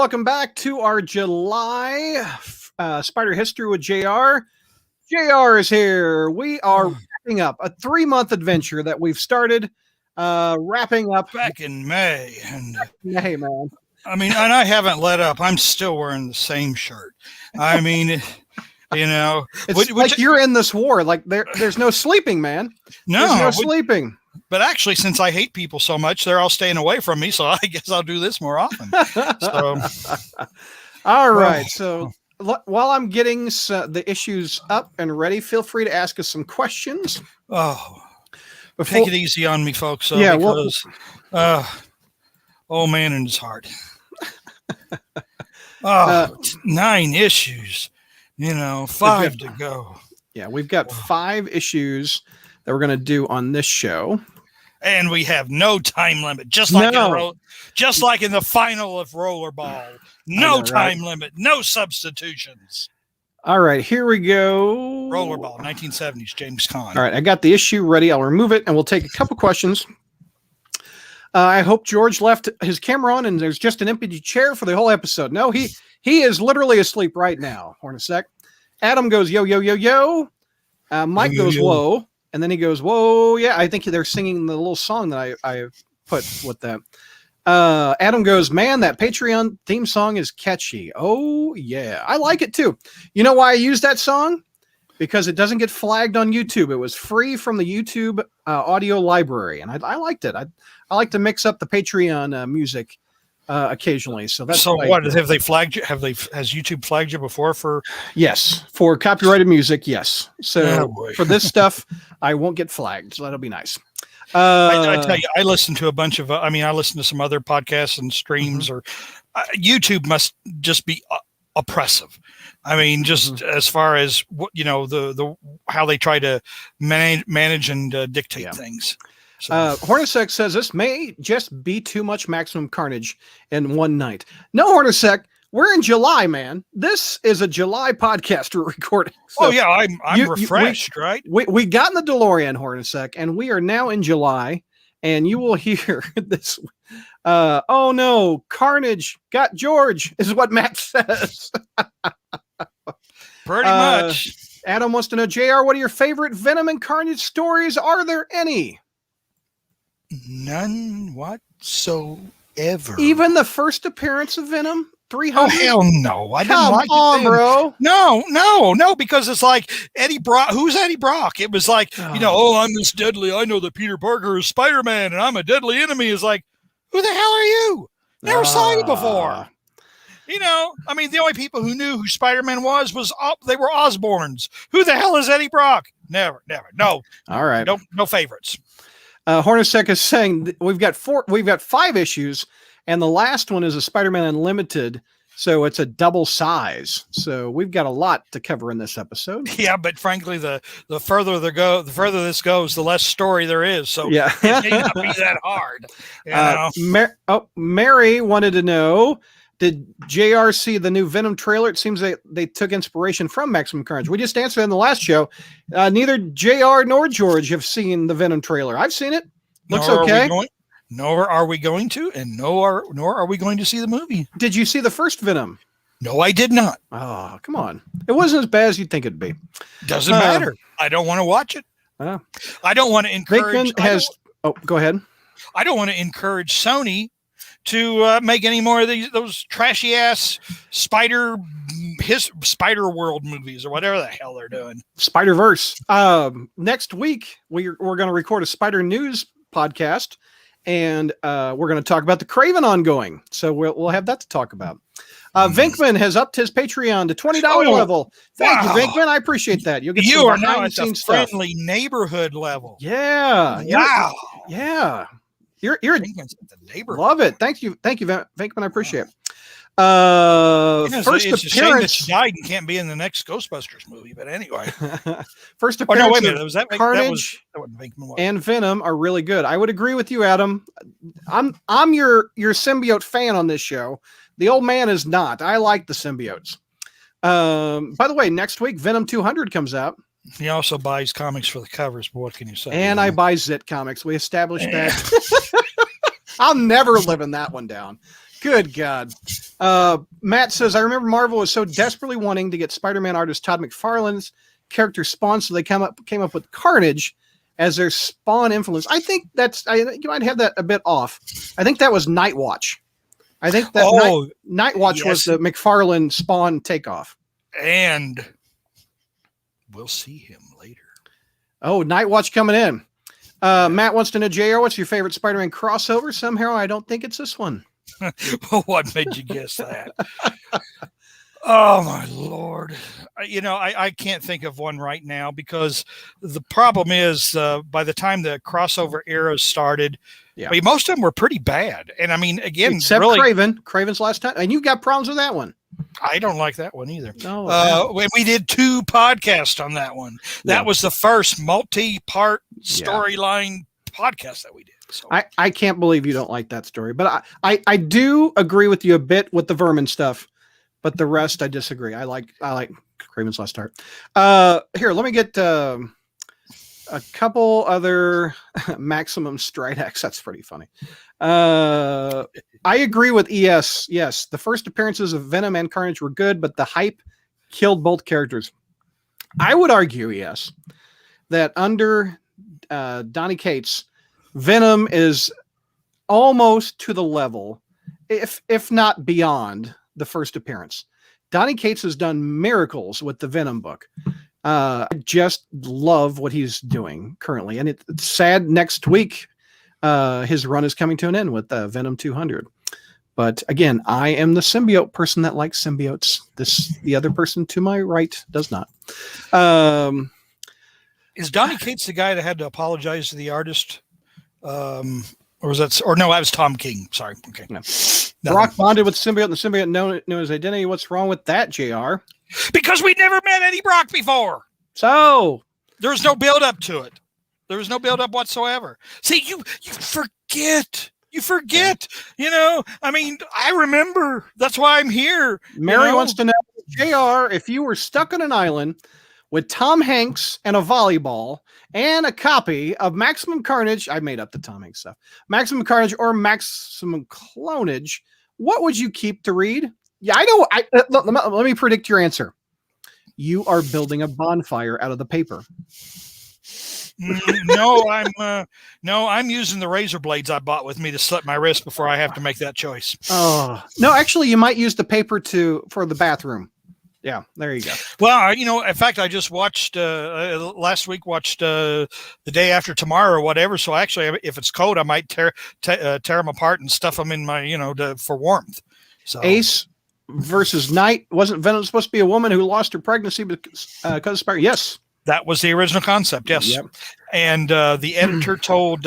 welcome back to our July Spider History with JR. JR is here. We are wrapping up a 3-month adventure that we've started, wrapping up back in May. And May, man. I mean, and I haven't let up. I'm still wearing the same shirt. I mean, you know, it's like you're in this war. Like there's no sleeping, man. No, there's no sleeping. But actually, since I hate people so much, they're all staying away from me. So I guess I'll do this more often. So, all right. So while I'm getting the issues up and ready, feel free to ask us some questions. Take it easy on me, folks. Yeah, because man in his heart. 9 issues. 5 to go. Yeah, we've got 5 issues that we're going to do on this show, and we have no time limit, just like in the final of Rollerball. No time limit, no substitutions. All right, here we go. Rollerball, 1970s, James Caan. All right, I got the issue ready. I'll remove it, and we'll take a couple questions. I hope George left his camera on, and there's just an empty chair for the whole episode. No, he is literally asleep right now. Hold on a sec. Adam goes, yo, yo, yo, yo. Mike goes, whoa. And then he goes, whoa, yeah. I think they're singing the little song that I put with that. Adam goes, man, that Patreon theme song is catchy. Oh, yeah. I like it, too. You know why I use that song? Because it doesn't get flagged on YouTube. It was free from the YouTube audio library, and I liked it. I like to mix up the Patreon music occasionally. So that's what have they flagged you? Has YouTube flagged you before for? Yes, for copyrighted music. Yes. So for this stuff, I won't get flagged. So that'll be nice. I tell you, I listen to a bunch of. I listen to some other podcasts and streams. Or YouTube must just be oppressive. I mean, just as far as what the how they try to manage and dictate things. So. Hornacek says this may just be too much Maximum Carnage in one night. No, Hornacek, we're in July, man. This is a July podcast we're recording. So I'm refreshed, right? We got in the DeLorean, Hornacek, and we are now in July, and you will hear this. Oh no, Carnage got George is what Matt says. Pretty much. Adam wants to know, JR, what are your favorite Venom and Carnage stories? Are there any? None whatsoever. Even the first appearance of Venom 300? Oh, hell no. I didn't like it, bro. No, because it's like Eddie Brock. Who's Eddie Brock? It was like, I'm this deadly. I know that Peter Parker is Spider-Man and I'm a deadly enemy. Is like, who the hell are you? Never saw you before. The only people who knew who Spider-Man was they were Osborns. Who the hell is Eddie Brock? Never. No. All right. No favorites. Hornacek is saying we've got 5 issues, and the last one is a Spider-Man Unlimited, so it's a double size. So we've got a lot to cover in this episode. Yeah, but frankly, the further this goes, the less story there is. So it may not be that hard. Mary wanted to know, did JR see the new Venom trailer? It seems they took inspiration from Maximum Carnage. We just answered in the last show. Neither JR nor George have seen the Venom trailer. I've seen it. Looks okay. Nor are we going to, and nor are we going to see the movie. Did you see the first Venom? No, I did not. Oh, come on. It wasn't as bad as you'd think it'd be. Doesn't matter. I don't want to watch it. I don't want to encourage. Go ahead. I don't want to encourage Sony to make any more of those trashy ass Spider World movies or whatever the hell they're doing. Spider-Verse. Next week we're going to record a Spider News podcast, and we're going to talk about the Craven ongoing. So we'll have that to talk about. Vinkman has upped his Patreon to $20 level. Thank you, Vinkman. I appreciate that. You are now at the friendly neighborhood level. Yeah. Wow. Yeah. You're Vinkman's at the neighborhood. Love it. Thank you, Vinkman. I appreciate it. First appearance. A shame that she died and can't be in the next Ghostbusters movie. But anyway, first appearance. Wait a minute. Was that Carnage and Venom are really good. I would agree with you, Adam. I'm your symbiote fan on this show. The old man is not. I like the symbiotes. By the way, next week Venom 200 comes out. He also buys comics for the covers, but what can you say? And I buy Zit comics. We established that. I'll never live in that one down. Good God. Matt says, I remember Marvel was so desperately wanting to get Spider-Man artist Todd McFarlane's character Spawn, so they came up with Carnage as their Spawn influence. I think you might have that a bit off. I think that was Night Watch. I think that Night Watch was the McFarlane Spawn takeoff. And we'll see him later. Oh, Night Watch coming in. Matt wants to know, JR, what's your favorite Spider-Man crossover? Somehow I don't think it's this one. What made you guess that? Oh, my Lord. I can't think of one right now because the problem is by the time the crossover era started, most of them were pretty bad. And I mean, again, except Craven's last time. And you got problems with that one. I don't like that one either. No, we did 2 podcasts on that one. That was the first multi-part storyline podcast that we did. So I can't believe you don't like that story, but I do agree with you a bit with the Vermin stuff, but the rest I disagree. I like Craven's Last Start. Here, let me get a couple other Maximum Stridex. That's pretty funny. I agree with ES. Yes, the first appearances of Venom and Carnage were good, but the hype killed both characters. I would argue, ES, that under Donny Cates, Venom is almost to the level, if not beyond, the first appearance. Donny Cates has done miracles with the Venom book. I just love what he's doing currently. And it's sad next week his run is coming to an end with Venom 200. But again, I am the symbiote person that likes symbiotes. The other person to my right does not. Is Donny Cates the guy that had to apologize to the artist? Or was that? Or no, that was Tom King. Sorry. Okay. No. Brock bonded with the symbiote, and the symbiote knew his identity. What's wrong with that, JR? Because we never met Eddie Brock before. So there's no build up to it. There was no build up whatsoever. See, you forget. You forget. I mean, I remember. That's why I'm here. Mary wants to know, JR, if you were stuck on an island with Tom Hanks and a volleyball and a copy of Maximum Carnage, I made up the Tom Hanks stuff, Maximum Carnage or Maximum Clonage, what would you keep to read? Yeah, I know. Let me predict your answer. You are building a bonfire out of the paper. I'm using the razor blades I bought with me to slit my wrist before I have to make that choice. Oh, no, actually, you might use the paper for the bathroom. Yeah, there you go. Well, in fact, I just watched last week. The Day After Tomorrow or whatever. So actually, if it's cold, I might tear them apart and stuff them in my for warmth. So Ace versus Knight. Wasn't Venom supposed to be a woman who lost her pregnancy because of Spider? Yes, that was the original concept. Yes, yep. And the editor told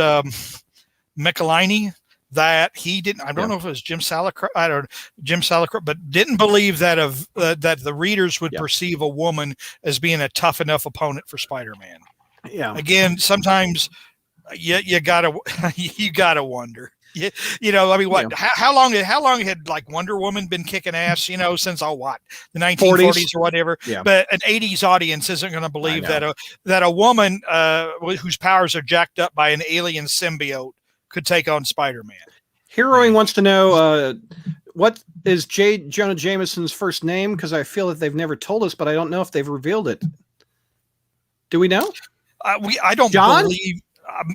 Michelini that he didn't. I don't know if it was Jim Salicrup, but didn't believe that that the readers would perceive a woman as being a tough enough opponent for Spider-Man. Yeah. Again, sometimes you gotta wonder. I mean, what? Yeah. How long had like Wonder Woman been kicking ass? Since the 1940s or whatever. Yeah. But an 80s audience isn't going to believe that a woman whose powers are jacked up by an alien symbiote could take on Spider-Man. Heroing wants to know what is J. Jonah Jameson's first name, because I feel that they've never told us, but I don't know if they've revealed it. Do we know? I don't believe.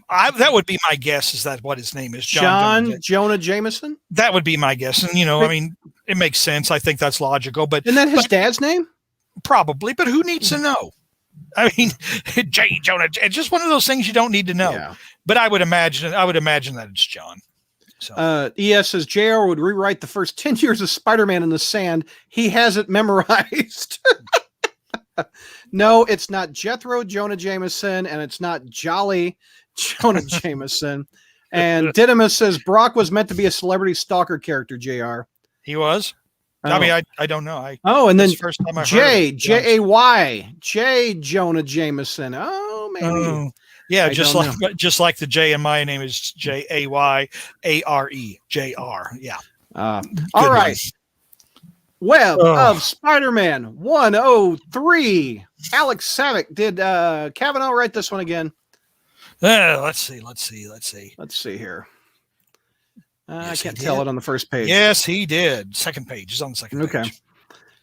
That would be my guess. Is that what his name is? John Jonah Jameson? That would be my guess. And, I mean, it makes sense. I think that's logical. But isn't that his dad's name? Probably. But who needs to know? I mean, J. Jonah. It's just one of those things you don't need to know. Yeah. But I would imagine that it's John. So. ES says JR would rewrite the first 10 years of Spider-Man in the sand. He has it memorized. No, it's not Jethro Jonah Jameson, and it's not Jolly Jonah Jameson. And Didymus says Brock was meant to be a celebrity stalker character, JR. He was? Oh. I mean, I don't know. And then first time I heard J-A-Y, J. Jonah Jameson. Oh, maybe. Oh. Yeah, just like the J in my name is J-A-Y-A-R-E, J-R. Yeah. All right. Web of Spider-Man 103. Alex Savick. Did Kavanaugh write this one again? Let's see. Let's see here. I can't tell it on the first page. Yes, he did. Second page. He's on the second page. Okay.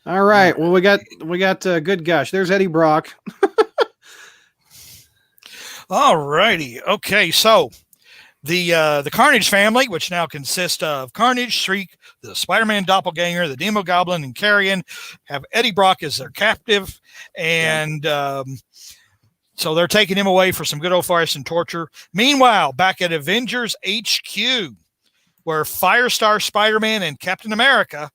All right. Well, we got good gosh. There's Eddie Brock. All righty. Okay, so the Carnage family, which now consists of Carnage, Shriek, the Spider-Man doppelganger, the Demo Goblin, and Carrion, have Eddie Brock as their captive, and so they're taking him away for some good old-fashioned torture. Meanwhile, back at Avengers HQ, where Firestar, Spider-Man, and Captain America,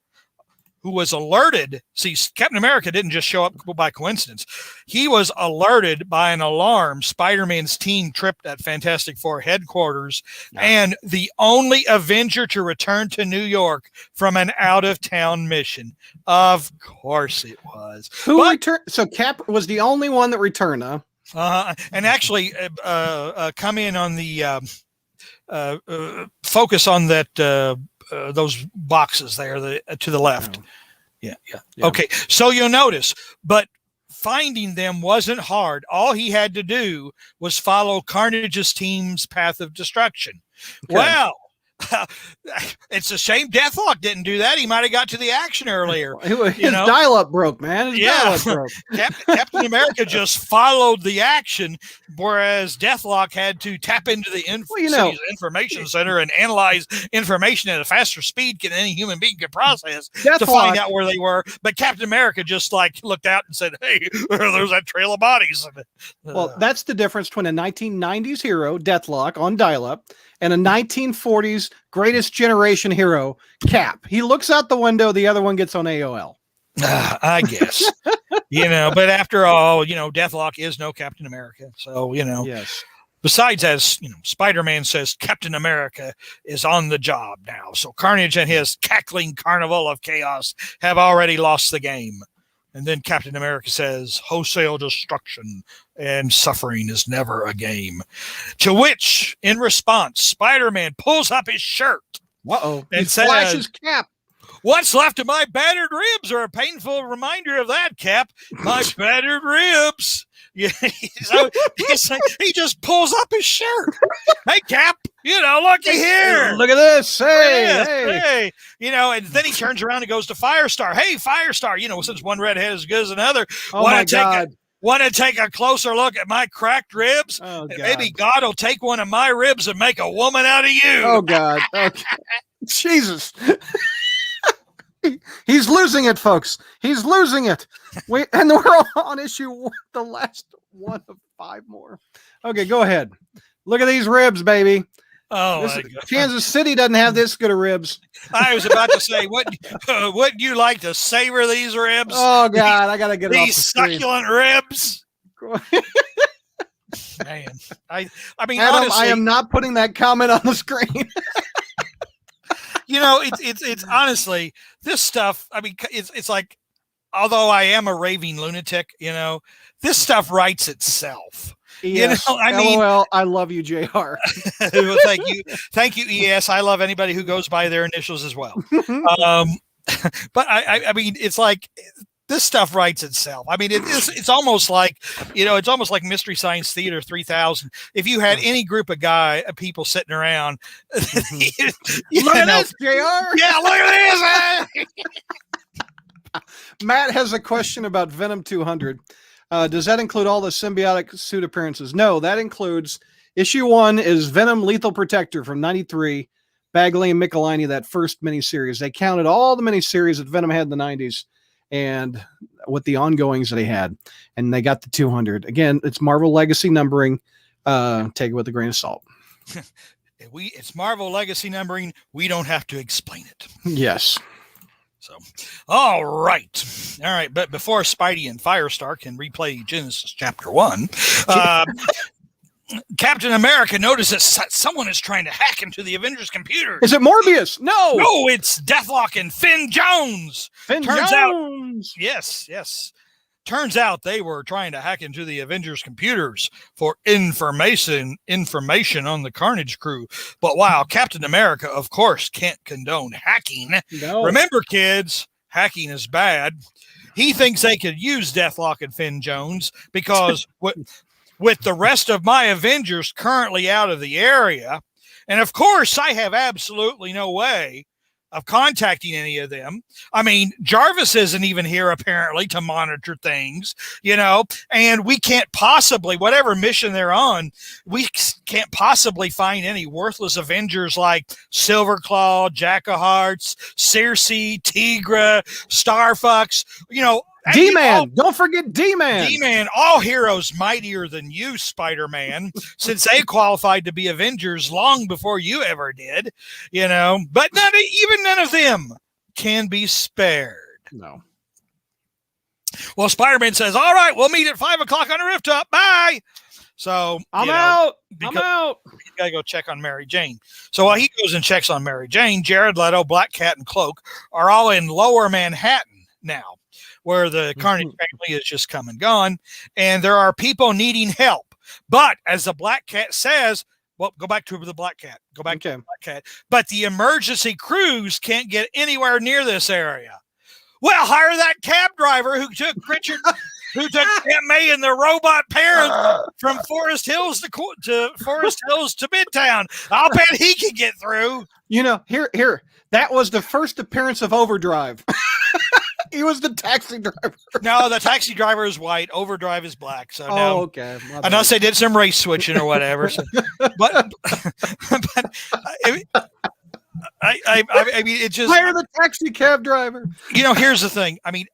who was alerted. See, Captain America didn't just show up by coincidence. He was alerted by an alarm. Spider-Man's team tripped at Fantastic Four headquarters, and the only Avenger to return to New York from an out-of-town mission. Of course it was. Who returned? So Cap was the only one that returned, huh? And actually come in on the focus on that those boxes there to the left. Oh. Yeah. Okay, so you'll notice, but finding them wasn't hard. All he had to do was follow Carnage's team's path of destruction. Okay. Well, it's a shame Deathlock didn't do that. He might have got to the action earlier. His dial-up broke, man. Dial-up broke. Captain America just followed the action, whereas Deathlock had to tap into the information center and analyze information at a faster speed than any human being could process to find out where they were. But Captain America just looked out and said, "Hey, there's that trail of bodies." Well, that's the difference between a 1990s hero, Deathlock, on dial-up, and a 1940s greatest generation hero, Cap. He looks out the window, the other one gets on AOL. I guess. But after all, Deathlock is no Captain America. So, Yes. Besides, as Spider-Man says, Captain America is on the job now. So Carnage and his cackling carnival of chaos have already lost the game. And then Captain America says, wholesale destruction and suffering is never a game. To which, in response, Spider-Man pulls up his shirt. And says, flashes Cap. What's left of my battered ribs are a painful reminder of that, Cap. My battered ribs. Yeah, so he just pulls up his shirt. Hey, Cap, looky here. Look at this. Hey. And then he turns around and goes to Firestar. Hey, Firestar, since one redhead is as good as another, my God. Want to take a closer look at my cracked ribs? Oh, God. Maybe God will take one of my ribs and make a woman out of you. Oh, God. Okay. Jesus. He's losing it, folks. He's losing it. And we're on issue one, the last one of 5 more. Okay, go ahead. Look at these ribs, baby. Oh, my God. Kansas City doesn't have this good of ribs. I was about to say, wouldn't you like to savor these ribs? Oh, God, I got to get it off the screen. These succulent ribs. Man, I mean, Adam, honestly, I am not putting that comment on the screen. It's honestly this stuff. I mean, it's like, although I am a raving lunatic, this stuff writes itself. Yes. LOL, I love you, JR. Well, thank you, ES. I love anybody who goes by their initials as well. But I mean, it's like this stuff writes itself. I mean, it's almost like, it's almost like Mystery Science Theater 3000. If you had any group of people sitting around, look at this, JR. Yeah, look at this. Matt has a question about Venom 200. Does that include all the symbiotic suit appearances? No, that includes issue 1 is Venom Lethal Protector from 93, Bagley and Michelini, that first miniseries. They counted all the miniseries that Venom had in the 90s and with the ongoings that he had, and they got the 200. Again, it's Marvel Legacy numbering. Take it with a grain of salt. It's Marvel Legacy numbering. We don't have to explain it. Yes. So, all right. But before Spidey and Firestar can replay Genesis Chapter 1, Captain America notices someone is trying to hack into the Avengers computer. Is it Morbius? No, it's Deathlock and Finn Jones. Yes. Turns out they were trying to hack into the Avengers computers for information on the Carnage crew. But while Captain America, of course, can't condone hacking. No. Remember, kids, hacking is bad. He thinks they could use Deathlock and Finn Jones because with the rest of my Avengers currently out of the area, And of course, I have absolutely no way of contacting any of them. I mean, Jarvis isn't even here apparently to monitor things, and we can't possibly, whatever mission they're on, we can't possibly find any worthless Avengers like Silverclaw, Jack of Hearts, Circe, Tigra, Starfucks, D-Man, don't forget D-Man. D-Man, all heroes mightier than you, Spider-Man, since they qualified to be Avengers long before you ever did, but even none of them can be spared. No. Well, Spider-Man says, all right, we'll meet at 5:00 on the rooftop. Bye. So I'm out. He's got to go check on Mary Jane. So while he goes and checks on Mary Jane, Jared Leto, Black Cat, and Cloak are all in Lower Manhattan now, where the Carnage family is just come and gone, and there are people needing help. But as the Black Cat says, well, go back to the Black Cat. Go back to the Black Cat. But the emergency crews can't get anywhere near this area. Well, hire that cab driver who took Aunt May and the robot parents from Forest Hills to Midtown. I'll bet he can get through. Here. That was the first appearance of Overdrive. He was the taxi driver. No, the taxi driver is white. Overdrive is black. So no. Okay. Unless they did some race switching or whatever. So, but I mean, it just hire the taxi cab driver. Here's the thing. I mean,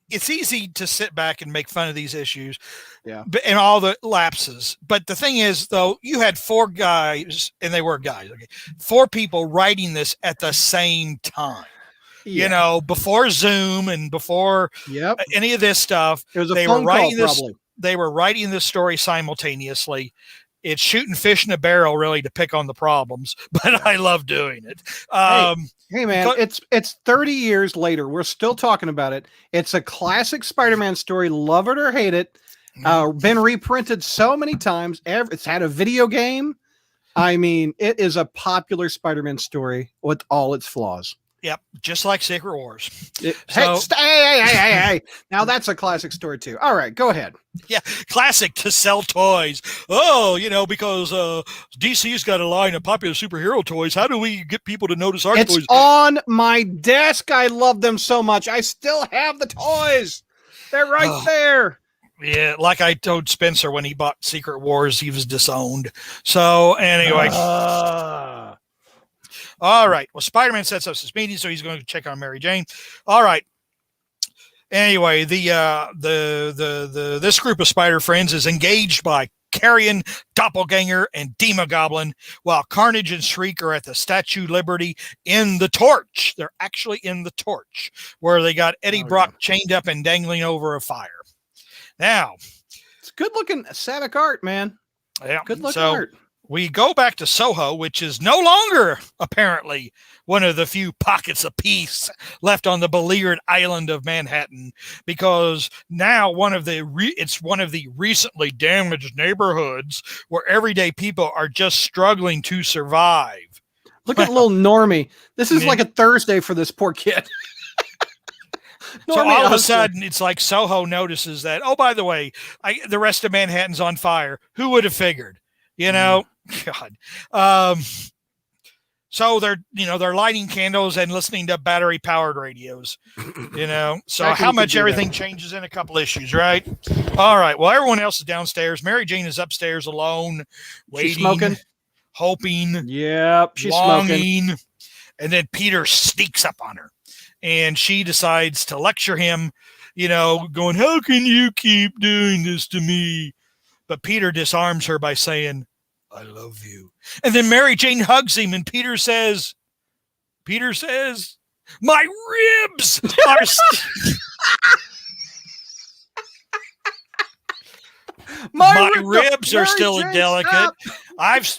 it's easy to sit back and make fun of these issues, and all the lapses. But the thing is, though, you had 4 guys, and they were guys. Okay, 4 people writing this at the same time. Before Zoom and before any of this stuff, it was a phone call, probably. They were writing this story simultaneously. It's shooting fish in a barrel, really, to pick on the problems, but I love doing it. Hey man, it's 30 years later. We're still talking about it. It's a classic Spider-Man story. Love it or hate it. Been reprinted so many times. It's had a video game. I mean, it is a popular Spider-Man story with all its flaws. Yep, just like Secret Wars. Hey! Now that's a classic story too. All right, go ahead. Yeah, classic to sell toys. Oh, because DC's got a line of popular superhero toys. How do we get people to notice our toys? It's on my desk. I love them so much. I still have the toys. They're right there. Yeah, like I told Spencer when he bought Secret Wars, he was disowned. So anyway. All right. Well, Spider-Man sets up this meeting, so he's going to check on Mary Jane. All right. Anyway, this group of Spider friends is engaged by Carrion, Doppelganger, and Demogoblin, while Carnage and Shriek are at the Statue Liberty in the Torch. They're actually in the Torch, where they got Eddie Brock chained up and dangling over a fire. Now, it's good looking Savick art, man. Yeah, good looking art. We go back to Soho, which is no longer apparently one of the few pockets of peace left on the beleaguered island of Manhattan, because now it's one of the recently damaged neighborhoods where everyday people are just struggling to survive. Look at little Normie. This is like a Thursday for this poor kid. So all of a sudden, it's like Soho notices that, oh, by the way, the rest of Manhattan's on fire. Who would have figured? God. So they're lighting candles and listening to battery powered radios, so how much everything changes in a couple issues, right? All right. Well, everyone else is downstairs. Mary Jane is upstairs alone, waiting, she's smoking, hoping. Yep. She's longing, smoking. And then Peter sneaks up on her and she decides to lecture him, going, how can you keep doing this to me? But Peter disarms her by saying, I love you. And then Mary Jane hugs him, and Peter says, my ribs are my ribs are still delicate.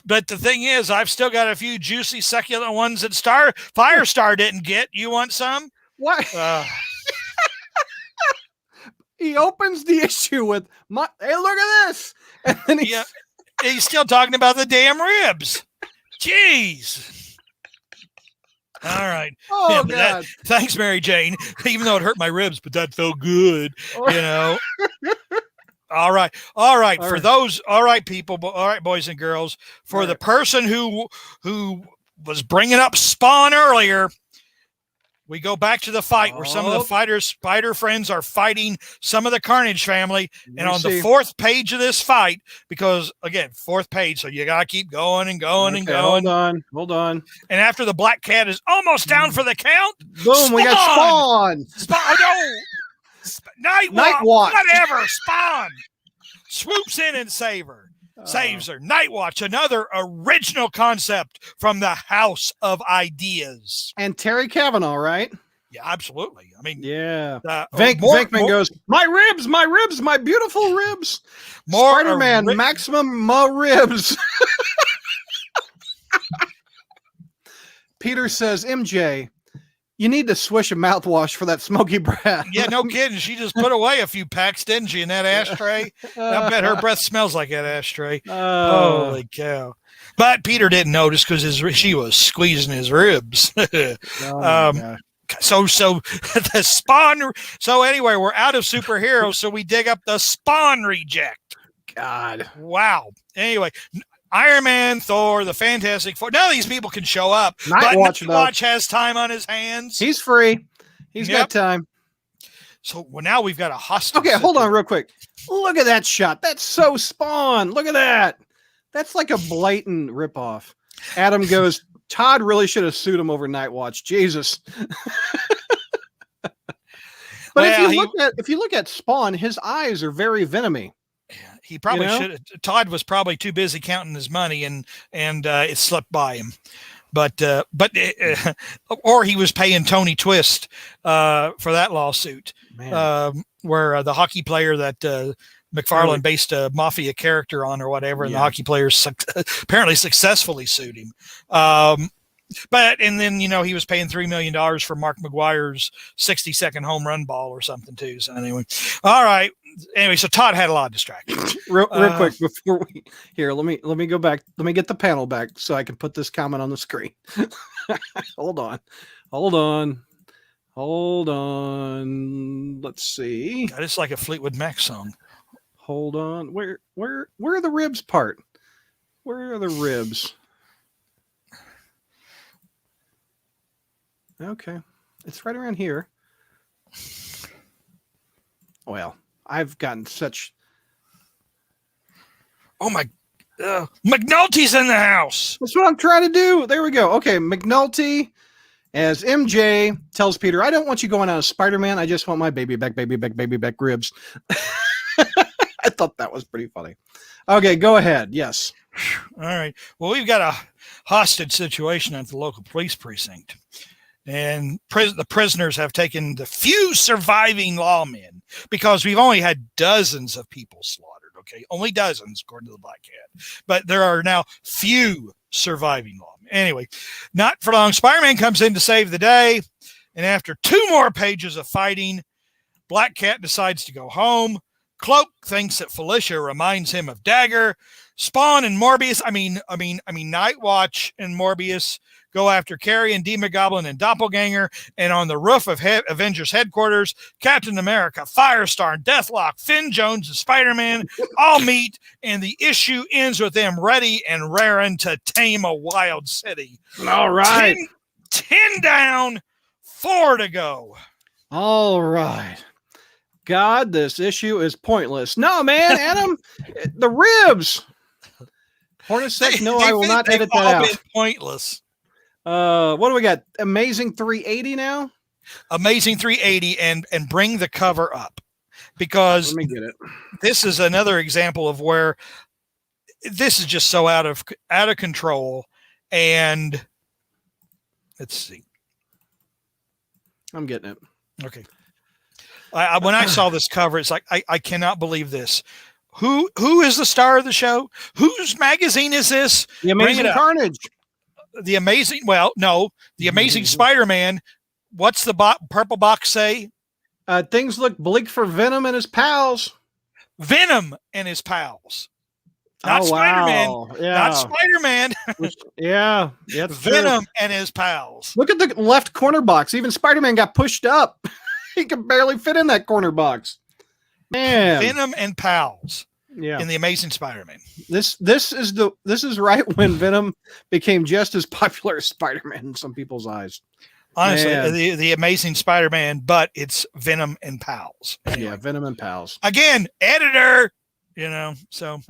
But the thing is, I've still got a few juicy, succulent ones that Firestar didn't get. You want some? What? He opens the issue with, hey, look at this. And then he's still talking about the damn ribs. Jeez. All right. Oh, God. Thanks, Mary Jane. Even though it hurt my ribs, but that felt good, All right. All right. All For right. those, all right, people, all right, boys and girls, for All the right. person who was bringing up Spawn earlier, we go back to the fight where some of the spider friends are fighting some of the Carnage family. And on the fourth page of this fight, because again, fourth page, so you got to keep going and going and going. Hold on. And after the Black Cat is almost down for the count, boom, we got Spawn. Night Watch. Whatever, Spawn swoops in and saves her. Night Watch, another original concept from the House of Ideas. And Terry Kavanaugh, right? Yeah, absolutely. I mean, yeah. Venkman goes, my ribs, my beautiful ribs. Spider-Man, maximum ribs. Peter says, MJ, you need to swish a mouthwash for that smoky breath. Yeah, no kidding. She just put away a few packs, didn't she, in that ashtray? I bet her breath smells like that ashtray. Holy cow. But Peter didn't notice because she was squeezing his ribs. So the Spawn. So anyway, we're out of superheroes, so we dig up the Spawn reject. God. Wow. Anyway, Iron Man, Thor, the Fantastic Four. None of these people can show up. Night Watch has time on his hands. He's free. He's got time. So now we've got a hostage. Okay, hold on real quick. Look at that shot. That's so Spawn. Look at that. That's like a blatant ripoff. Adam goes, Todd really should have sued him over Night Watch. Jesus. But if you look at Spawn, his eyes are very venomy. He probably should. Todd was probably too busy counting his money, and it slipped by him. But or he was paying Tony Twist for that lawsuit, where the hockey player that McFarlane based a mafia character on, or whatever, and the hockey player apparently successfully sued him. And then, he was paying $3 million for Mark McGuire's 60-second home run ball or something too. So anyway, all right. Anyway, so Todd had a lot of distractions. Real quick before let me go back. Let me get the panel back so I can put this comment on the screen. Hold on. Let's see. God, it's like a Fleetwood Mac song. Hold on. Where are the ribs part? Where are the ribs? Okay. It's right around here. Well, I've gotten such... Oh, my... McNulty's in the house! That's what I'm trying to do. There we go. Okay, McNulty, as MJ tells Peter, I don't want you going out as Spider-Man. I just want my baby back ribs. I thought that was pretty funny. Okay, go ahead. Yes. All right. Well, we've got a hostage situation at the local police precinct. And the prisoners have taken the few surviving lawmen, because we've only had dozens of people slaughtered. Okay, only dozens, according to the Black Cat. But there are now few surviving lawmen. Anyway, not for long, Spider-Man comes in to save the day. And after 2 more pages of fighting, Black Cat decides to go home. Cloak thinks that Felicia reminds him of Dagger. Spawn and Morbius, I mean, Night Watch and Morbius go after Carrie and Demogoblin and Doppelganger, and on the roof of Avengers headquarters, Captain America, Firestar, Deathlock, Finn Jones, and Spider-Man all meet, and the issue ends with them ready and raring to tame a wild city. All right. 10 down, 4 to go. All right. God, this issue is pointless. No, man, Adam, the ribs. Hornet says, no, I will not edit that out. Pointless. What do we got? Amazing 380 now? Amazing 380, and bring the cover up, because let me get it. This is another example of where this is just so out of control. And let's see. I'm getting it. Okay. When I saw this cover, it's like, I cannot believe this. Who is the star of the show? Whose magazine is this? The Amazing Carnage. The Amazing Spider-Man. What's the purple box say? Things look bleak for Venom and his pals. Venom and his pals. Not Spider-Man. Wow. Yeah. Not Spider-Man. Yeah. Venom and his pals. Look at the left corner box. Even Spider-Man got pushed up. He could barely fit in that corner box. Man. Venom and pals. Yeah. In the Amazing Spider-Man. This is right when Venom became just as popular as Spider-Man in some people's eyes. Honestly, the Amazing Spider-Man, but it's Venom and pals. Anyway. Yeah, Venom and pals. Again, editor, so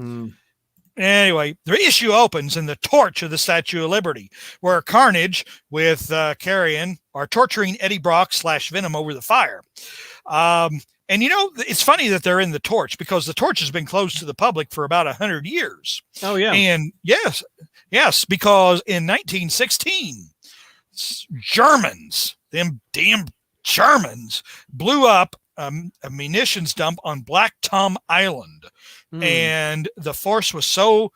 anyway, the issue opens in the torch of the Statue of Liberty, where Carnage with Carrion are torturing Eddie Brock / Venom over the fire. And it's funny that they're in the torch because the torch has been closed to the public for about 100 years. Oh, yeah. And yes, because in 1916, Germans, them damn Germans, blew up a munitions dump on Black Tom Island. And the force was so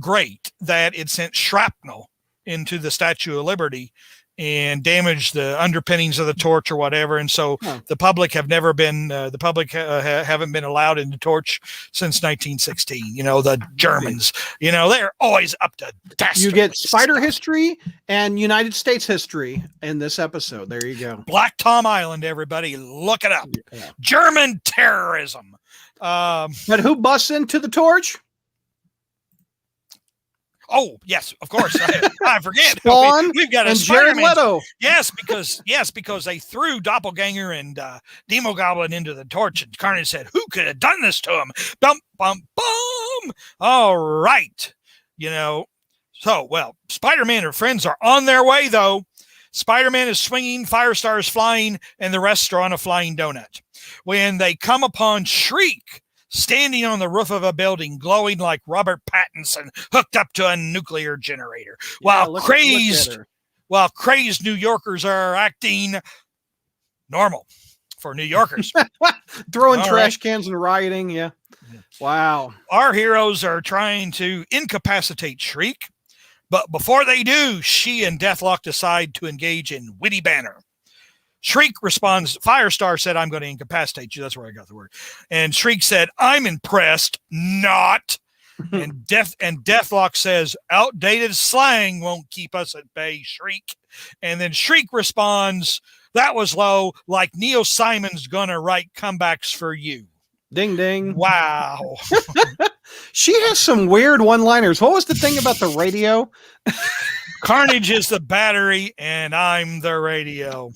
great that it sent shrapnel into the Statue of Liberty and damaged the underpinnings of the torch or whatever. And so the public have never been, haven't been allowed in the torch since 1916. The Germans, they're always up to dastardly. You get spider history and United States history in this episode. There you go. Black Tom Island, everybody, look it up. Yeah. German terrorism. But who busts into the torch? Oh, yes, of course. I forget. Spawn We've got a and Jared Leto. Yes, because they threw Doppelganger and Demo Goblin into the torch, and Carnage said, "Who could have done this to him?" Bum, bum, bum. All right. Spider-Man and friends are on their way, though. Spider-Man is swinging, Firestar is flying, and the rest are on a flying donut. When they come upon Shriek, standing on the roof of a building, glowing like Robert Pattinson, hooked up to a nuclear generator, while crazed New Yorkers are acting normal for New Yorkers. Throwing trash cans and rioting. Yeah. Wow. Our heroes are trying to incapacitate Shriek, but before they do, she and Deathlock decide to engage in witty banter. Shriek responds, Firestar said, "I'm going to incapacitate you." That's where I got the word. And Shriek said, "I'm impressed, not." and Deathlock says, "Outdated slang won't keep us at bay, Shriek." And then Shriek responds, "That was low, like Neil Simon's going to write comebacks for you." Ding, ding. Wow. She has some weird one-liners. What was the thing about the radio? Carnage is the battery and I'm the radio.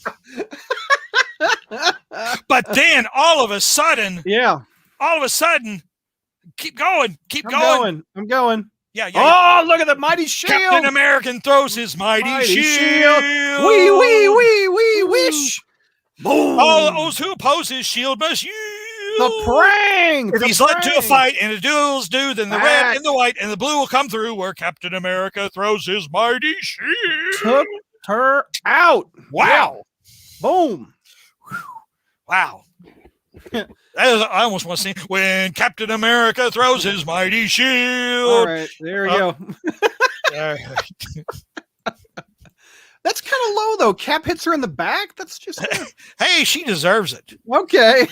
But then all of a sudden, keep going. I'm going. Yeah. Oh, look at the mighty shield. Captain American throws his mighty shield. Wee, wish. Boom. All those who oppose his shield must use the prang. If he's led to a fight and the duels do, then the red and the white and the blue will come through where Captain America throws his mighty shield. Took her out. Wow. Yeah. Boom. Wow. I almost want to sing when Captain America throws his mighty shield. All right, there we go. That's kind of low, though. Cap hits her in the back. That's just. Hey, she deserves it. Okay.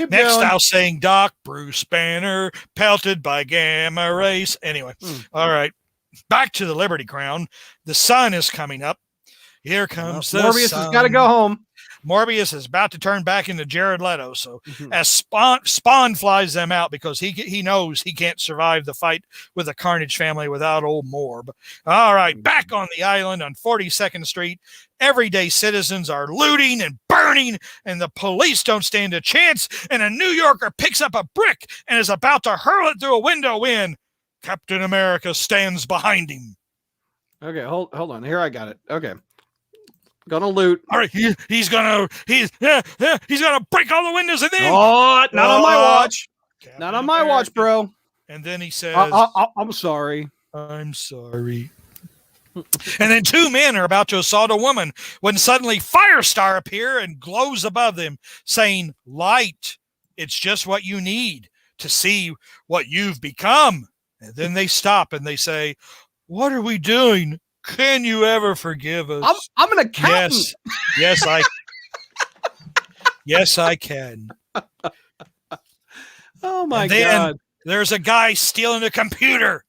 Next, I'll sing Doc Bruce Banner, pelted by gamma rays. Anyway, all right. Back to the Liberty Crown. The sun is coming up. Here comes the Morbius sun. has got to go home. Morbius is about to turn back into Jared Leto. So as Spawn flies them out because he knows he can't survive the fight with the Carnage family without old Morb. All right, back on the island on 42nd Street, everyday citizens are looting and burning, and the police don't stand a chance, and a New Yorker picks up a brick and is about to hurl it through a window when Captain America stands behind him. Okay, hold on. Here, I got it. Okay. Gonna loot. All right, he's gonna break all the windows and then not on my watch. Captain Not on my watch, bro. And then he says, I'm sorry. I'm sorry. And then two men are about to assault a woman when suddenly Firestar appears and glows above them, saying, "Light, it's just what you need to see what you've become." And then they stop and they say, "What are we doing? Can you ever forgive us?" I'm an accountant. Yes, I can. Oh my God. There's a guy stealing a computer,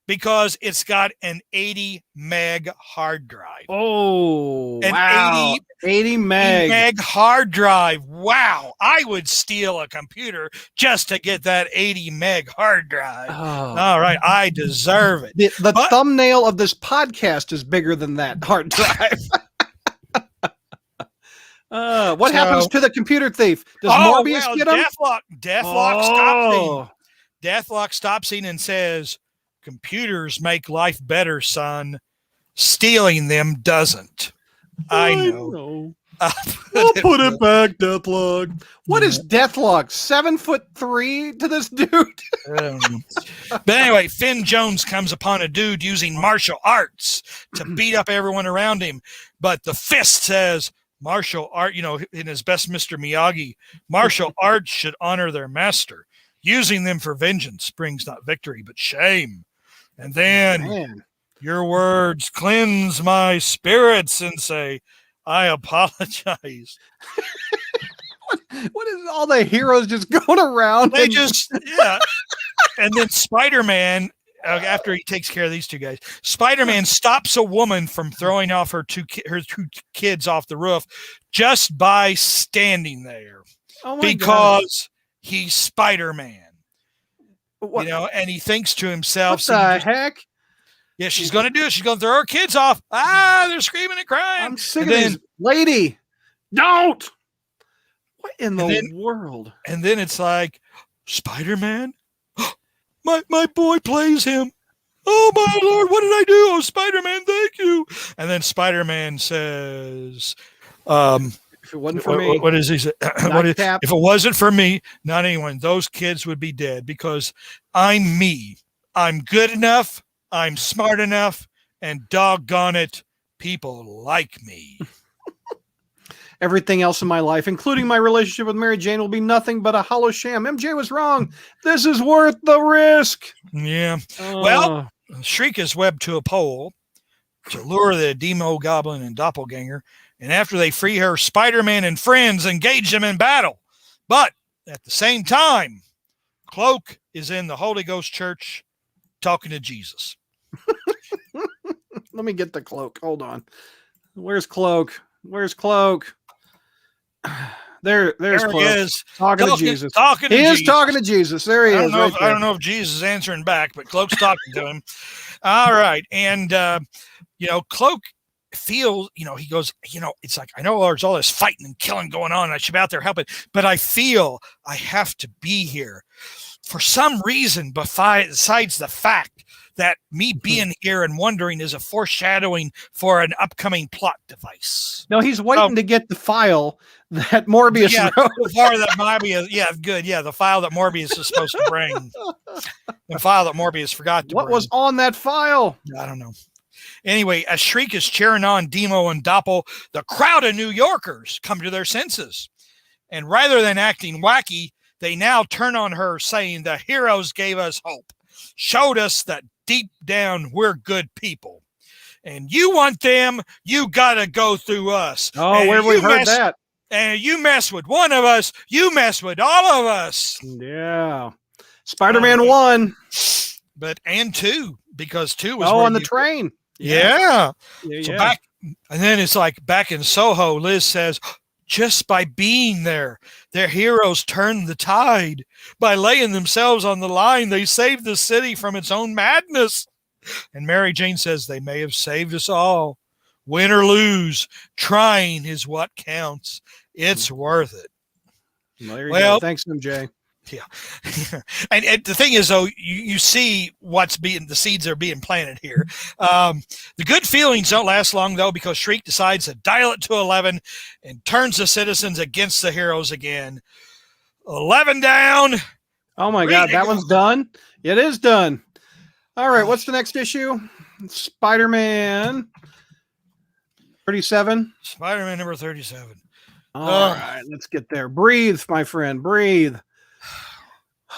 because it's got an 80 meg hard drive. Oh, An wow. 80 meg hard drive. Wow. I would steal a computer just to get that 80 meg hard drive. Oh. All right. I deserve it. The thumbnail of this podcast is bigger than that hard drive. What happens to the computer thief? Does Morbius get him? Deathlock stops in and says, computers make life better, son. Stealing them doesn't. I know. I'll put it back, Deathlock. What is Deathlock? 7'3" to this dude? But anyway, Finn Jones comes upon a dude using martial arts to beat up everyone around him. But the Fist says, martial art, in his best Mr. Miyagi, martial arts should honor their master. Using them for vengeance brings not victory, but shame. And then your words cleanse my spirit, Sensei. I apologize. What is all the heroes just going around? And then Spider-Man, after he takes care of these two guys, Spider-Man stops a woman from throwing off her two kids off the roof just by standing there. Because he's Spider-Man. And he thinks to himself, what the heck? Yeah, she's going to do it. She's going to throw her kids off. They're screaming and crying. I'm sick of this lady. Don't. What in the world? And then it's like, Spider-Man? my boy plays him. Oh, my Lord, what did I do? Oh, Spider-Man, thank you. And then Spider-Man says, if it wasn't for me, what is he say? If it wasn't for me, not anyone, those kids would be dead because I'm me. I'm good enough. I'm smart enough. And doggone it, people like me. Everything else in my life, including my relationship with Mary Jane, will be nothing but a hollow sham. MJ was wrong. This is worth the risk. Yeah. Well, Shriek is webbed to a pole to lure the Demo Goblin and Doppelganger. And after they free her, Spider-Man and friends engage them in battle. But at the same time, Cloak is in the Holy Ghost Church talking to Jesus. Let me get the Cloak. Hold on. Where's Cloak? There's Cloak. He is talking to Jesus. Talking to Jesus. There he is. I don't know if Jesus is answering back, but Cloak's talking to him. All right. And, Cloak feels, he goes, it's like, I know there's all this fighting and killing going on. And I should be out there helping, but I feel I have to be here for some reason besides the fact that me being here and wondering is a foreshadowing for an upcoming plot device. No, he's waiting to get the file that Morbius wrote. The file that Morbius is supposed to bring. The file that Morbius forgot to bring. What was on that file? I don't know. Anyway, as Shriek is cheering on Demo and Doppel, the crowd of New Yorkers come to their senses. And rather than acting wacky, they now turn on her saying the heroes gave us hope, showed us that deep down we're good people. And you want them, you got to go through us. Oh, where have we heard that? And you mess with one of us, you mess with all of us. Yeah. Spider-Man 1. And 2, because 2 was on the train. Yeah. Back, and then it's like back in Soho, Liz says, just by being there, their heroes turned the tide. By laying themselves on the line, they saved the city from its own madness. And Mary Jane says, they may have saved us all. Win or lose, trying is what counts. It's worth it. Well, thanks, MJ. Yeah. and the thing is, though, you see the seeds are being planted here. The good feelings don't last long, though, because Shriek decides to dial it to 11 and turns the citizens against the heroes again. 11 down. Oh, my God. That one's done? It is done. All right. What's the next issue? Spider-Man 37. Spider-Man number 37. All right. Let's get there. Breathe, my friend. Breathe.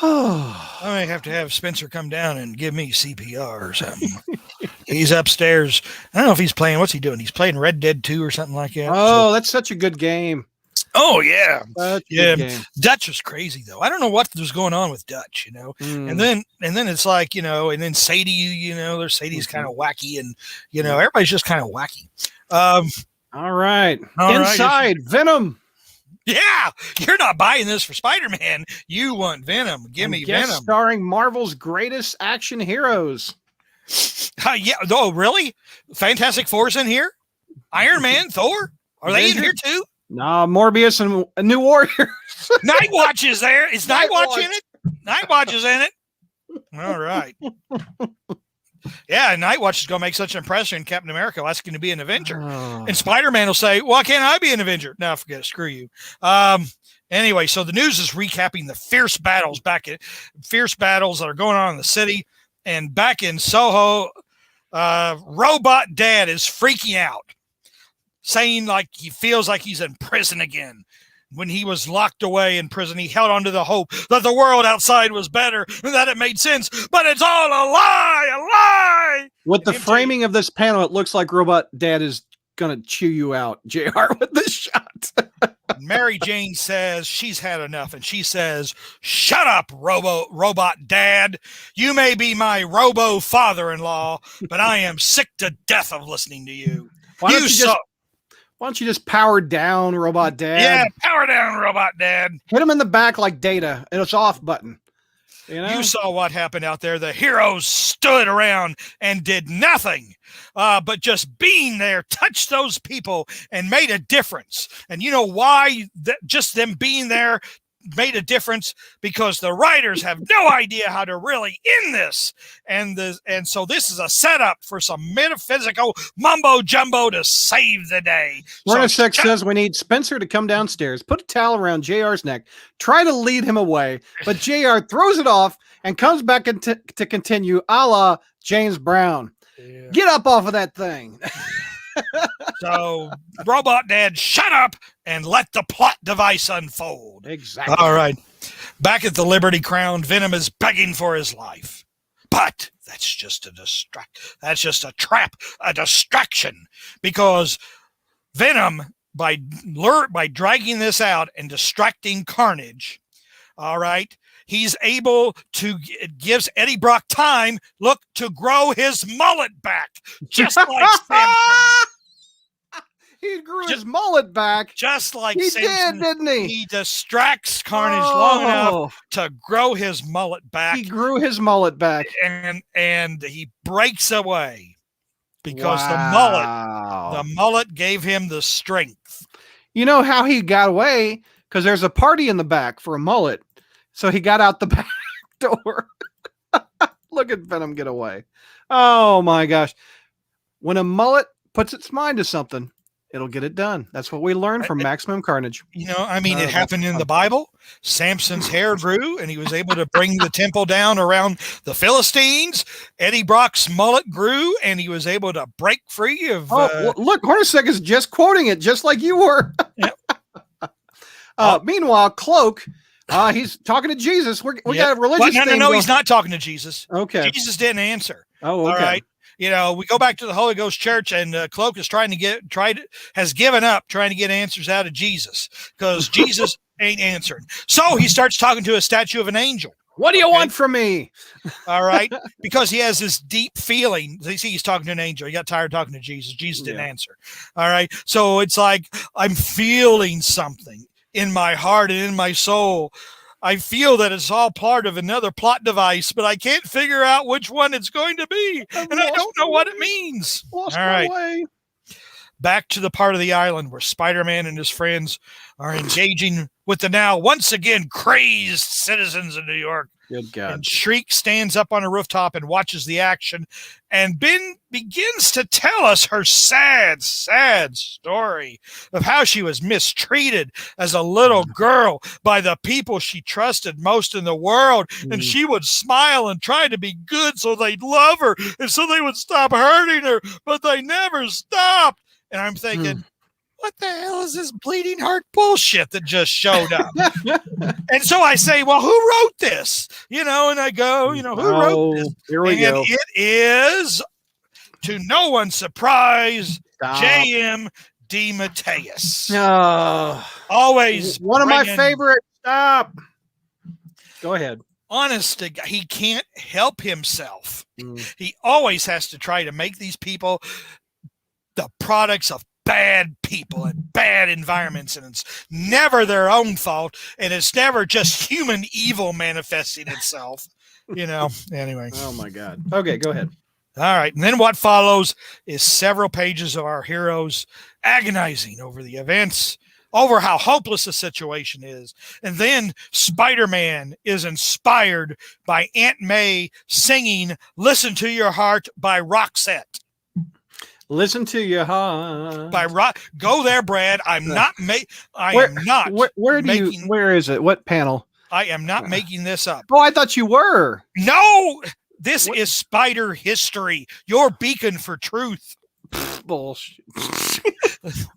I may have to have Spencer come down and give me CPR or something. He's upstairs. I don't know if he's playing. What's he doing? He's playing Red Dead 2 or something like that. Oh, that's such a good game. Oh yeah, Such a yeah. good game. Dutch was crazy though. I don't know what was going on with Dutch, Mm. and then it's like and then Sadie, there's Sadie's kind of wacky, and everybody's just kind of wacky. All right. All right. Inside Venom. Yeah, you're not buying this for Spider-Man. You want Venom. Give me guest Venom. Starring Marvel's greatest action heroes. Yeah. Oh, really? Fantastic Four's in here? Iron Man, Thor? Are they in here too? No, Morbius and New Warriors. Night Watch is there. Is Night Watch in it? Night Watch is in it. All right. Yeah, Night Watch is going to make such an impression in Captain America asking to be an Avenger. Oh. And Spider-Man will say, why can't I be an Avenger? No, forget it. Screw you. Anyway, so the news is recapping the fierce battles that are going on in the city. And back in Soho, Robot Dad is freaking out, saying like he feels like he's in prison again. When he was locked away in prison, he held on to the hope that the world outside was better and that it made sense, but it's all a lie. With the framing of this panel, it looks like Robot Dad is going to chew you out, JR, with this shot. Mary Jane says she's had enough, and she says, shut up, Robot Dad. You may be my robo father-in-law, but I am sick to death of listening to you. Why don't you just power down, Robot Dad? Yeah, power down, Robot Dad. Hit him in the back like Data, and it's off button. You saw what happened out there. The heroes stood around and did nothing, but just being there touched those people and made a difference. And you know why? Just them being there made a difference, because the writers have no idea how to really end this, and so this is a setup for some metaphysical mumbo jumbo to save the day. Hornacek says we need Spencer to come downstairs, put a towel around JR's neck, try to lead him away, but JR throws it off and comes back to continue, a la James Brown. Yeah. Get up off of that thing. So, Robot Dad, shut up and let the plot device unfold. Exactly. All right. Back at the Liberty Crown, Venom is begging for his life. But that's just a trap, a distraction, because Venom, by dragging this out and distracting Carnage, all right, he's able to gives Eddie Brock time, to grow his mullet back, just like Samson. He grew his mullet back. Just like he Samson, did, didn't he? He distracts Carnage long enough to grow his mullet back. He grew his mullet back. And he breaks away because the mullet gave him the strength. You know how he got away? Because there's a party in the back for a mullet. So he got out the back door. Look at Venom get away. Oh my gosh. When a mullet puts its mind to something, it'll get it done. That's what we learned from Maximum Carnage. It happened in the Bible. Samson's hair grew, and he was able to bring the temple down around the Philistines. Eddie Brock's mullet grew, and he was able to break free of... look, Hornacek is just quoting it, just like you were. Yep. Meanwhile, Cloak... he's talking to Jesus. We got a religious thing. No, he's not talking to Jesus. Okay. Jesus didn't answer. Oh, okay. All right. We go back to the Holy Ghost Church, and Cloak is has given up trying to get answers out of Jesus, because Jesus ain't answering. So he starts talking to a statue of an angel. What do you want from me? All right. Because he has this deep feeling. You see, he's talking to an angel. He got tired of talking to Jesus. Jesus didn't answer. All right. So it's like, I'm feeling something in my heart and in my soul. I feel that it's all part of another plot device, but I can't figure out which one it's going to be. And I don't know what it means. All right. Back to the part of the island where Spider-Man and his friends are engaging with the now once again crazed citizens of New York. Good God. And Shriek stands up on a rooftop and watches the action, and Ben begins to tell us her sad, sad story of how she was mistreated as a little girl by the people she trusted most in the world. And she would smile and try to be good so they'd love her and so they would stop hurting her, but they never stopped. And I'm thinking, what the hell is this bleeding heart bullshit that just showed up? And so I say, well, who wrote this? And I go, who wrote this? Here we go. It is, to no one's surprise, J.M. DeMatteis. Always one of my bringing- favorite. Stop. Go ahead. Honest to God, he can't help himself. He always has to try to make these people the products of bad people and bad environments, and it's never their own fault, and it's never just human evil manifesting itself. Anyway. Oh my God. Okay, go ahead. All right. And then what follows is several pages of our heroes agonizing over the events, over how hopeless the situation is. And then Spider-Man is inspired by Aunt May singing Listen to Your Heart by Roxette. Listen to your heart. Go there, Brad. I'm not Where is it? What panel? I am not making this up. Oh, I thought you were. No, this is Spider history. Your beacon for truth. Bullshit.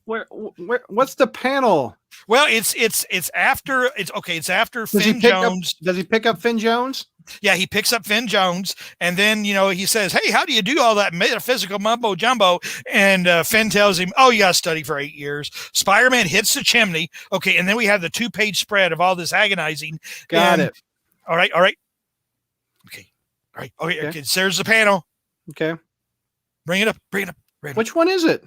What's the panel? Well, it's after Finn Jones. Does he pick up Finn Jones? Yeah, he picks up Finn Jones, and then he says, "Hey, how do you do all that metaphysical mumbo jumbo?" And Finn tells him, "Oh, you got to study for 8 years." Spider-Man hits the chimney. Okay, and then we have the 2-page spread of all this agonizing. Got it. All right. Okay. All right. Okay. So there's the panel. Okay. Bring it up. Ready. Which one is it?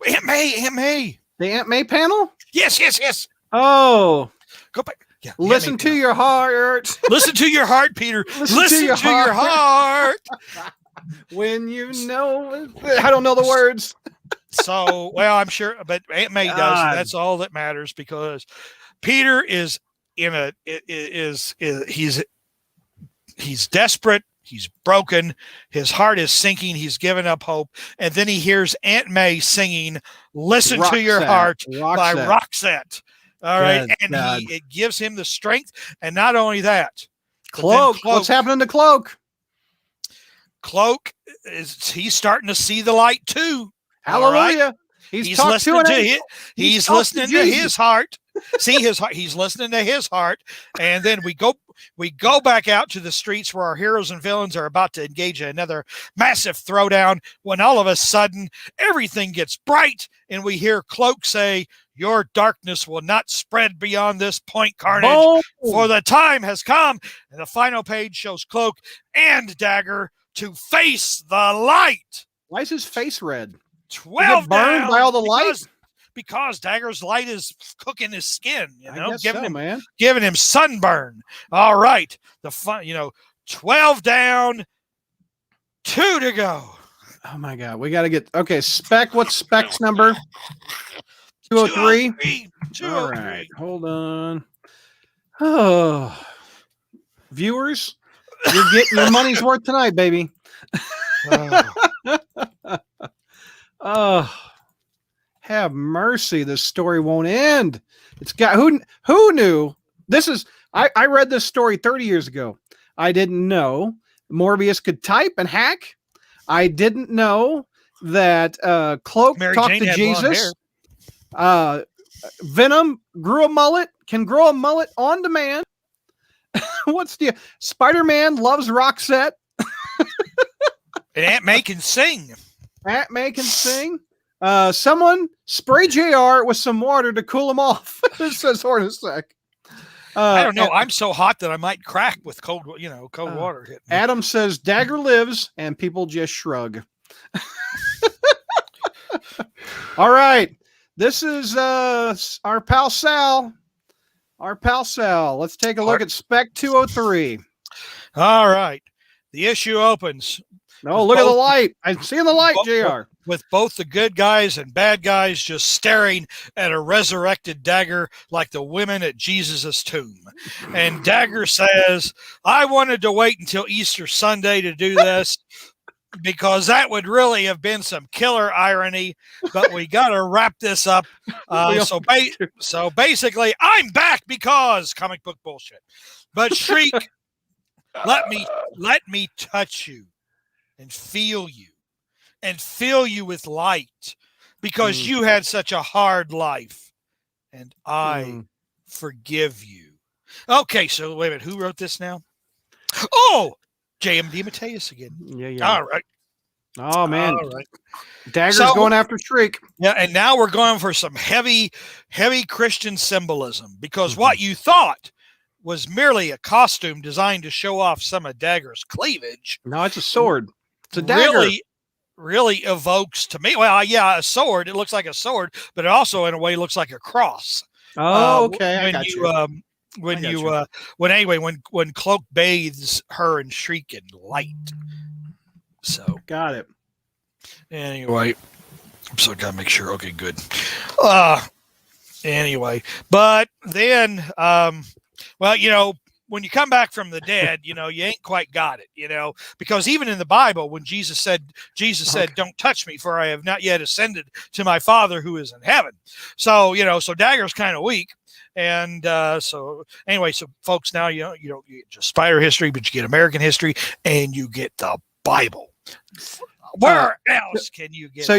Aunt May. The Aunt May panel? Yes. Oh. Go back. Yeah, Listen to your heart. Listen to your heart, Peter. Listen to your heart. When you know, I don't know the words. So, I'm sure, but Aunt May does. That's all that matters, because Peter is he's desperate. He's broken. His heart is sinking. He's given up hope. And then he hears Aunt May singing Listen to Your Heart by Roxette. All right. And it gives him the strength. And not only that, Cloak. What's happening to Cloak? Cloak he's starting to see the light too. Hallelujah. Right? He's listening to his heart. See his heart. He's listening to his heart. And then we go back out to the streets where our heroes and villains are about to engage in another massive throwdown, when all of a sudden everything gets bright and we hear Cloak say, "Your darkness will not spread beyond this point, Carnage, for the time has come." And the final page shows Cloak and Dagger to face the light. Why is his face red? 12 burned down by all the light? Because Dagger's light is cooking his skin, giving him sunburn. All right. 12 down, 2 to go. Oh my God. We got to get, Spec. What's Spec's number? 203? 203. All right. Hold on. Oh, viewers, you're getting your money's worth tonight, baby. Oh, have mercy. This story won't end. It's got who knew this is. I read this story 30 years ago. I didn't know Morbius could type and hack. I didn't know that Cloak talked to Jesus. Venom grew a mullet, can grow a mullet on demand. What's the Spider-Man loves Roxette? And Aunt May can sing. Aunt May can sing. Someone spray JR with some water to cool him off. Says Hornacek. I don't know. I'm so hot that I might crack with cold water hitting me. Adam says Dagger lives, and people just shrug. All right. This is our pal Sal. Let's take a look at Spec 203. All right. The issue opens. No, look at the light. I'm seeing the light, JR. With both the good guys and bad guys just staring at a resurrected Dagger like the women at Jesus' tomb. And Dagger says, "I wanted to wait until Easter Sunday to do this because that would really have been some killer irony, but we got to wrap this up." So basically, I'm back because comic book bullshit. But Shriek, let me touch you and feel you. And fill you with light because you had such a hard life, and I forgive you. Okay, so wait a minute. Who wrote this now? Oh, J.M. DeMatteis again. Yeah. All right. Oh man, All right. Dagger's So- going after Shriek. Yeah, and now we're going for some heavy Christian symbolism, because what you thought was merely a costume designed to show off some of Dagger's cleavage No, it's a sword. It's a dagger. really evokes to me. Well, yeah, a sword. It looks like a sword, but it also, in a way, looks like a cross. Oh, okay. I When got you, you. when Cloak bathes her in Shriek in light. So Got it. anyway, so I gotta make sure. Okay, good. Anyway, but then, well, when you come back from the dead, you ain't quite got it, because even in the Bible, when Jesus said, "Don't touch me, for I have not yet ascended to my Father who is in heaven." So, so Dagger's kind of weak. And so anyway, so folks, now you get just Spider history, but you get American history, and you get the Bible. Where else can you get? So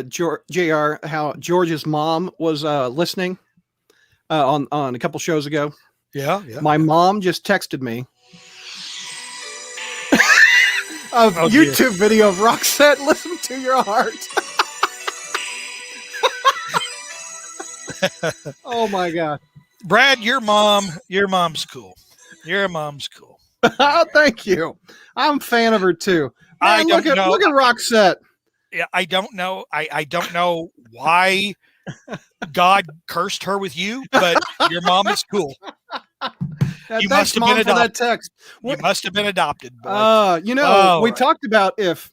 JR, how George's mom was listening on a couple shows ago. Yeah. My mom just texted me a YouTube video of Roxette. Listen to your heart. Oh my God, Brad, your mom's cool. Your mom's cool. Oh, thank you. I'm a fan of her too. Man, look at Roxette. Yeah, I don't know. I don't know why God cursed her with you, but your mom is cool. You must have been adopted. That text. You must have been adopted, boy. We talked about if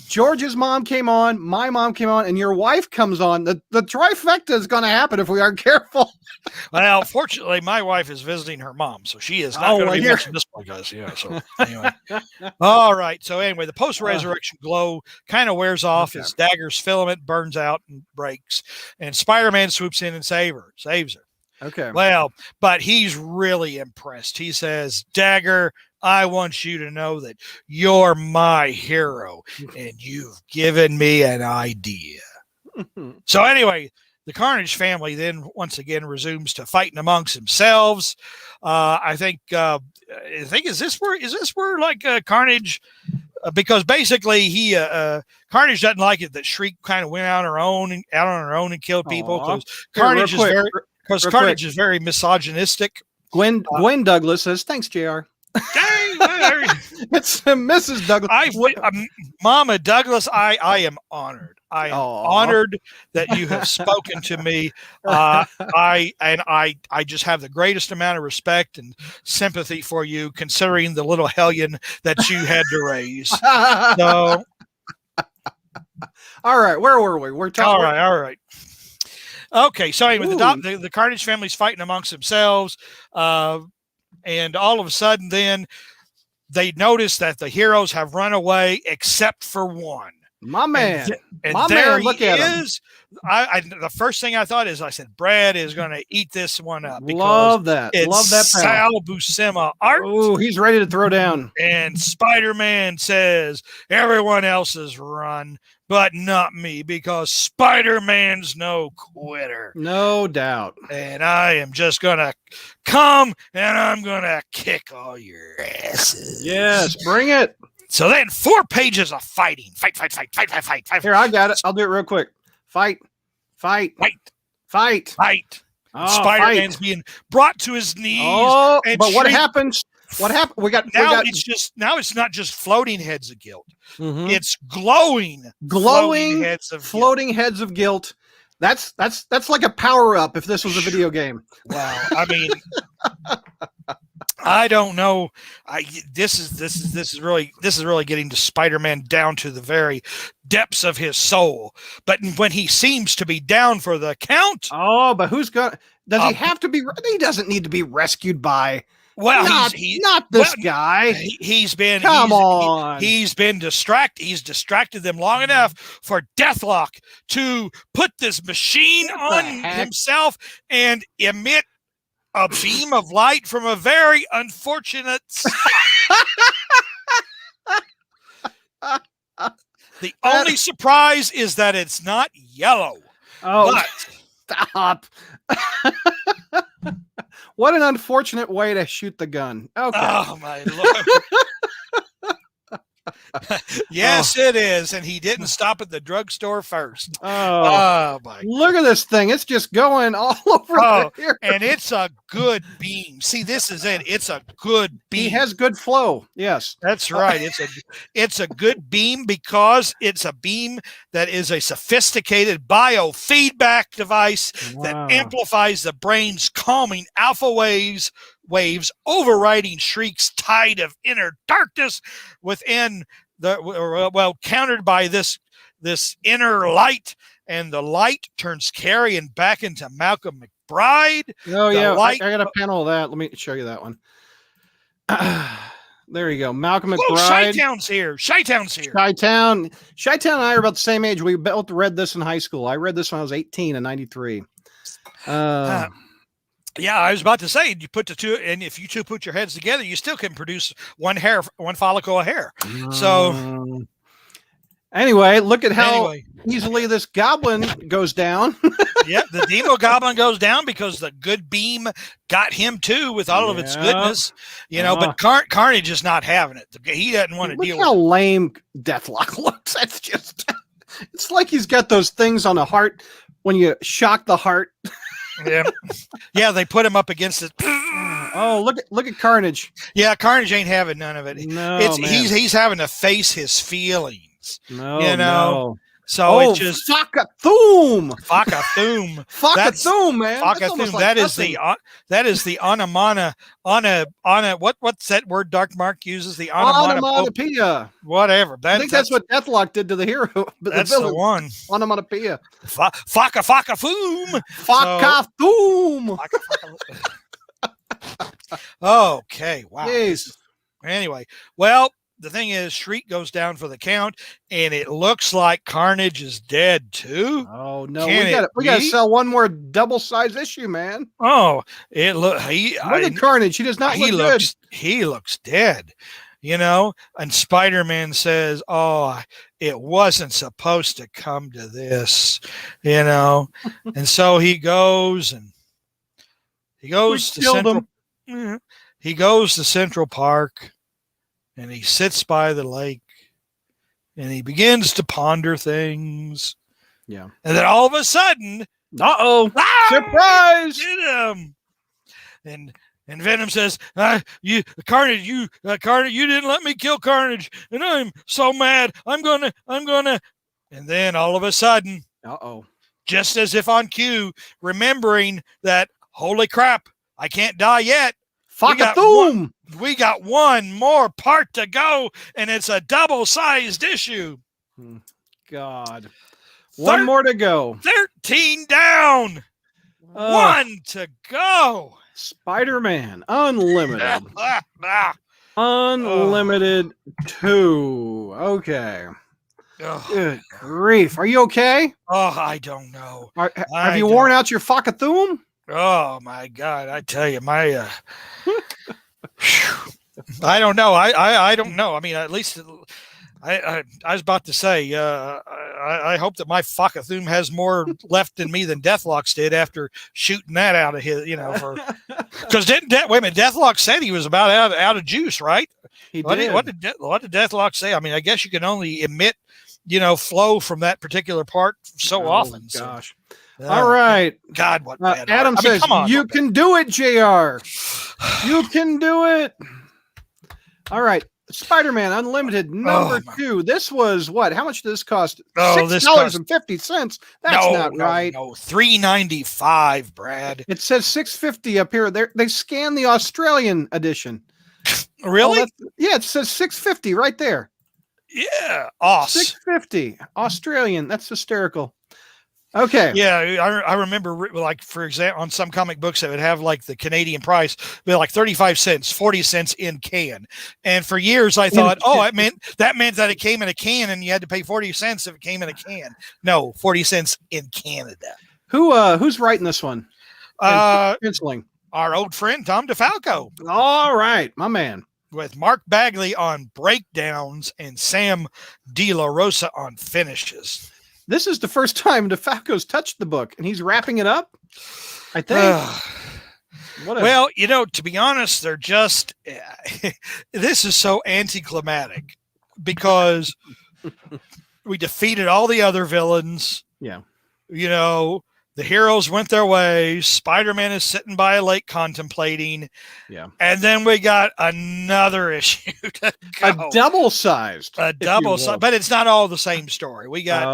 George's mom came on, my mom came on, and your wife comes on, the trifecta is going to happen if we aren't careful. Well, fortunately, my wife is visiting her mom, so she is not going to be watching this podcast. Yeah. So anyway, all right. So anyway, the post-resurrection glow kind of wears off as Dagger's filament burns out and breaks, and Spider-Man swoops in and saves her. Okay. Well, but he's really impressed. He says, "Dagger, I want you to know that you're my hero, and you've given me an idea." So anyway, the Carnage family then once again resumes to fighting amongst themselves. I think is this where like Carnage, because basically Carnage doesn't like it that Shriek kind of went out on her own and killed people, because Carnage is very misogynistic. Gwen Douglas says, "Thanks, JR." It's Mrs. Douglas. Mama Douglas, I am honored. I am honored that you have spoken to me. I just have the greatest amount of respect and sympathy for you, considering the little hellion that you had to raise. So, all right, where were we? We're talking. All right. Okay, so anyway, the Carnage family's fighting amongst themselves, and all of a sudden, then they notice that the heroes have run away, except for one. My man, look at him. The first thing I thought is, I said, Brad is going to eat this one up. Love that. It's Sal Buscema art. Oh, he's ready to throw down. And Spider-Man says, everyone else has run, but not me, because Spider-Man's no quitter. No doubt. And I am just going to come and I'm going to kick all your asses. Yes, bring it. So then 4 pages of fighting. Fight. Here, I got it. I'll do it real quick. Fight. Oh, Spider-Man's being brought to his knees. Oh, but what happens? What happened? It's not just floating heads of guilt. Mm-hmm. It's glowing floating heads of guilt. That's like a power up if this was a video game. Wow. I mean, I don't know. This is really getting to Spider-Man down to the very depths of his soul. But when he seems to be down for the count, but does he have to be? He doesn't need to be rescued by. Well, not this guy. He's been distracted. He's distracted them long enough for Deathlock to put this machine on himself and emit a beam of light from a very unfortunate. The only surprise is that it's not yellow. Oh, stop. What an unfortunate way to shoot the gun. Okay. Oh my Lord. Yes, it is. And he didn't stop at the drugstore first. Oh, My look at this thing. It's just going all over here. And it's a good beam. See, this is it. It's a good beam. He has good flow. Yes. That's right. It's a good beam because it's a beam that is a sophisticated biofeedback device that amplifies the brain's calming alpha waves, overriding Shriek's tide of inner darkness within countered by this inner light, and the light turns Carrion back into Malcolm McBride. Oh yeah, I got a panel of that. Let me show you that one. There you go, Malcolm McBride. Chi-Town's here. Chi-Town. Chi-Town and I are about the same age. We both read this in high school. I read this when I was 18 in '93. Yeah, I was about to say, you put the two, and if you two put your heads together, you still can produce one follicle of hair. So anyway, look at how easily this goblin goes down. Yeah, the Demo Goblin goes down because the good beam got him too with all of its goodness, but Carnage is not having it. He doesn't want to deal with it. Look how lame Deathlock looks. That's just, it's like he's got those things on the heart when you shock the heart. Yeah, they put him up against it. Oh, look at Carnage. Yeah, Carnage ain't having none of it. No, he's having to face his feelings. No. So it's just Fakathoom, man. That is the onomana what's that word Dark Mark uses, the onomatopoeia. Whatever. I think that's what Deathlock did to the hero. That's the one. Onomatopoeia. Fakafoom. Fakathoom. Okay. Wow. Jeez. Anyway, well, the thing is, Shriek goes down for the count, and it looks like Carnage is dead too. Oh no, we got to sell one more double-size issue, man. Oh, look at Carnage. He does not look good. He looks dead, And Spider-Man says, "Oh, it wasn't supposed to come to this," And so he goes to Central Park. And he sits by the lake and he begins to ponder things. Yeah. And then all of a sudden, surprise! Get him. And Venom says, Carnage, you didn't let me kill Carnage. And I'm so mad. I'm gonna. And then all of a sudden, just as if on cue, remembering that, holy crap, I can't die yet. Fakathoom! We got one more part to go, and it's a double-sized issue. God. One more to go. 13 down. One to go. Spider-Man Unlimited. Unlimited 2. Okay. Good grief. Are you okay? Oh, I don't know. Have you worn out your Fakathoom? Oh, my God. I tell you, my... I don't know. I don't know. I mean, at least I was about to say, I hope that my Fakathoom has more left in me than Deathlock's did after shooting that out of his, because Deathlock said he was about out of juice, right? What did Deathlock say? I mean, I guess you can only emit, flow from that particular part so often. Gosh. All right. God, what bad Adam says, you can do it, JR. You can do it. All right. Spider-Man Unlimited number 2. This was what? How much did this cost? $6.50. That's not right. No, $3.95, Brad. It says $6.50 up here. They scanned the Australian edition. Really? Yeah, it says $6.50 right there. Yeah. Awesome. $6.50 Australian. That's hysterical. Okay. Yeah, I remember, like, for example, on some comic books that would have like the Canadian price, be like 35 cents, 40 cents in can. And for years I thought, that meant that it came in a can and you had to pay 40 cents if it came in a can. No, 40 cents in Canada. Who's writing this one? Penciling. Our old friend Tom DeFalco. All right, my man. With Mark Bagley on breakdowns and Sam De La Rosa on finishes. This is the first time DeFalco's touched the book, and he's wrapping it up, I think. Well, to be honest, they're just... this is so anticlimactic because we defeated all the other villains. Yeah. You know, the heroes went their ways. Spider-Man is sitting by a lake contemplating. Yeah. And then we got another issue to go. A double-sized. But it's not all the same story. We got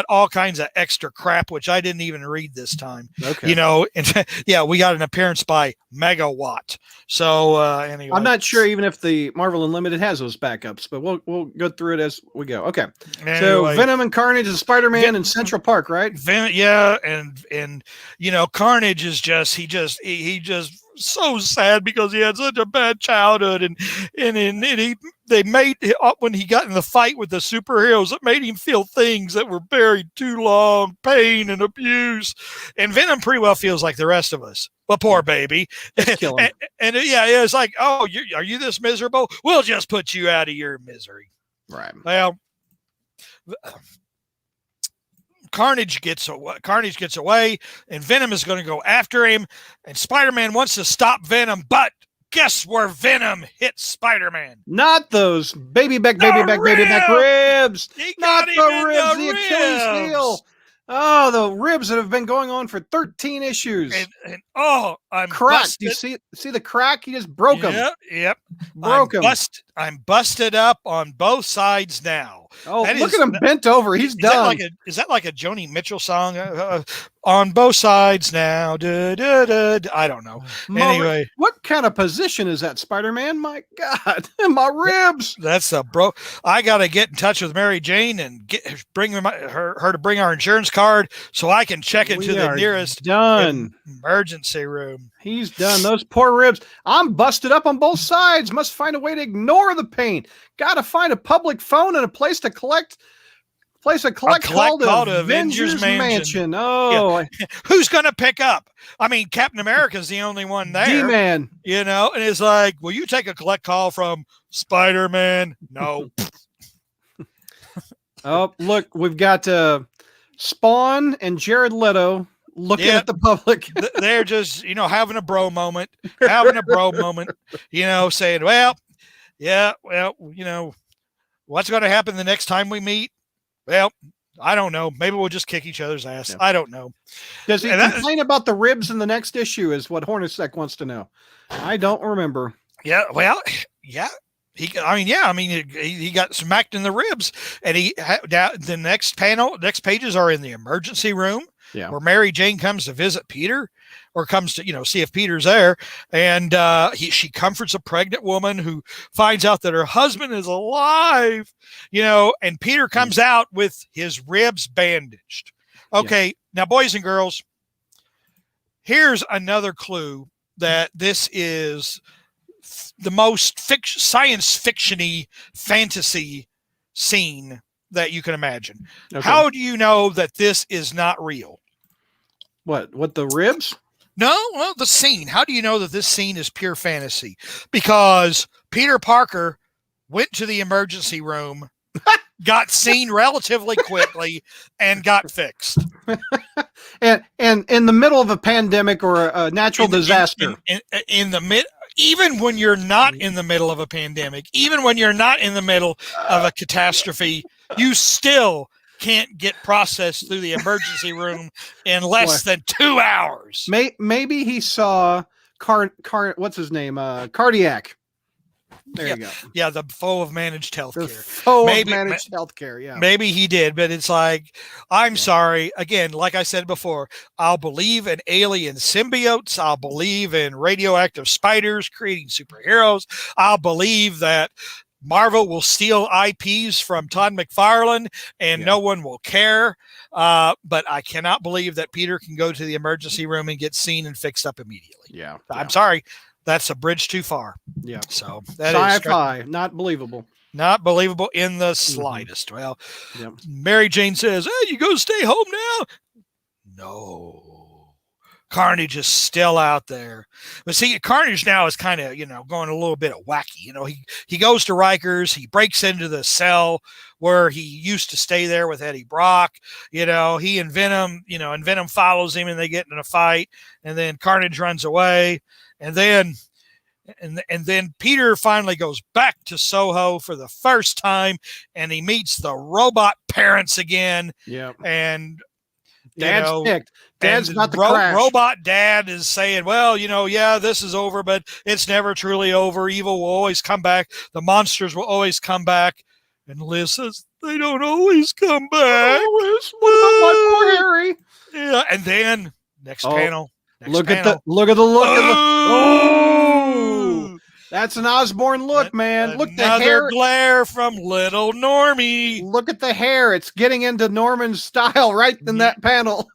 all kinds of extra crap, which I didn't even read this time. Okay. You know, and we got an appearance by Megawatt. So anyway, I'm not sure even if the Marvel Unlimited has those backups, but we'll go through it as we go. Okay. Anyway, so Venom and Carnage and Spider-Man in Central Park, right? And you know, Carnage is just he just so sad because he had such a bad childhood, and they made up when he got in the fight with the superheroes. It made him feel things that were buried too long, pain and abuse. And Venom pretty well feels like the rest of us. Well, poor baby. And it's like, oh, are you this miserable? We'll just put you out of your misery. Right. Well, Carnage gets away, and Venom is going to go after him, and Spider-Man wants to stop Venom, but guess where Venom hits Spider-Man? Not those baby back ribs. Not the ribs, the Achilles heel. Oh, the ribs that have been going on for 13 issues. And I'm cracked. Do you see the crack? He just broke them. Yep. Broke them. I'm busted up on both sides now. Oh, look at him bent over. He's done. Is that like a Joni Mitchell song? On both sides now. I don't know. Anyway, what kind of position is that, Spider-Man? My God, my ribs. That's a bro. I got to get in touch with Mary Jane and bring her to bring our insurance card so I can check into the nearest emergency room. He's done. Those poor ribs. I'm busted up on both sides. Must find a way to ignore the pain. Got to find a public phone and a place to collect called Avengers Mansion. Oh, yeah. Who's going to pick up? I mean, Captain America's the only one there. D-Man. You know, and it's like, will you take a collect call from Spider-Man? No. Oh, look, we've got Spawn and Jared Leto looking at the public. They're just, having a bro moment, saying, what's going to happen the next time we meet? Well, I don't know. Maybe we'll just kick each other's ass. Yeah. I don't know. Does he complain about the ribs in the next issue is what Hornacek wants to know. I don't remember. Yeah, well, yeah. He got smacked in the ribs, and the next pages are in the emergency room, where Mary Jane comes to visit Peter, or comes to see if Peter's there, and she comforts a pregnant woman who finds out that her husband is alive, and Peter comes out with his ribs bandaged. Okay, now boys and girls, here's another clue that this is the most science fiction-y fantasy scene that you can imagine. Okay. How do you know that this is not real? What the ribs? No, well, the scene. How do you know that this scene is pure fantasy? Because Peter Parker went to the emergency room, got seen relatively quickly, and got fixed. and in the middle of a pandemic or a natural disaster. Even when you're not in the middle of a pandemic, even when you're not in the middle of a catastrophe, you still can't get processed through the emergency room in less than 2 hours. Maybe he saw what's his name? Cardiac. There you go. Yeah, the foe of managed healthcare. Managed healthcare, yeah. Maybe he did, but it's like, I'm sorry. Again, like I said before, I'll believe in alien symbiotes. I'll believe in radioactive spiders creating superheroes. I'll believe that Marvel will steal IPs from Todd McFarlane and no one will care. But I cannot believe that Peter can go to the emergency room and get seen and fixed up immediately. Yeah. I'm sorry. That's a bridge too far. Yeah. So that sci-fi, not believable. Not believable in the slightest. Well, Mary Jane says, "Hey, you go stay home now." No. Carnage is still out there. But see, Carnage now is kind of, going a little bit wacky. He goes to Rikers. He breaks into the cell where he used to stay there with Eddie Brock. He and Venom, and Venom follows him and they get in a fight. And then Carnage runs away. And then And then Peter finally goes back to Soho for the first time, and he meets the robot parents again. Yeah. And Dad's ticked. Dad's about to crash. Robot dad is saying, well, yeah, this is over, but it's never truly over. Evil will always come back. The monsters will always come back. And Liz says, they don't always come back. What about my poor Harry? Yeah. And then next panel. Look at the look. Oh, that's an Osborne look, man. Look, the hair glare from little Normie. Look at the hair. It's getting into Norman's style right in that panel.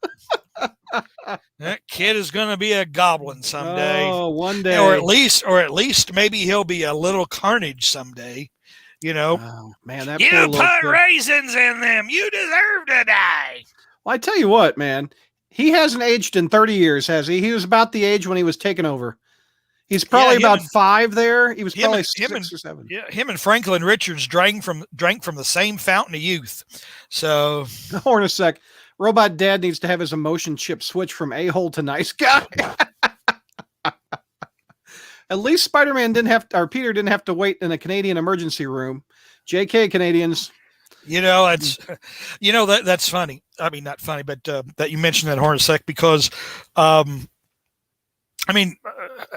That kid is going to be a goblin someday. Oh, one day. Or at least maybe he'll be a little Carnage someday. Oh, man, that you put raisins in them. You deserve to die. Well, I tell you what, man. He hasn't aged in 30 years, has he? He was about the age when he was taken over. He's probably about 5 there. He was probably 6 or 7. Yeah, him and Franklin Richards drank from the same fountain of youth. So, hold on a sec. Robot Dad needs to have his emotion chip switch from a-hole to nice guy. At least Spider-Man Peter didn't have to wait in a Canadian emergency room. JK, Canadians. That's funny. I mean, not funny, but that you mentioned that horn sec because,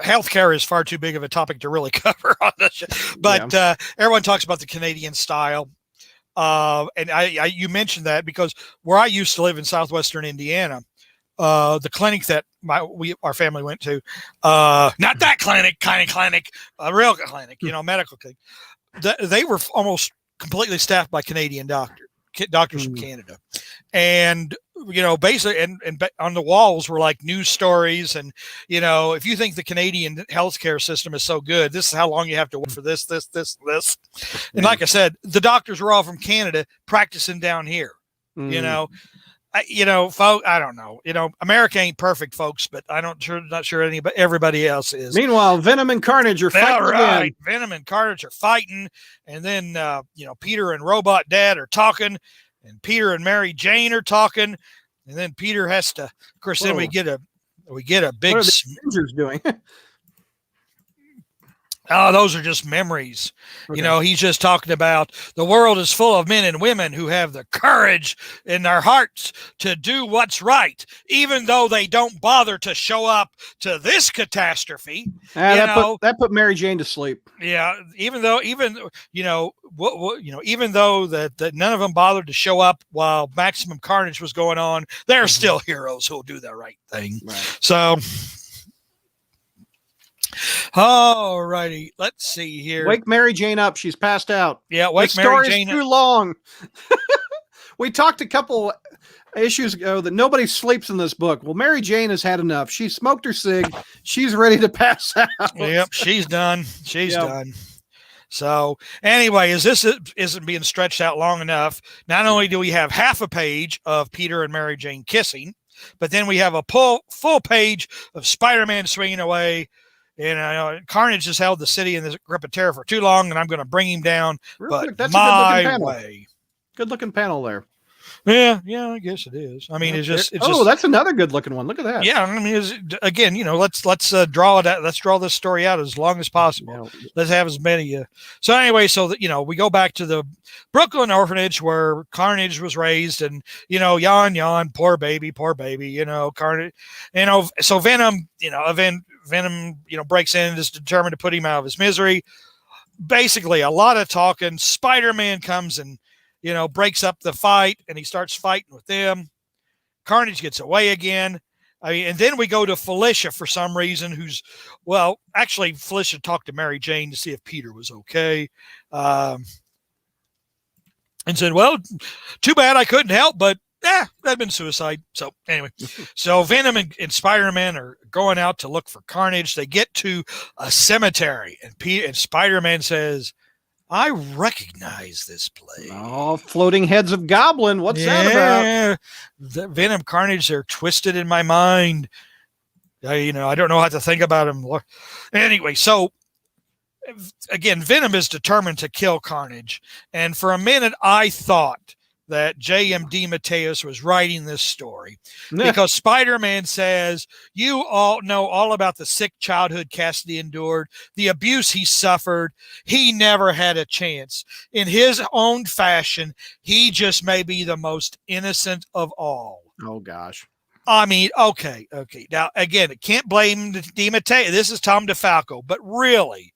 healthcare is far too big of a topic to really cover on this show. But everyone talks about the Canadian style. And you mentioned that because where I used to live in southwestern Indiana, the clinic that our family went to, not that kind of clinic, a real clinic, medical clinic. They were almost completely staffed by Canadian doctors from Canada, and basically, and on the walls were like news stories, and if you think the Canadian healthcare system is so good, this is how long you have to wait for this. And like I said, the doctors were all from Canada practicing down here. Folks, I don't know. America ain't perfect, folks, but not sure everybody else is. Meanwhile, Venom and Carnage are fighting again. Venom and Carnage are fighting, and then Peter and Robot Dad are talking, and Peter and Mary Jane are talking, and then Peter has to. Of course, then we get a big. What are the Avengers doing? Oh, those are just memories. Okay. He's just talking about the world is full of men and women who have the courage in their hearts to do what's right, even though they don't bother to show up to this catastrophe. That put Mary Jane to sleep. Yeah, even though that none of them bothered to show up while Maximum Carnage was going on, they're still heroes who'll do the right thing. Right. So. All righty, let's see here. Wake Mary Jane up. She's passed out. Yeah, wake Mary Jane up. Too long. We talked a couple issues ago that nobody sleeps in this book. Well, Mary Jane has had enough. She smoked her cig. She's ready to pass out. Yep, she's done. She's done. So anyway, as this isn't being stretched out long enough, not only do we have half a page of Peter and Mary Jane kissing, but then we have a full page of Spider-Man swinging away. And Carnage has held the city in the grip of terror for too long, and I'm going to bring him down. But that's my a good-looking way. Good-looking panel there. Yeah, I guess it is. I mean, that's another good-looking one. Look at that. Yeah, I mean, let's draw it out. Let's draw this story out as long as possible. Yeah. Let's have as many. So anyway, we go back to the Brooklyn orphanage where Carnage was raised, and yawn, poor baby, Carnage. So Venom, Venom, breaks in and is determined to put him out of his misery. Basically, a lot of talking. Spider-Man comes and, breaks up the fight, and he starts fighting with them. Carnage gets away again. And then we go to Felicia for some reason, actually, Felicia talked to Mary Jane to see if Peter was okay. And said, well, too bad I couldn't help, but that'd been suicide. So anyway, so Venom and Spider-Man are going out to look for Carnage. They get to a cemetery, and Spider-Man says, I recognize this place. Oh, floating heads of goblin. What's that about? The Venom Carnage, they're twisted in my mind. I don't know how to think about them. Anyway, so again, Venom is determined to kill Carnage. And for a minute, I thought that J.M. DeMatteis was writing this story because Spider-Man says, you all know all about the sick childhood Cassidy endured, the abuse he suffered. He never had a chance. In his own fashion, he just may be the most innocent of all. Oh, gosh. I mean, okay. Now, again, can't blame DeMatteis. This is Tom DeFalco. But really,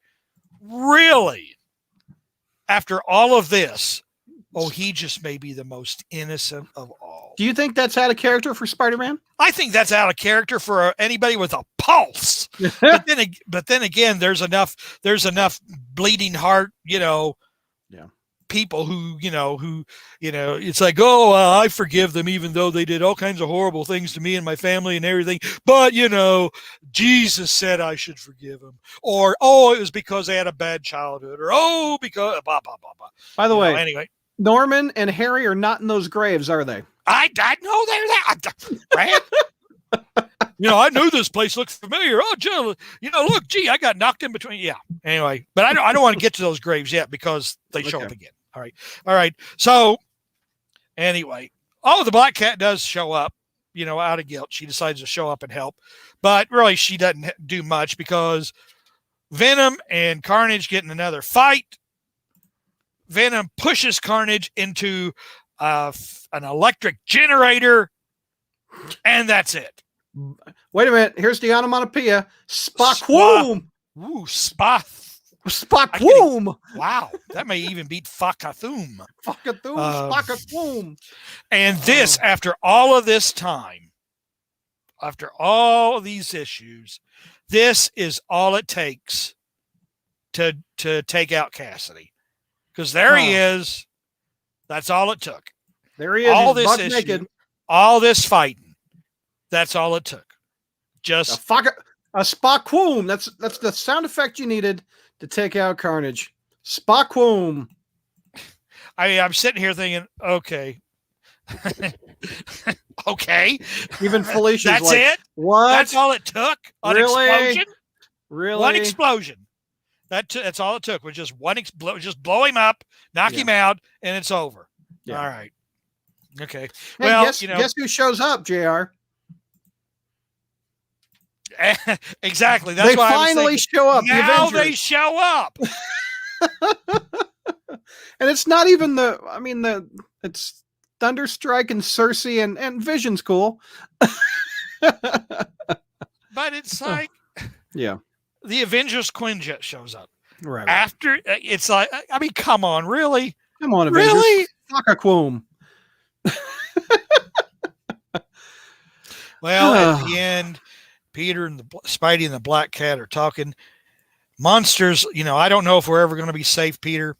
after all of this, he just may be the most innocent of all. Do you think that's out of character for Spider-Man? I think that's out of character for anybody with a pulse. but then again, there's enough bleeding heart, people who it's like, I forgive them even though they did all kinds of horrible things to me and my family and everything. But, Jesus said I should forgive them. Or, it was because they had a bad childhood. Or, because blah, blah, blah, blah. By the way, anyway. Norman and Harry are not in those graves, are they? I know they're not. Right? I knew this place looked familiar. Oh, Joe, look, gee, I got knocked in between. Yeah. Anyway, but I don't want to get to those graves yet because they show up again. All right. So anyway, the Black Cat does show up, out of guilt. She decides to show up and help, but really she doesn't do much because Venom and Carnage get in another fight. Venom pushes Carnage into an electric generator, and that's it. Wait a minute. Here's the onomatopoeia. Spakwoom. Ooh, Spakwoom. Wow. That may even beat Fakathoom. Spakathoom. And this, after all of this time, after all of these issues, this is all it takes to take out Cassidy. Because there he is. That's all it took. There he is. All He's this buck issue, naked. all this fighting. That's all it took. Just a Spakwoom. That's the sound effect you needed to take out Carnage. Spakwoom. I'm sitting here thinking, okay. Okay. Even Felicia's that's like, it? What? That's all it took? An explosion? Really? One explosion. That's all it took was just just blow him up, knock him out, and it's over. Yeah. All right. Okay. Hey, well, guess who shows up, JR? Exactly. That's they why finally show up. Now they show up. And it's not even it's Thunderstrike and Cersei and Vision's cool. But it's like, yeah. The Avengers Quinjet shows up. Right. After it's like, come on, really? Come on, Avengers. Really? Fuck-a-quoom. Well, at the end, Peter and Spidey and the Black Cat are talking. Monsters, I don't know if we're ever going to be safe, Peter,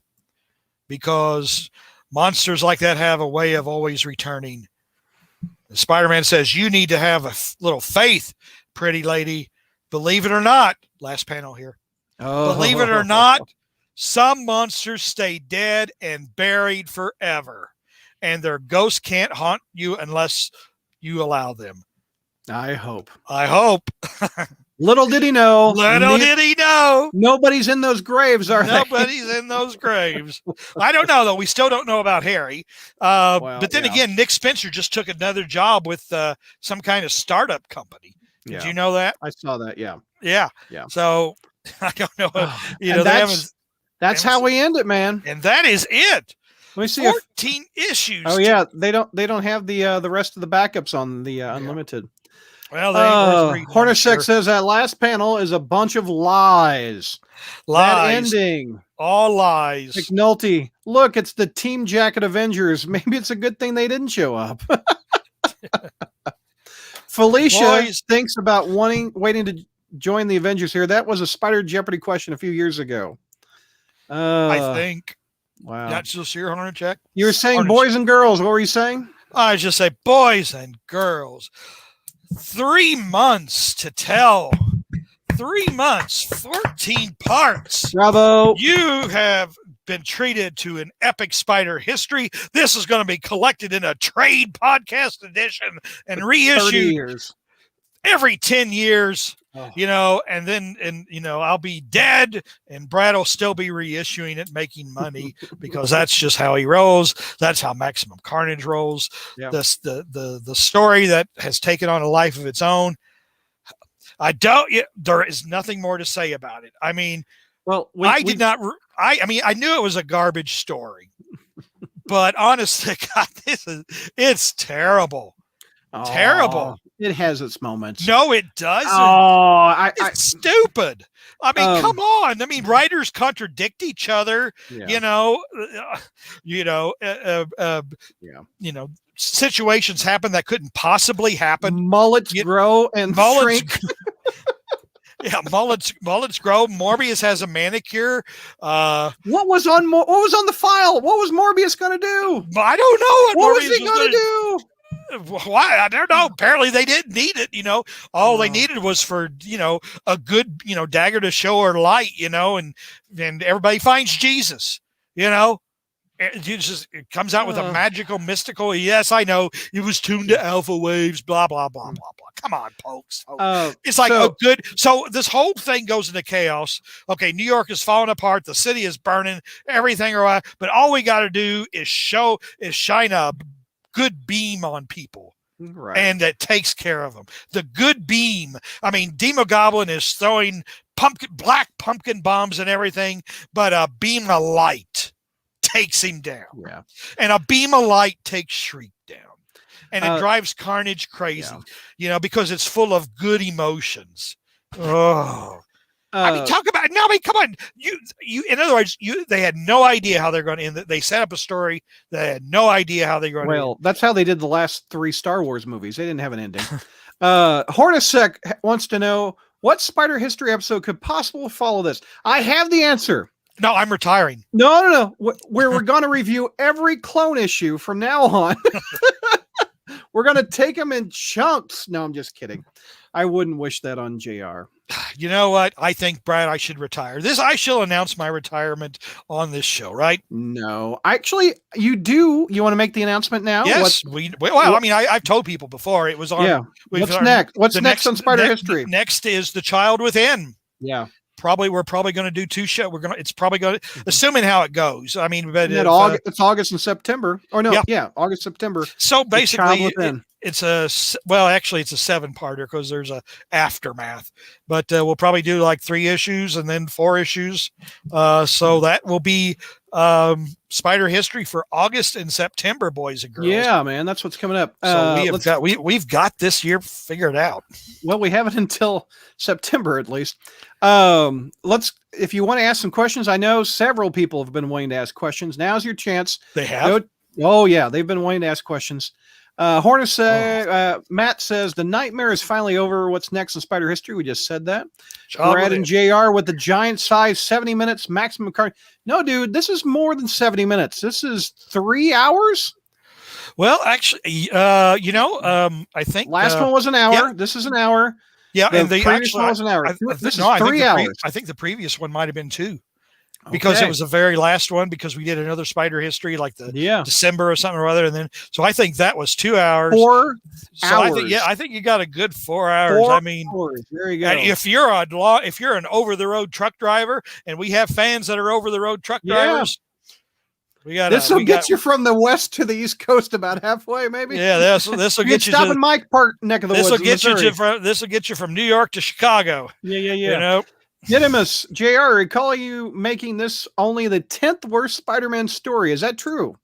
because monsters like that have a way of always returning. And Spider-Man says, you need to have a little faith, pretty lady. Believe it or not, last panel here. Believe it or not, some monsters stay dead and buried forever, and their ghosts can't haunt you unless you allow them. I hope. Little did he know. Nobody's in those graves, are they? Nobody's in those graves. I don't know, though. We still don't know about Harry. But then again, Nick Spencer just took another job with some kind of startup company. Did you know that? I saw that, yeah. Yeah. So I don't know. That's how we end it, man. And that is it. Let me see 14 issues. Oh yeah, they don't have the rest of the backups on the Unlimited. Well, Hornacek says that last panel is a bunch of lies. That ending, all lies. McNulty, look, it's the Team Jacket Avengers. Maybe it's a good thing they didn't show up. Felicia thinks about waiting to join the Avengers here. That was a Spider Jeopardy question a few years ago. I think. Wow. Not just here, Hornacek. You were saying boys and girls. What were you saying? I just say boys and girls. 3 months to tell. 3 months, 14 parts. Bravo. You have been treated to an epic Spider history. This is going to be collected in a trade podcast edition and reissued every 10 years, Oh. and I'll be dead and Brad will still be reissuing it, making money because that's just how he rolls. That's how Maximum Carnage rolls. Yeah. The story that has taken on a life of its own. There is nothing more to say about it. I mean, well, I knew it was a garbage story, but honestly, God, it's terrible. Terrible. It has its moments. No, it doesn't. It's stupid. I mean, come on. I mean, writers contradict each other. Yeah. Situations happen that couldn't possibly happen. Mullets grow and shrink. Yeah, mullets grow. Morbius has a manicure. What was on the file? What was Morbius going to do? I don't know what was he going to do. Why? I don't know. Apparently they didn't need it, all they needed was for, a good, dagger to show her light, and everybody finds Jesus, it comes out with a magical, mystical. Yes, I know it was tuned to alpha waves, blah, blah, blah, blah, blah. Come on, folks. It's like so this whole thing goes into chaos. Okay. New York is falling apart. The city is burning, everything. But all we got to do is shine a good beam on people, right? And that takes care of them. The good beam. I mean, Demogoblin is throwing black pumpkin bombs and everything, but a beam of light takes him down. Yeah, and a beam of light takes Shriek down, and it drives Carnage crazy. Yeah. Because it's full of good emotions. Oh. Talk about it. No, come on. You. In other words, they had no idea how they're going to end it. They set up a story. They had no idea how they're going to end it. Well, that's how they did the last 3 Star Wars movies. They didn't have an ending. Hornacek wants to know what Spider History episode could possibly follow this. I have the answer. No, I'm retiring. No. We're going to review every clone issue from now on. We're going to take them in chunks. No, I'm just kidding. I wouldn't wish that on JR. You know what? I think, Brad, I should retire. I shall announce my retirement on this show, right? No. Actually, you do. You want to make the announcement now? Yes. I've told people before. It was on. Yeah. What's next? What's next on Spider History? Next is The Child Within. Yeah. We're probably going to do 2 shows. It's probably going to, assuming how it goes. I mean, but it's August and September. Or no, August, September. So basically, it's a 7-parter because there's a aftermath. But we'll probably do like 3 issues and then 4 issues. So that will be Spider History for August and September, boys and girls. Yeah, man, that's what's coming up. So we've got this year figured out. Well, we have it until September at least. If you want to ask some questions, I know several people have been wanting to ask questions. Now's your chance. They have. They've been wanting to ask questions. Matt says the nightmare is finally over. What's next in Spider History? We just said that. Brad and JR with the giant size 70 minutes Maximum Carnage. No, dude, this is more than 70 minutes. This is 3 hours. Well, actually, I think last one was an hour. Yeah. This is an hour. Yeah, and the previous one was an hour. This is 3 hours. I think the previous one might have been 2. Because it was the very last one, because we did another Spider History like December or something or other, and then so I think that was 2 hours. 4 hours. I think you got a good 4 hours. 4 hours. There you go. If you're an over the road truck driver, and we have fans that are over the road truck drivers, this will get you from the west to the east coast about halfway, maybe. Yeah, this will get you. Stop in Mike Park neck of the woods. This will get you from New York to Chicago. Yeah. Didymus, JR, I recall you making this only the 10th worst Spider-Man story. Is that true?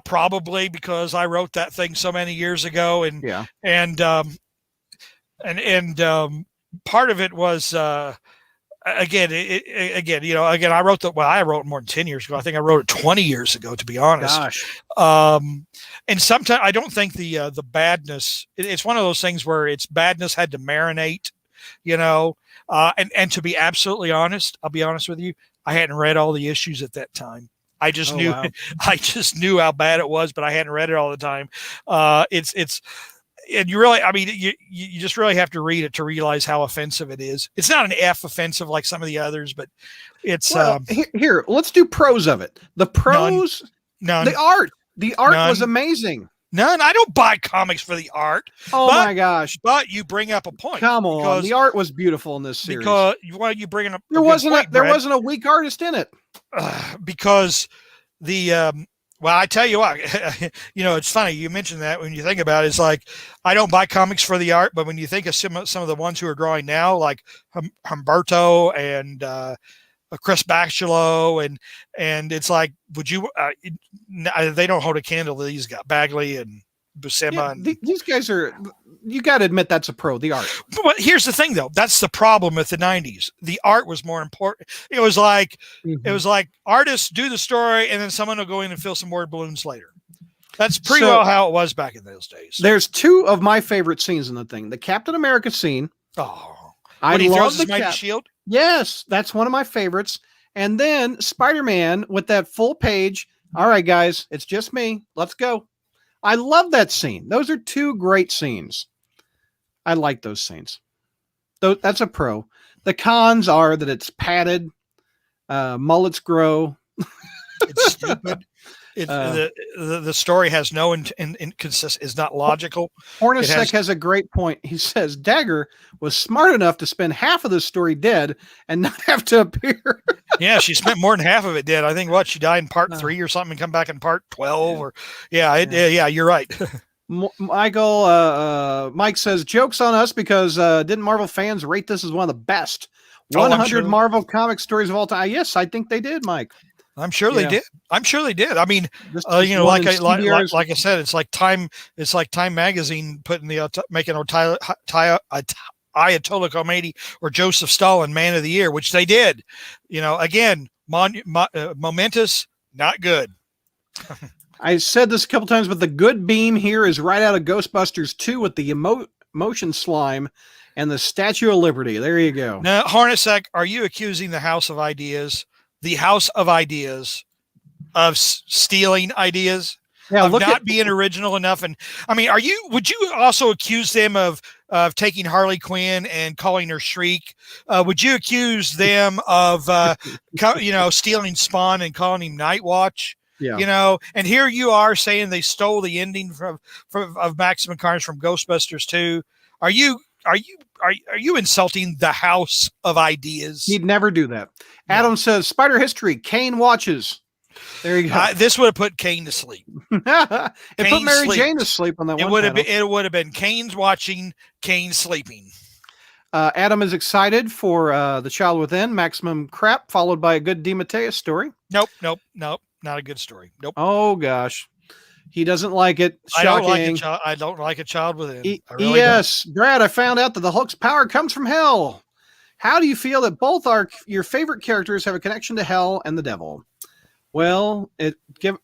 Probably, because I wrote that thing so many years ago, and part of it was I wrote more than 10 years ago. I think I wrote it 20 years ago, to be honest. Gosh. And sometimes I don't think the badness. It's one of those things where its badness had to marinate, and to be absolutely honest, I'll be honest with you, I hadn't read all the issues at that time. I just knew how bad it was, but I hadn't read it all the time. And you really, you just really have to read it to realize how offensive it is. It's not an F offensive like some of the others, but it's here. Let's do pros of it. The pros, none. The art was amazing. None. I don't buy comics for the art. Oh but, my gosh! But you bring up a point. Come on, the art was beautiful in this series. Because you bring up there wasn't a weak artist in it. Because the well, I tell you what, it's funny you mentioned that. When you think about it, it's like I don't buy comics for the art, but when you think of some of the ones who are drawing now, like Humberto and Chris Bachalo, and it's like, would you? They don't hold a candle to these guys, Bagley and Buscema. Yeah, and these guys are. You got to admit that's a pro. The art. But here's the thing, though. That's the problem with the '90s. The art was more important. It was like artists do the story, and then someone will go in and fill some word balloons later. That's pretty well how it was back in those days. There's two of my favorite scenes in the thing: the Captain America scene. Oh, I he love throws the his mighty shield. Yes, that's one of my favorites. And then Spider-Man with that full page. All right, guys, it's just me. Let's go. I love that scene. Those are two great scenes. I like those scenes. That's a pro. The cons are that it's padded, mullets grow. It's stupid. The story has no is not logical. Hornacek has a great point. He says Dagger was smart enough to spend half of the story dead and not have to appear. Yeah, she spent more than half of it dead. I think she died in part 3 or something and come back in part 12 yeah, you're right. Mike says jokes on us because didn't Marvel fans rate this as one of the best 100 Marvel comic stories of all time? Yes, I think they did, Mike. I'm sure they did. I mean, like I said, it's like Time. It's like Time magazine putting making Ayatollah Khomeini or Joseph Stalin Man of the Year, which they did. Again, momentous, not good. I said this a couple times, but the good beam here is right out of Ghostbusters 2 with the motion slime and the Statue of Liberty. There you go. Now, Hornacek, are you accusing the House of Ideas of stealing ideas, of not being original enough? And I mean, would you also accuse them of taking Harley Quinn and calling her Shriek? Would you accuse them of stealing Spawn and calling him Nightwatch? Yeah. And here you are saying they stole the ending of Maximum Carnage from Ghostbusters 2. Are you insulting the House of Ideas? He'd never do that. No. Adam says Spider History, Kane watches. There you go. This would have put Kane to sleep. It put Mary Jane to sleep on that one. It would have been Kane's watching, Kane sleeping. Adam is excited for The Child Within, Maximum Crap, followed by a good DeMatteis story. Nope. Not a good story. Nope. Oh, gosh. He doesn't like it. Shocking. I don't like A Child Within. Yes. Brad, I found out that the Hulk's power comes from hell. How do you feel that both your favorite characters have a connection to hell and the devil? Well,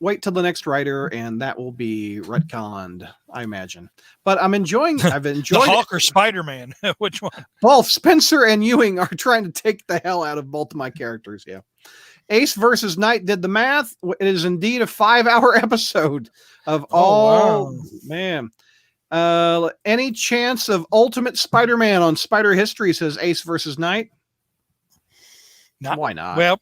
wait till the next writer, and that will be retconned, I imagine. But I've enjoyed the Hulk or Spider-Man. Which one? Both. Spencer and Ewing are trying to take the hell out of both of my characters. Yeah. Ace versus Knight did the math. It is indeed a 5-hour episode of man. Any chance of Ultimate Spider-Man on Spider History, says Ace versus Knight? Why not? Well,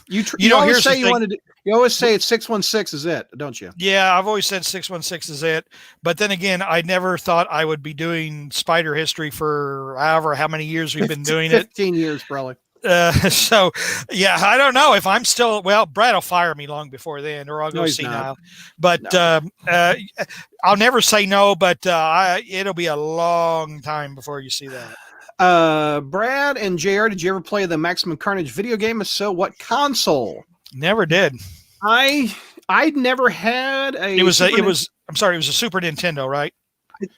you always say you always say it's 616 is it, don't you? Yeah, I've always said 616 is it. But then again, I never thought I would be doing Spider History for however how many years we've been doing 15 years probably. So yeah, I don't know if I'm still, Brad will fire me long before then, or I'll go senile. But I'll never say no, but it'll be a long time before you see that. Brad and JR, did you ever play the Maximum Carnage video game? If so, what console? Never did. I'd never had a. It was a Super Nintendo, right?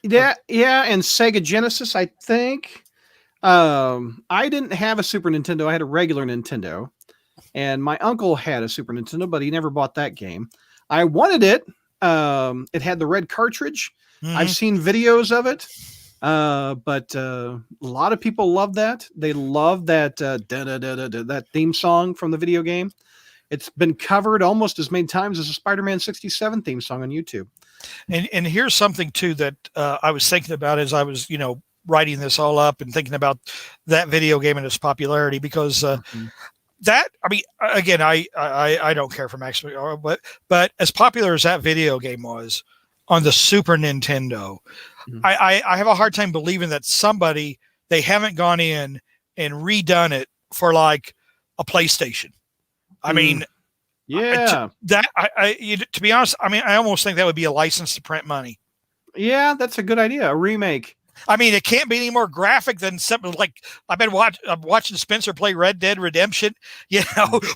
Yeah, and Sega Genesis, I think. I didn't have a Super Nintendo. I had a regular Nintendo, and my uncle had a Super Nintendo, but he never bought that game. I wanted it. It had the red cartridge. Mm-hmm. I've seen videos of it. But a lot of people love that. They love that that theme song from the video game. It's been covered almost as many times as a Spider-Man 67 theme song on YouTube. And here's something too that I was thinking about as I was, writing this all up and thinking about that video game and its popularity, because that, I mean, again, I don't care for Maximum, but as popular as that video game was, on the Super Nintendo. Mhm. I have a hard time believing that they haven't gone in and redone it for like a PlayStation. I mean, Yeah. to be honest, I mean, I almost think that would be a license to print money. Yeah, that's a good idea. A remake. I mean, it can't be any more graphic than something like I'm watching Spencer play Red Dead Redemption,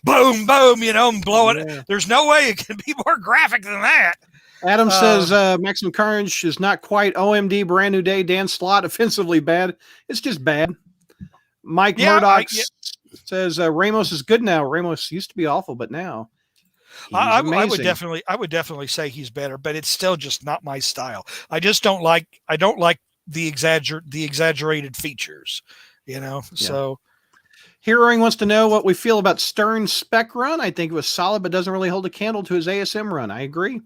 boom, boom, and blowing it. Yeah. There's no way it can be more graphic than that. Adam says Maximum Carnage is not quite OMD Brand New Day Dan Slott offensively bad. It's just bad. Mike Murdoch says Ramos is good now. Ramos used to be awful, but now I would definitely say he's better, but it's still just not my style. I don't like the exaggerated features, So Heroing wants to know what we feel about Stern's spec run. I think it was solid, but doesn't really hold a candle to his ASM run. I agree.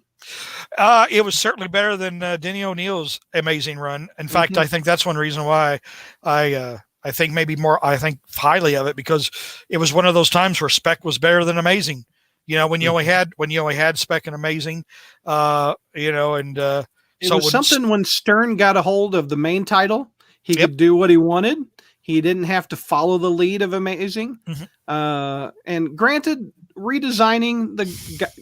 It was certainly better than Denny O'Neil's amazing run. In fact, I think that's one reason why I think I think highly of it, because it was one of those times where spec was better than amazing. When you only had spec and amazing, and it was something when Stern got a hold of the main title, he could do what he wanted. He didn't have to follow the lead of amazing. And granted, redesigning the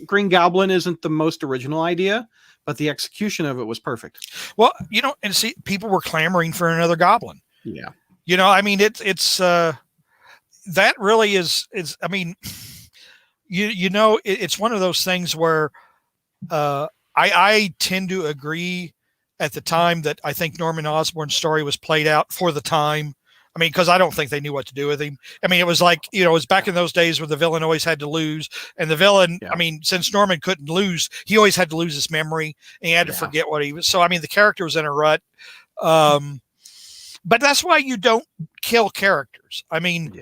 Green Goblin isn't the most original idea, but the execution of it was perfect. Well, and see, people were clamoring for another Goblin. Yeah. I mean, it's that really is, I mean, it's one of those things where I tend to agree at the time that I think Norman Osborn's story was played out for the time. I mean, because I don't think they knew what to do with him. I mean, it was like, it was back in those days where the villain always had to lose. And the villain, I mean, since Norman couldn't lose, he always had to lose his memory and he had to forget what he was. So, I mean, the character was in a rut. But that's why you don't kill characters. I mean,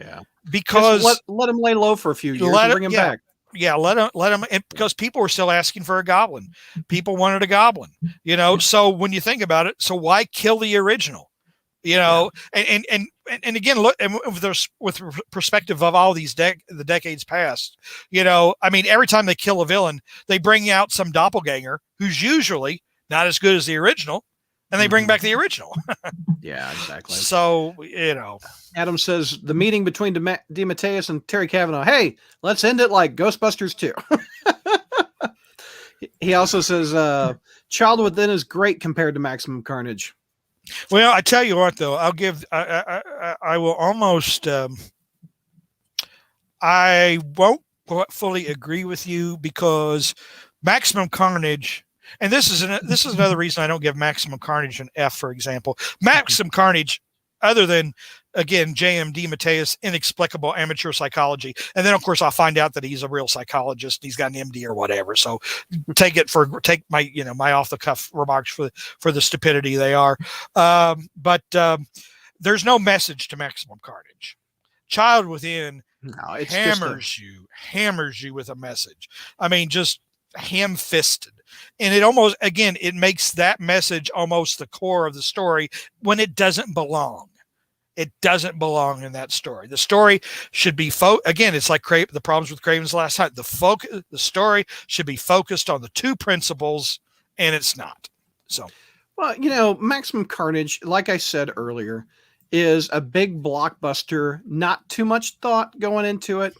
because let him lay low for a few years and bring him back. Yeah, let him, because people were still asking for a Goblin. People wanted a Goblin, So when you think about it, so why kill the original? And again, look, and with perspective of all these the decades past, I mean, every time they kill a villain, they bring out some doppelganger who's usually not as good as the original, and they bring back the original. Yeah, exactly. So, Adam says the meeting between DeMatteis and Terry Cavanaugh. Hey, let's end it like Ghostbusters 2. He also says Child Within is great compared to Maximum Carnage. Well, I tell you what, though, I will almost, I won't fully agree with you, because Maximum Carnage, and this is another reason I don't give Maximum Carnage an F, for example. Maximum Carnage, other than, again, J.M. DeMatteis, inexplicable amateur psychology. And then, of course, I'll find out that he's a real psychologist. He's got an MD or whatever. So take my, my off the cuff remarks for the stupidity they are. But there's no message to Maximum Carnage. Child Within hammers you with a message. I mean, just ham-fisted. And it almost, again, it makes that message almost the core of the story when it doesn't belong. It doesn't belong in that story. The story should be again. It's like the problems with Craven's Last Hunt. The story should be focused on the two principles, and it's not. So, well, Maximum Carnage, like I said earlier, is a big blockbuster. Not too much thought going into it.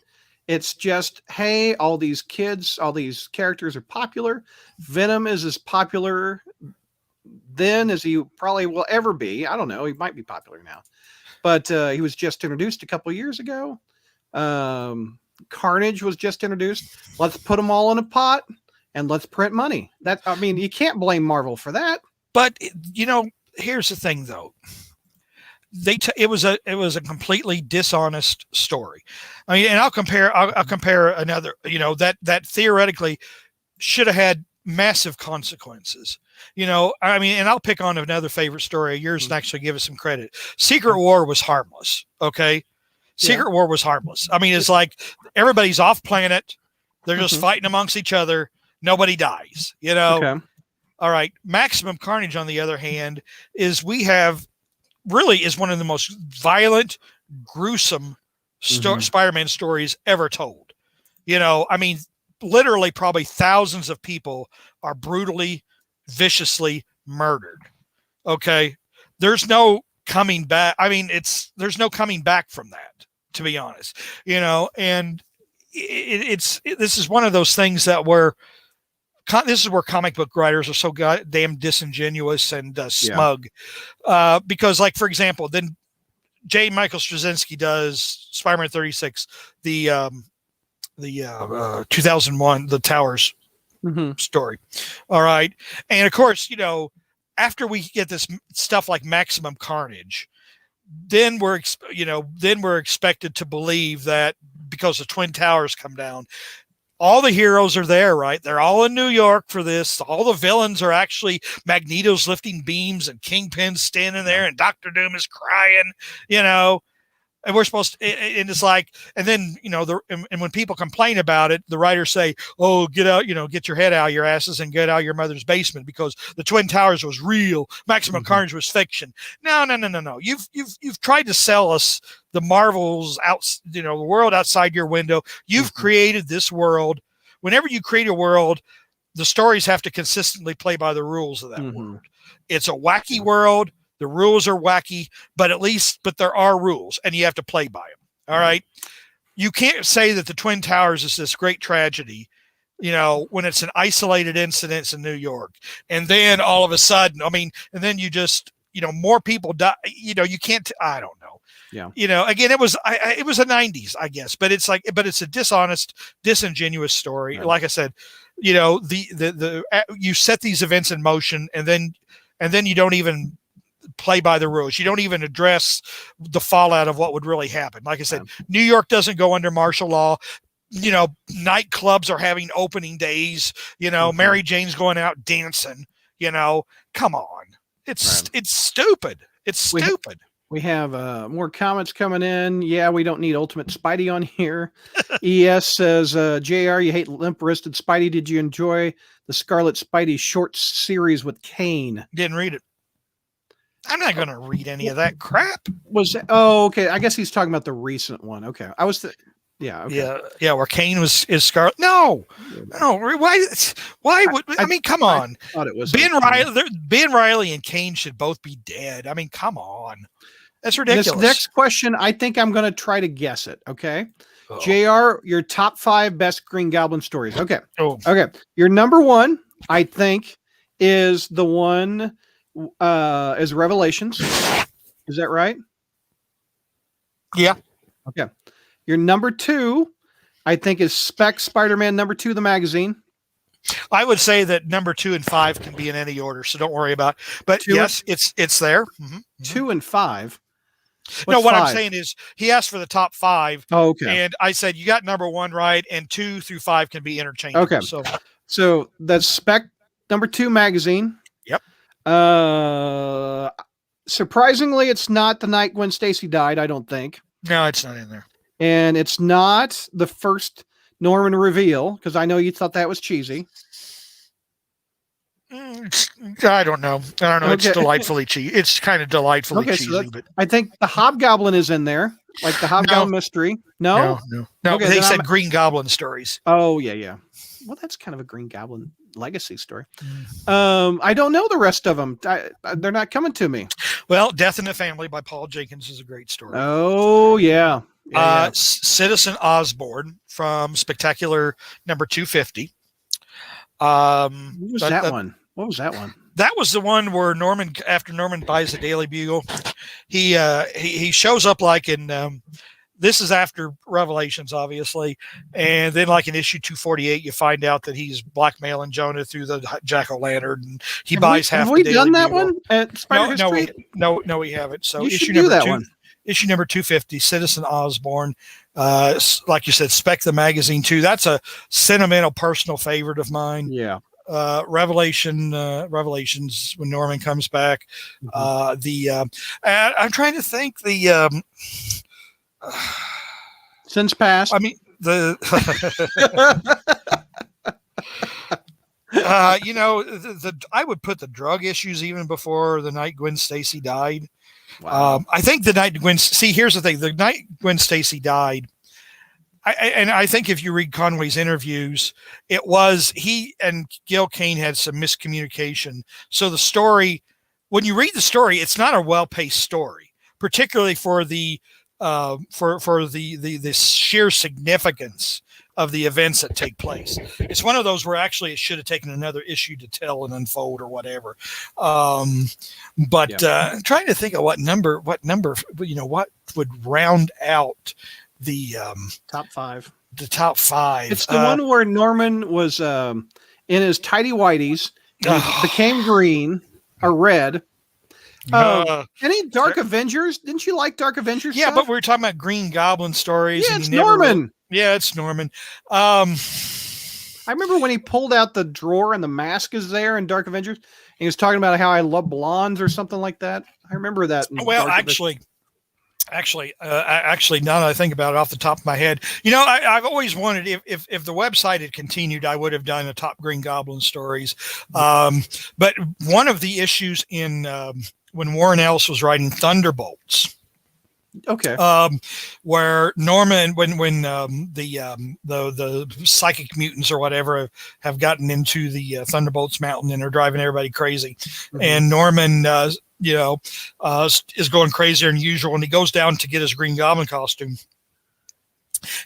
It's just, hey, all these kids, all these characters are popular. Venom is as popular then as he probably will ever be. I don't know. He might be popular now. But he was just introduced a couple of years ago. Carnage was just introduced. Let's put them all in a pot and let's print money. You can't blame Marvel for that. But here's the thing, though. It was a completely dishonest story. I mean, and I'll compare another. That theoretically should have had massive consequences. I mean, and I'll pick on another favorite story of yours and actually give it some credit. Secret War was harmless. Okay. Secret War was harmless. I mean, it's like everybody's off planet. They're just fighting amongst each other. Nobody dies, Okay. All right. Maximum Carnage, on the other hand, is one of the most violent, gruesome Spider-Man stories ever told. I mean, literally probably thousands of people are brutally viciously murdered. Okay. There's no coming back. I mean, there's no coming back from that, to be honest, and this is one of those things that this is where comic book writers are so goddamn disingenuous and smug. Because, like, for example, then J. Michael Straczynski does Spider-Man 36, the 2001, the Towers story. All right. And of course, after we get this stuff like Maximum Carnage, then we're expected to believe that because the Twin Towers come down, all the heroes are there, right? They're all in New York for this. All the villains are actually Magneto's lifting beams and Kingpin's standing there and Doctor Doom is crying, and we're supposed to, and it's like, and then, and when people complain about it, the writers say, oh, get out, get your head out of your asses and get out of your mother's basement because the Twin Towers was real. Maximum Carnage was fiction. No. You've tried to sell us the Marvels out, the world outside your window. You've created this world. Whenever you create a world, the stories have to consistently play by the rules of that world. It's a wacky world. The rules are wacky, but there are rules and you have to play by them. All right. You can't say that the Twin Towers is this great tragedy, when it's an isolated incident in New York. And then all of a sudden, and then you just, more people die, you can't, I don't know. Yeah. Again, it was the 90s, I guess, but it's a dishonest, disingenuous story. Right. Like I said, you set these events in motion and then you don't even play by the rules. You don't even address the fallout of what would really happen. Like I said, New York doesn't go under martial law. Nightclubs are having opening days. Mary Jane's going out dancing. Come on. It's stupid. It's stupid. We have more comments coming in. Yeah, we don't need Ultimate Spidey on here. ES says, JR, you hate limp-wristed Spidey. Did you enjoy the Scarlet Spidey short series with Kane? Didn't read it. I'm not going to read any of that crap. Okay. I guess he's talking about the recent one. Okay. Okay. Yeah. Where Kane is Scarlet. No. Why would, come on. I thought it was Ben Riley and Kane should both be dead. Come on. That's ridiculous. This next question, I think I'm going to try to guess it. Okay. Oh. JR, your top 5 best Green Goblin stories. Okay. Oh. Okay. Your number 1, I think, is the one, is Revelations. Is that right? Yeah. Okay. Your number 2, I think, is Spider-Man number 2, the magazine. I would say that number 2 and 5 can be in any order, so don't worry about it. But yes, it's there. 2 and 5. What 5? I'm saying is he asked for the top 5. Oh, okay. And I said, you got number 1 right, and 2 through 5 can be interchangeable. Okay. So that's number 2 magazine. Yep. Surprisingly, it's not the night Gwen Stacy died, I don't think. No, it's not in there. And it's not the first Norman reveal, because I know you thought that was cheesy. I don't know. Okay. It's delightfully cheesy. It's kind of delightfully cheesy. But I think the Hobgoblin is in there, like the Hobgoblin mystery. No. Okay, they said Green Goblin stories. Oh, yeah. Well, that's kind of a Green Goblin legacy story. I don't know the rest of them. They're not coming to me. Well, Death in the Family by Paul Jenkins is a great story. Oh, yeah. Citizen Osborn from Spectacular number 250. What was that one? What was that one? That was the one where after Norman buys the Daily Bugle, he shows up like in this is after Revelations, obviously, and then like in issue 248, you find out that he's blackmailing Jonah through the jack-o'-lantern, and he buys half. Have we done that Bugle. one at Spider History? No, we haven't. So issue number 2. Issue number 250, Citizen Osborn. Like you said, Spec the Magazine 2. That's a sentimental, personal favorite of mine. Yeah. Revelations when Norman comes back. I'm trying to think Since Past. I mean I would put the drug issues even before the night Gwen Stacy died. Wow. I think the night Gwen. See, here's the thing: the night Gwen Stacy died, I think if you read Conway's interviews, it was he and Gil Kane had some miscommunication. So the story, when you read the story, it's not a well-paced story, particularly for the the sheer significance of the events that take place. It's one of those where actually it should have taken another issue to tell and unfold or whatever. I'm trying to think of what number, what would round out the top 5. The top 5. It's the one where Norman was in his tidy whities, became green or red. Any Dark Avengers? Didn't you like Dark Avengers? Yeah, stuff? but we were talking about Green Goblin stories. Yeah, it's Norman. Yeah, it's Norman. I remember when he pulled out the drawer and the mask is there in Dark Avengers. And he was talking about how I love blondes or something like that. I remember that. Well, actually, now that I think about it off the top of my head, I've always wanted, if the website had continued, I would have done a top Green Goblin stories. But one of the issues in when Warren Ellis was writing Thunderbolts, okay, where Norman, when the psychic mutants or whatever have gotten into the Thunderbolts Mountain and are driving everybody crazy, and Norman is going crazier than usual, and he goes down to get his Green Goblin costume,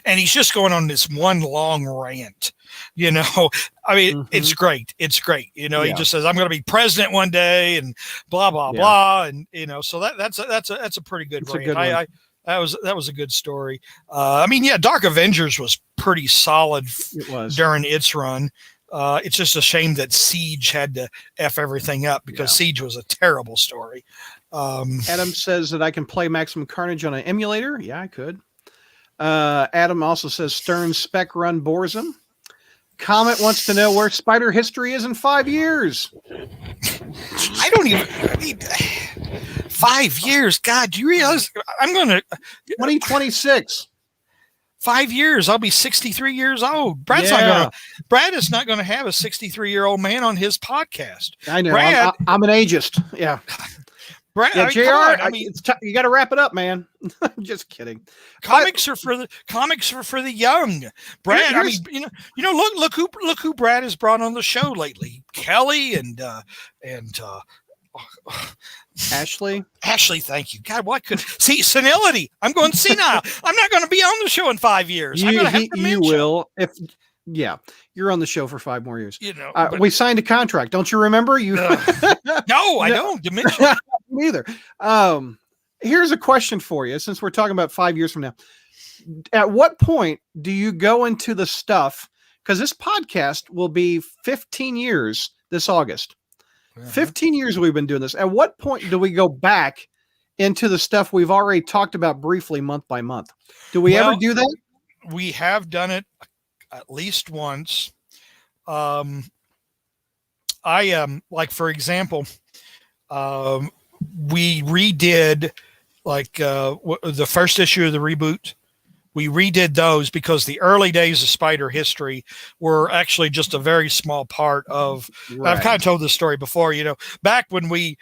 and he's just going on this one long rant. I mean, it's great. It's great. He just says, "I'm going to be president one day," and blah blah blah, and so that's a pretty good rant. That was a good story. Dark Avengers was pretty solid during its run. It's just a shame that Siege had to F everything up, because Siege was a terrible story. Adam says that I can play Maximum Carnage on an emulator. Yeah, I could. Adam also says Stern's spec run bores him. Comet wants to know where Spider history is in 5 years. I don't even... 5 years? God, do you realize I'm going to... 2026. 5 years, I'll be 63 years old. Brad is not going to have a 63-year-old man on his podcast. I know. Brad, I'm an ageist. Yeah. Brad, JR, you got to wrap it up, man. Just kidding. Comics are for the young. Brad, look who Brad has brought on the show lately. Kelly and Ashley. Ashley, thank you. God, what could see senility? I'm going senile. I'm not going to be on the show in 5 years. I'm going to have dementia. You will you're on the show for 5 more years. We signed a contract. Don't you remember? No, I don't. Dementia. Neither. Here's a question for you, since we're talking about 5 years from now. At what point do you go into the stuff? Because this podcast will be 15 years this August. 15 years we've been doing this. At what point do we go back into the stuff we've already talked about briefly month by month? Do we ever do that? We have done it at least once. Like, for example, we redid the first issue of the reboot. We redid those because the early days of Spider history were actually just a very small part of, I've kind of told this story before, back when we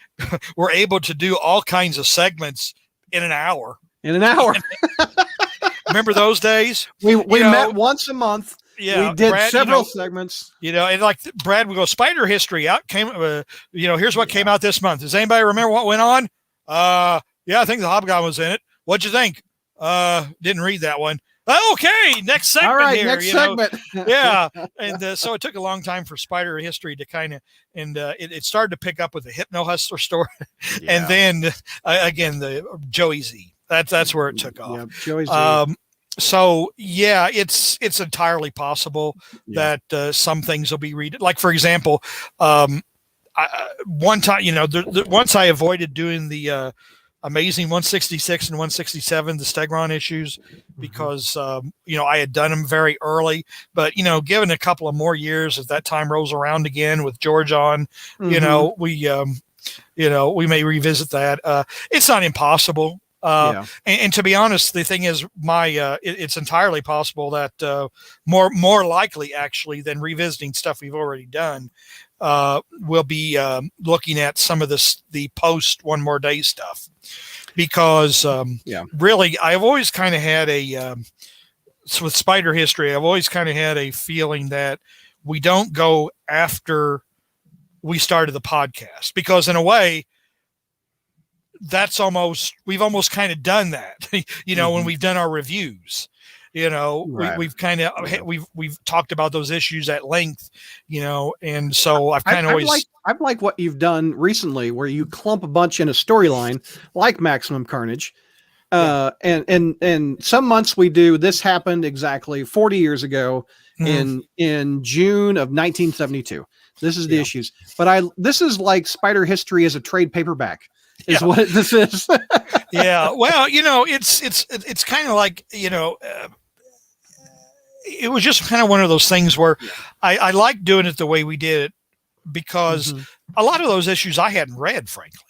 were able to do all kinds of segments in an hour. Remember those days? We met once a month. Yeah, we did Brad, several segments. And like Brad would go, Spider history out came. Here's what came out this month. Does anybody remember what went on? I think the Hobgoblin was in it. What'd you think? Didn't read that one. Okay, next segment. All right, here, next segment. Yeah, and so it took a long time for Spider history to kind of, it started to pick up with the Hypno Hustler story, and then again the Joey Z. That's where it took off. Yeah, Joey Z. So yeah, it's entirely possible that some things will be read. Like for example, one time, once I avoided doing the Amazing 166 and 167, the Stegron issues, because I had done them very early. But given a couple of more years, as that time rolls around again with George on, we may revisit that. It's not impossible. And to be honest, the thing is, it's entirely possible that more likely actually than revisiting stuff we've already done, we'll be looking at some of the post One More Day stuff, because really I've always kind of had a so with Spider History, I've always kind of had a feeling that we don't go after we started the podcast, because in a way we've almost kind of done that, when we've done our reviews, Right. we've kind of, we've talked about those issues at length, and so I've kind of always, I like what you've done recently, where you clump a bunch in a storyline like Maximum Carnage. And some months we do, this happened exactly 40 years ago in June of 1972. This is the issues, but this is like Spider History as a trade paperback is what this is. Yeah. Well, it's kind of like, it was just kind of one of those things where I like doing it the way we did it, because a lot of those issues I hadn't read, frankly.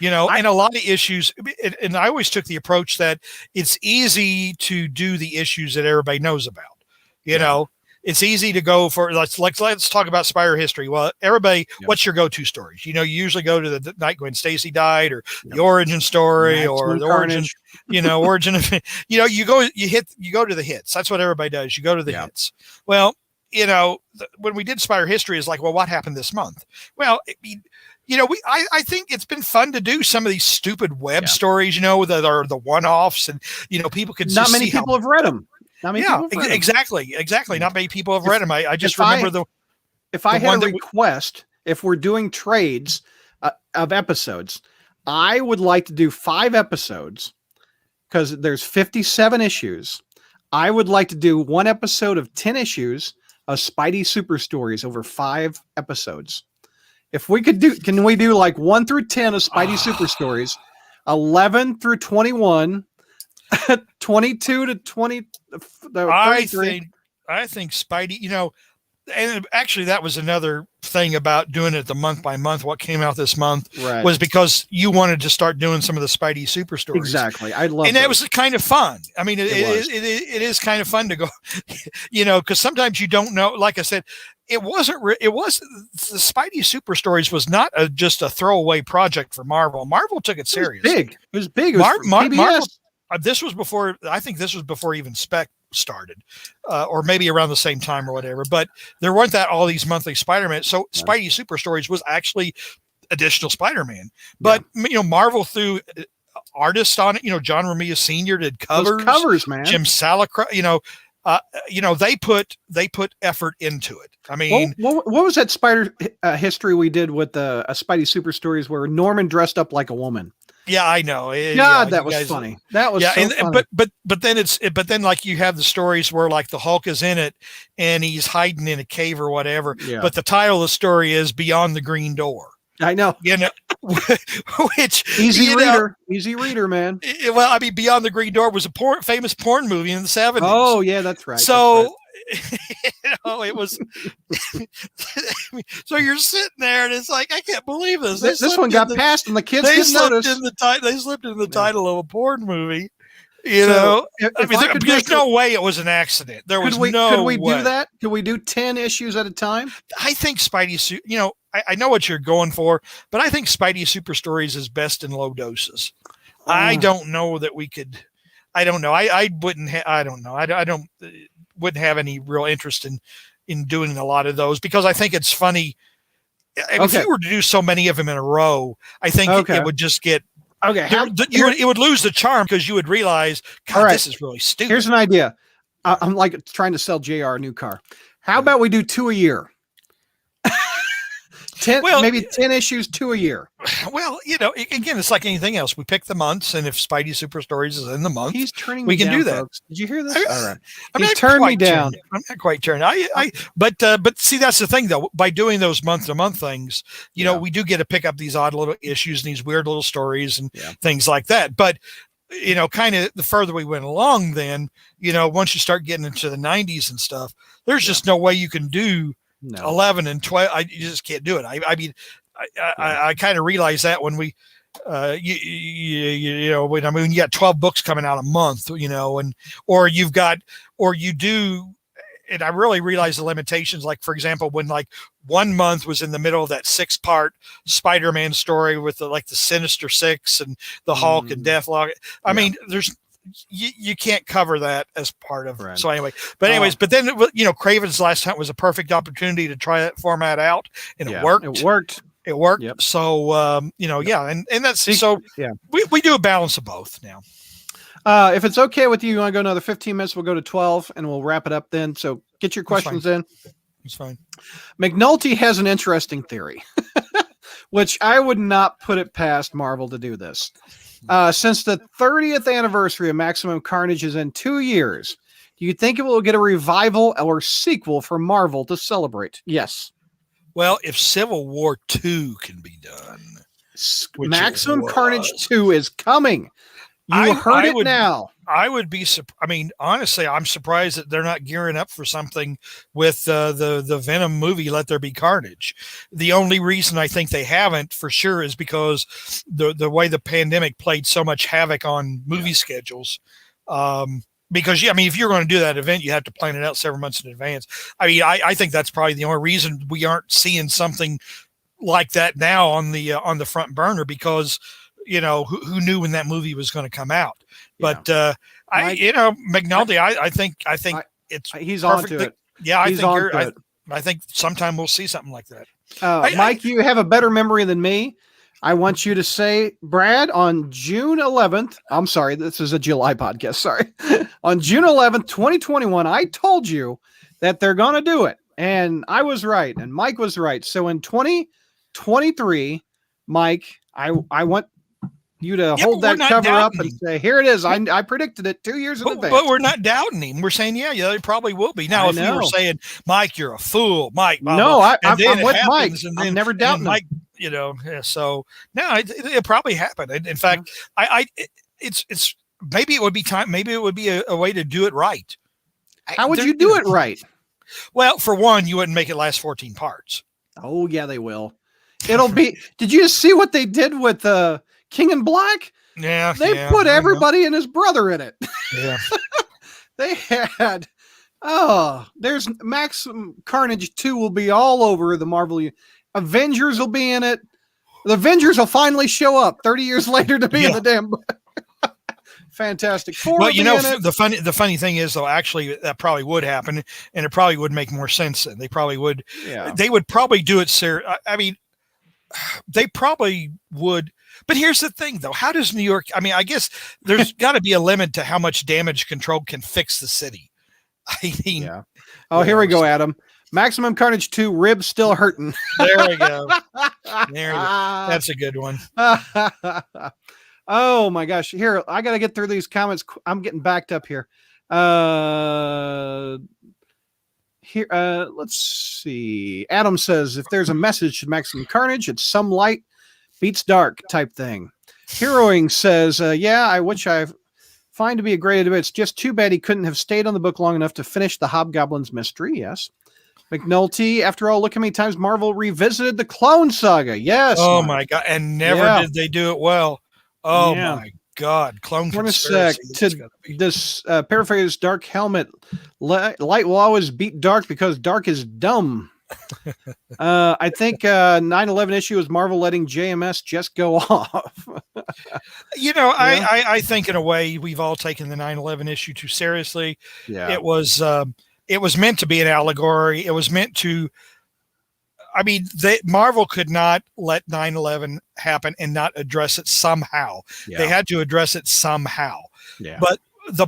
And a lot of issues, and I always took the approach that it's easy to do the issues that everybody knows about. It's easy to go for, let's talk about Spider History. Well, everybody, what's your go-to stories? You usually go to the night when Stacy died, or the origin story, or the Carnage. origin of, you go to the hits. That's what everybody does. You go to the hits. Well, when we did Spider History, is like, well, what happened this month? Well, I think it's been fun to do some of these stupid web stories, that are the one-offs, and people could not many people have read them. Exactly. Not many people have read them. I just remember if I had a request, if we're doing trades of episodes, I would like to do 5 episodes, because there's 57 issues. I would like to do 1 episode of 10 issues of Spidey Super Stories over 5 episodes. If we could can we do like 1 through 10 of Spidey Super Stories, 11 through 21, 22 to 20, 33. I think Spidey, and actually that was another thing about doing it the month by month. What came out this month was because you wanted to start doing some of the Spidey Super Stories. Exactly. I love and that was kind of fun. I mean, it is kind of fun to go, because sometimes you don't know, like I said, the Spidey Super Stories was not just a throwaway project for Marvel. Marvel took it serious. It was big. It was Marvel. This was before. I think this was before even Spec started, or maybe around the same time or whatever. But there weren't all these monthly Spider-Man. So Spidey Super Stories was actually additional Spider-Man. But Marvel threw artists on it. John Romita Sr. did covers. Those covers, man. Jim Salicrup. They put effort into it. I mean, what was that Spider History we did with the Spidey Super Stories where Norman dressed up like a woman? Yeah, I know. God, that was funny. That was funny. But then like you have the stories where like the Hulk is in it and he's hiding in a cave or whatever. Yeah. But the title of the story is Beyond the Green Door. I know. Which easy reader, man. Well, I mean, Beyond the Green Door was a famous porn movie in the 70s. Oh yeah, that's right. So. It was. So you're sitting there, and it's like, I can't believe this. This one got passed, and the kids didn't notice. They slipped in the title of a porn movie. There's no way it was an accident. Could we do that? Could we do 10 issues at a time? I think Spidey. I know what you're going for, but I think Spidey Super Stories is best in low doses. I don't know that we could. I don't know. I wouldn't. I don't know. I don't. Wouldn't have any real interest in doing a lot of those, because I think it's funny. If you were to do so many of them in a row, I think it would just get it would lose the charm, because you would realize, God, this is really stupid. Here's an idea. I'm like trying to sell JR a new car. How about we do 2 a year? 10 issues, 2 a year. Well, again, it's like anything else. We pick the months, and if Spidey Super Stories is in the month, he's turning we me can down, do that. Folks. Did you hear this? All right. He's turned me down. I'm not quite turned. But see, that's the thing though. By doing those month-to-month things, we do get to pick up these odd little issues and these weird little stories and things like that. But kind of the further we went along, then once you start getting into the 90s and stuff, there's just no way you can do 11 and 12. You just can't do it. I mean, I kind of realized that when we, when you got 12 books coming out a month, or you do, and I really realized the limitations. Like, for example, when like 1 month was in the middle of that 6-part Spider-Man story with the Sinister Six and the Hulk and Deathlock. I mean, there's you can't cover that as part of. Right. So anyway, but then Craven's Last Hunt was a perfect opportunity to try that format out, and it worked. It worked. Yep. So and that's we do a balance of both now. If it's okay with you want to go another 15 minutes, we'll go to 12 and we'll wrap it up then. So get your questions in. It's fine. McNulty has an interesting theory, which I would not put it past Marvel to do this. Since the 30th anniversary of Maximum Carnage is in 2 years, do you think it will get a revival or sequel for Marvel to celebrate? Yes. Well, if Civil War 2 can be done. Maximum Carnage 2 is coming. You heard it now. I would be. I mean, honestly, I'm surprised that they're not gearing up for something with the Venom movie. Let There Be Carnage. The only reason I think they haven't for sure is because the way the pandemic played so much havoc on movie schedules. Because if you're going to do that event, you have to plan it out several months in advance. I mean, I think that's probably the only reason we aren't seeing something like that now on the front burner, because who knew when that movie was going to come out. But McNulty, I think it's he's perfect. Onto it. Yeah, I think sometime we'll see something like that. Mike, you have a better memory than me. I want you to say, Brad, on June 11th, I'm sorry, this is a July podcast. Sorry. On June 11th, 2021, I told you that they're going to do it. And I was right. And Mike was right. So in 2023, Mike, I want you to hold that cover up and say, here it is. I predicted it 2 years in advance. But we're not doubting him. We're saying, yeah, it probably will be. Now, if you were saying, Mike, you're a fool, Mike. I'm with Mike. I'm never doubting Mike. So no, it probably happened. In fact, it's maybe it would be time. Maybe it would be a way to do it right. How would you do it right? Well, for one, you wouldn't make it last 14 parts. Oh yeah, they will. It'll be. Did you see what they did with King in Black? Yeah, they put everybody and his brother in it. Yeah, they had. Oh, there's Maximum Carnage 2 will be all over the Marvel. Avengers will be in it. The Avengers will finally show up 30 years later to be in the damn book. Fantastic. Well, the funny thing is, though, actually, that probably would happen, and it probably would make more sense. And they probably would. Yeah. They would probably do it. I mean, they probably would. But here's the thing, though. How does New York? I mean, I guess there's got to be a limit to how much damage control can fix the city. I mean, yeah. Oh, here we go, Adam. Maximum Carnage 2, ribs still hurting. There we go. That's a good one. Oh my gosh. Here, I got to get through these comments. I'm getting backed up here. Let's see. Adam says, if there's a message to Maximum Carnage, it's some light beats dark type thing. Heroing says, which I find to be a great idea. It's just too bad he couldn't have stayed on the book long enough to finish the Hobgoblin's mystery. Yes. McNulty, after all, look how many times Marvel revisited the Clone Saga. Yes. Oh my God. And never did they do it well. Oh my God. Clone Conspiracy. To this paraphrase Dark Helmet, light will always beat dark because dark is dumb. I think 9/11 issue is Marvel letting JMS just go off. I think in a way we've all taken the 9/11 issue too seriously. Yeah. It was meant to be an allegory. It was meant to, I mean, Marvel could not let 9/11 happen and not address it somehow. Yeah. They had to address it somehow. Yeah. But the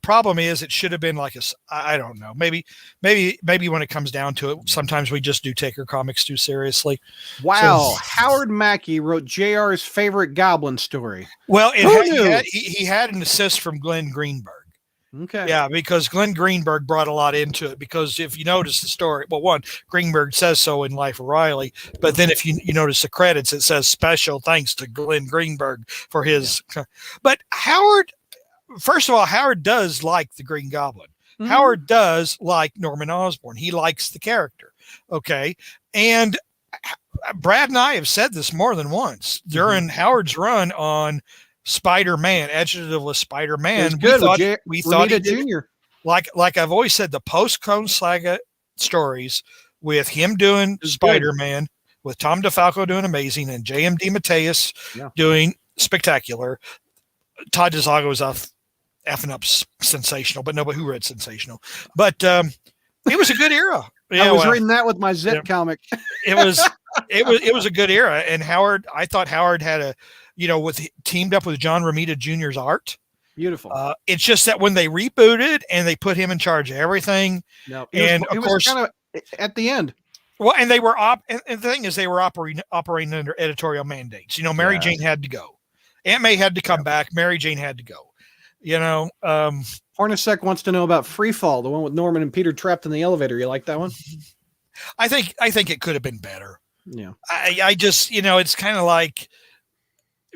problem is it should have been like I don't know. Maybe when it comes down to it, sometimes we just do take our comics too seriously. Wow. So, Howard Mackey wrote JR's favorite Goblin story. Well, he had an assist from Glenn Greenberg. Okay. Yeah, because Glenn Greenberg brought a lot into it. Because if you notice the story, well, one, Greenberg says so in Life of Riley, but then if you notice the credits, it says special thanks to Glenn Greenberg for his. Yeah. But Howard, first of all, Howard does like the Green Goblin. Mm-hmm. Howard does like Norman Osborn. He likes the character. Okay, and Brad and I have said this more than once during Howard's run on Spider-Man, Adjectiveless Spider-Man. We thought he did, Jr. Like I've always said, the post-Clone Saga stories with him doing Spider-Man, with Tom DeFalco doing amazing, and J.M. DeMatteis doing spectacular. Todd DeZago was effing up Sensational, but nobody who read Sensational. But it was a good era. I was reading that with my Zip comic. It was a good era, and I thought Howard had teamed up with John Romita Jr.'s art. Beautiful. It's just that when they rebooted and they put him in charge of everything, of course, was kind of at the end. Well, and they were and the thing is, they were operating under editorial mandates. Mary Jane had to go. Aunt May had to come back. Mary Jane had to go. Hornacek wants to know about Free Fall, the one with Norman and Peter trapped in the elevator. You like that one? I think it could have been better. Yeah. I just, it's kind of like,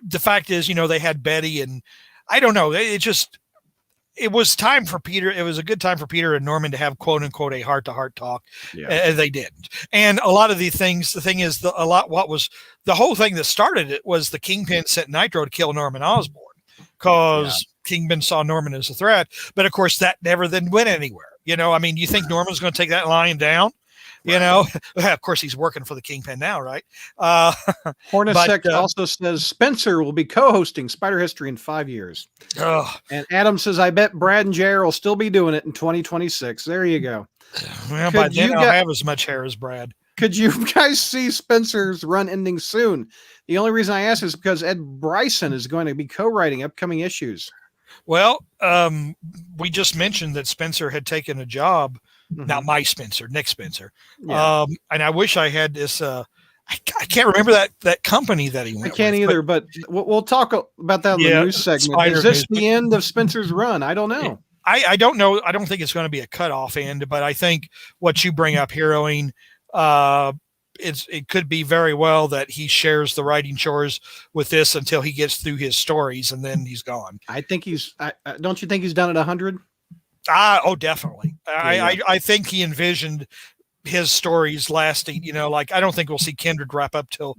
the fact is, they had Betty, and I don't know. It was time for Peter. It was a good time for Peter and Norman to have quote unquote a heart to heart talk. Yeah. They didn't. And a lot of the thing is the whole thing that started it was the Kingpin sent Nitro to kill Norman Osborn because Kingpin saw Norman as a threat. But of course that never then went anywhere. You think Norman's going to take that lying down? Of course he's working for the Kingpin now, right? Hornacek also says Spencer will be co-hosting Spider History in 5 years. And Adam says, I bet Brad and JR will still be doing it in 2026. There you go. Well, by then I'll have as much hair as Brad. Could you guys see Spencer's run ending soon? The only reason I ask is because Ed Bryson is going to be co-writing upcoming issues. Well, we just mentioned that Spencer had taken a job. Not my Spencer, Nick Spencer. Yeah. And I wish I had this. I can't remember that company that he went. I can't with, either, but we'll talk about that in the news segment. Is this the end of Spencer's run? I don't know. I don't know. I don't think it's going to be a cutoff end, but I think what you bring up, Heroing, it could be very well that he shares the writing chores with this until he gets through his stories, and then he's gone. I think don't you think he's done it 100? Oh, definitely. I think he envisioned his stories lasting, I don't think we'll see Kindred wrap up till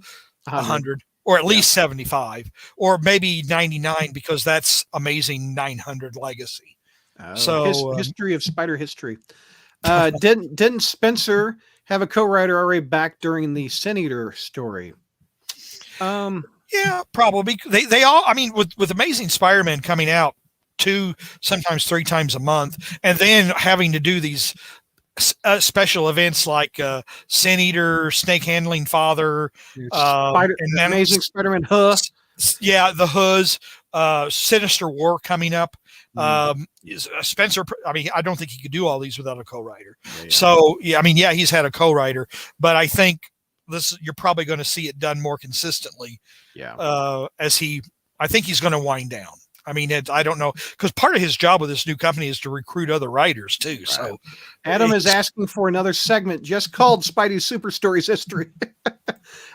100 or at least 75 or maybe 99 because that's Amazing 900 Legacy. So history of Spider History. Didn't Spencer have a co-writer already back during the Sin Eater story? Yeah, probably. They all, with Amazing Spider-Man coming out 2, sometimes 3 times a month, and then having to do these special events like Sin Eater, Snake Handling Father, and Amazing Spider-Man Yeah, the Huz, Sinister War coming up. Spencer, I don't think he could do all these without a co-writer. Yeah. So, he's had a co-writer, but I think you're probably going to see it done more consistently. Yeah. I think he's going to wind down. I don't know, because part of his job with this new company is to recruit other writers too. Right. So Adam is asking for another segment just called Spidey Super Stories History.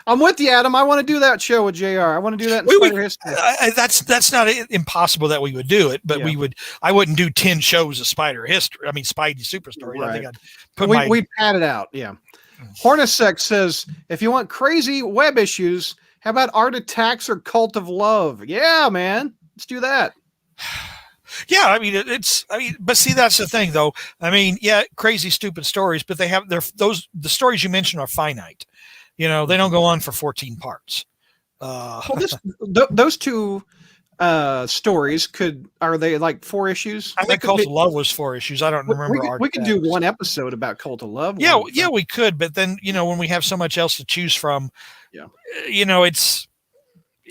I'm with you, Adam. I want to do that show with JR. I want to do that in Spider History. That's not impossible that we would do it, but I wouldn't do 10 shows of Spider History. Spidey Super Stories. Right. I think I'd put we pad it out. Yeah. Hornacek says, if you want crazy web issues, how about Art Attacks or Cult of Love? Yeah, man. Let's do that. Yeah, but see, that's the thing, though. Crazy, stupid stories, but the stories you mentioned are finite. They don't go on for 14 parts. Those two stories are they like 4 issues? I think Cult of Love was 4 issues. I don't remember. We could do one episode about Cult of Love. Yeah, we could. But then when we have so much else to choose from, it's.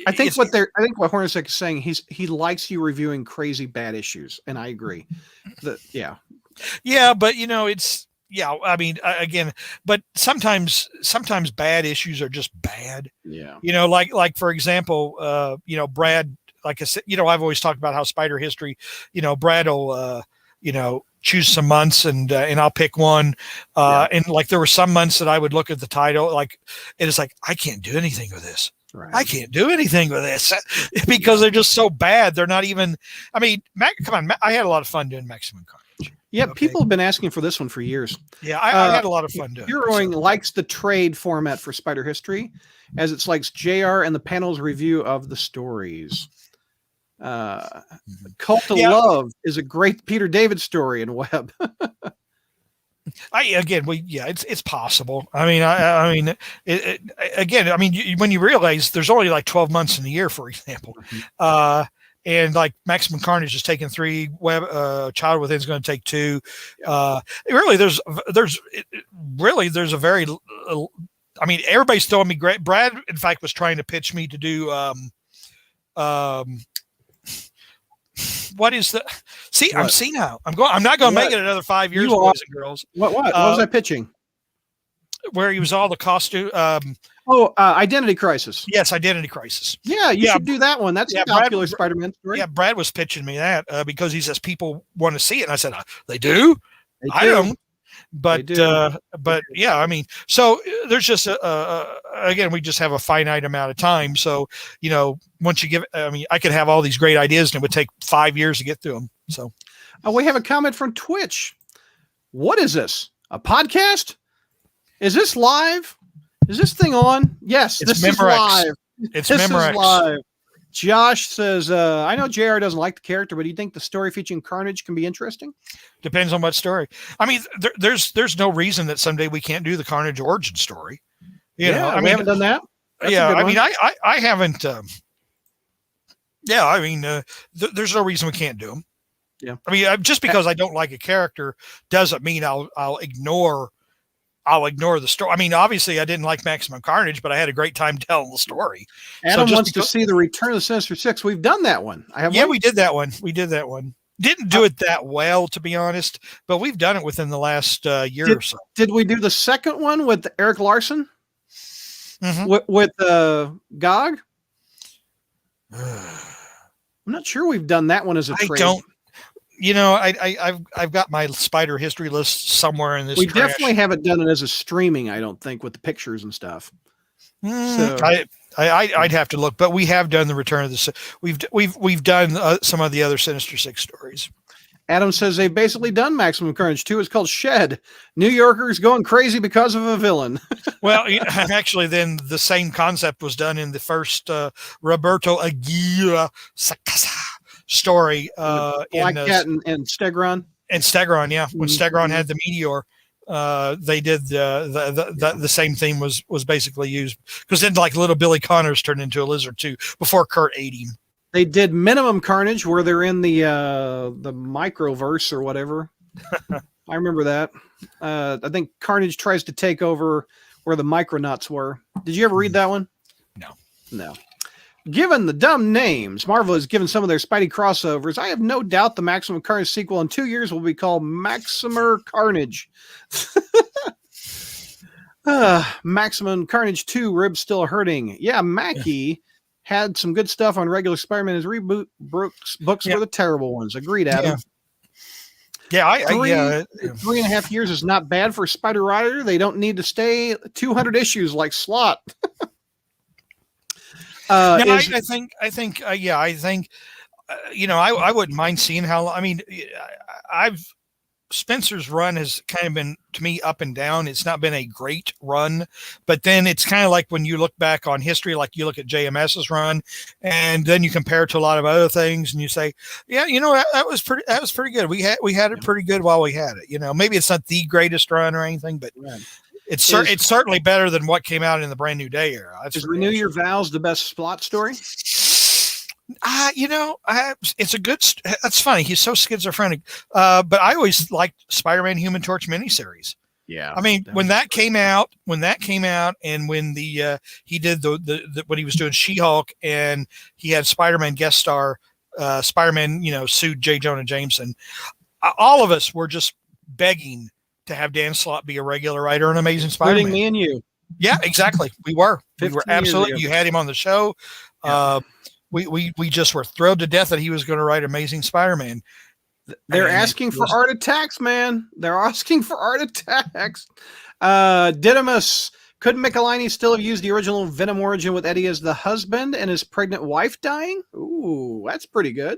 I think what Hornacek is saying, he likes you reviewing crazy bad issues, and I agree. Yeah, but it's again, but sometimes bad issues are just bad. Yeah. Like for example, Brad, like I said, I've always talked about how Spider History, Brad will choose some months and I'll pick one. And like there were some months that I would look at the title, like it is like I can't do anything with this. Right. I can't do anything with this because they're just so bad. They're not even. Come on. I had a lot of fun doing Maximum Carnage. Yeah, people have been asking for this one for years. Yeah, I had a lot of fun doing it. Heroing likes the trade format for Spider History, as it's like JR and the panel's review of the stories. Cult of Love is a great Peter David story in web. It's possible. When you realize there's only like 12 months in the year, for example, and like Maximum Carnage is taking 3, Child Within is going to take 2. Really, there's a very, I mean, everybody's throwing me great. Brad, in fact, was trying to pitch me to do, what is the? See, what? I'm senile. I'm not going to make it another 5 years, boys and girls. What was I pitching? Where he was all the costume. Identity Crisis. Yes, Identity Crisis. Yeah, you should do that one. That's a popular Spider-Man story. Yeah, Brad was pitching me that because he says people want to see it, and I said, they do. I don't. But yeah, I mean, so there's just again, we just have a finite amount of time. So once you give, I mean, I could have all these great ideas, and it would take 5 years to get through them. So, we have a comment from Twitch. What is this? A podcast? Is this live? Is this thing on? Yes, this is live. This is live. Josh says, I know JR doesn't like the character, but do you think the story featuring Carnage can be interesting? Depends on what story. I mean, there's no reason that someday we can't do the Carnage origin story. We haven't done that. That's I mean, I haven't. There's no reason we can't do them. Yeah. I mean, just because I don't like a character doesn't mean I'll ignore the story. I mean, obviously, I didn't like Maximum Carnage, but I had a great time telling the story. Adam wants to see the Return of the Sinister Six. We've done that one. We did that one. Didn't do it that well, to be honest, but we've done it within the last year or so. Did we do the second one with Eric Larson? Mm-hmm. With Gog? I'm not sure we've done that one as a trade. I've got my spider history list somewhere in this. We definitely haven't done it as a streaming, I don't think, with the pictures and stuff. So I'd have to look, but we have done the Return of the. We've done some of the other Sinister Six stories. Adam says they've basically done Maximum Carnage 2. It's called Shed. New Yorkers going crazy because of a villain. Well, actually, then the same concept was done in the first Roberto Aguirre Sacasa story. Black Cat and Stegron. And Stegron, yeah. When Stegron had the meteor, they did the same theme was basically used, because then like little Billy Connors turned into a lizard too before Kurt ate him. They did Minimum Carnage where they're in the microverse or whatever. I remember that. I think Carnage tries to take over where the Micronauts were. Did you ever read that one? No. Given the dumb names Marvel has given some of their Spidey crossovers, I have no doubt the Maximum Carnage sequel in 2 years will be called Maximum Carnage. Maximum Carnage 2, ribs still hurting. Yeah, Mackie had some good stuff on regular Spider-Man. His reboot books were the terrible ones. Agreed, Adam. Yeah, 3.5 years is not bad for Spider Rider. They don't need to stay 200 issues like Slott. I think I wouldn't mind seeing how. I mean, Spencer's run has kind of been, to me, up and down. It's not been a great run, but then it's kind of like when you look back on history, like you look at JMS's run, and then you compare it to a lot of other things, and you say, yeah, that was pretty good. We had it pretty good while we had it. Maybe it's not the greatest run or anything, but it's certainly better than what came out in the Brand New Day era. Is Renew Your Vows the best Slott story? It's a good. That's funny. He's so schizophrenic. But I always liked Spider-Man Human Torch miniseries. Yeah. I mean, when that came out, and when he did the when he was doing She-Hulk, and he had Spider-Man guest star, Spider-Man, sued J. Jonah Jameson. All of us were just begging to have Dan Slott be a regular writer on Amazing Spider-Man. Including me and you. Yeah, exactly. We were absolutely. You had him on the show. Yeah. We just were thrilled to death that he was going to write Amazing Spider-Man. They're asking for art attacks, man. They're asking for art attacks. Didymus, couldn't Michelini still have used the original Venom origin with Eddie as the husband and his pregnant wife dying? Ooh, that's pretty good.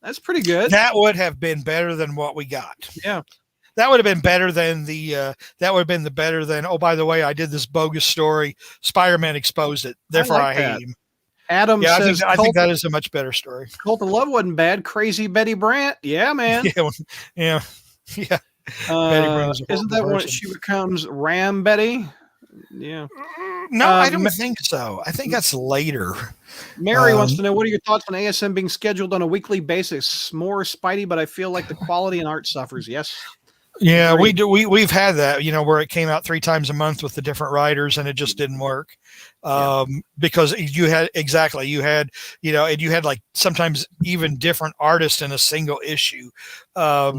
That would have been better than what we got. Yeah. That would have been better than oh, by the way, I did this bogus story. Spider-Man exposed it. Therefore, I hate him. Adam says, I think that is a much better story. Cult of Love wasn't bad. Crazy Betty Brant. Yeah, man. Yeah. Isn't that when she becomes Ram Betty? Yeah. No, I don't think so. I think that's later. Mary wants to know, what are your thoughts on ASM being scheduled on a weekly basis? More Spidey, but I feel like the quality and art suffers. Yes. Yeah, Agreed. we do. We've had that, where it came out 3 times a month with the different writers, and it just didn't work. Because you had and you had like sometimes even different artists in a single issue. I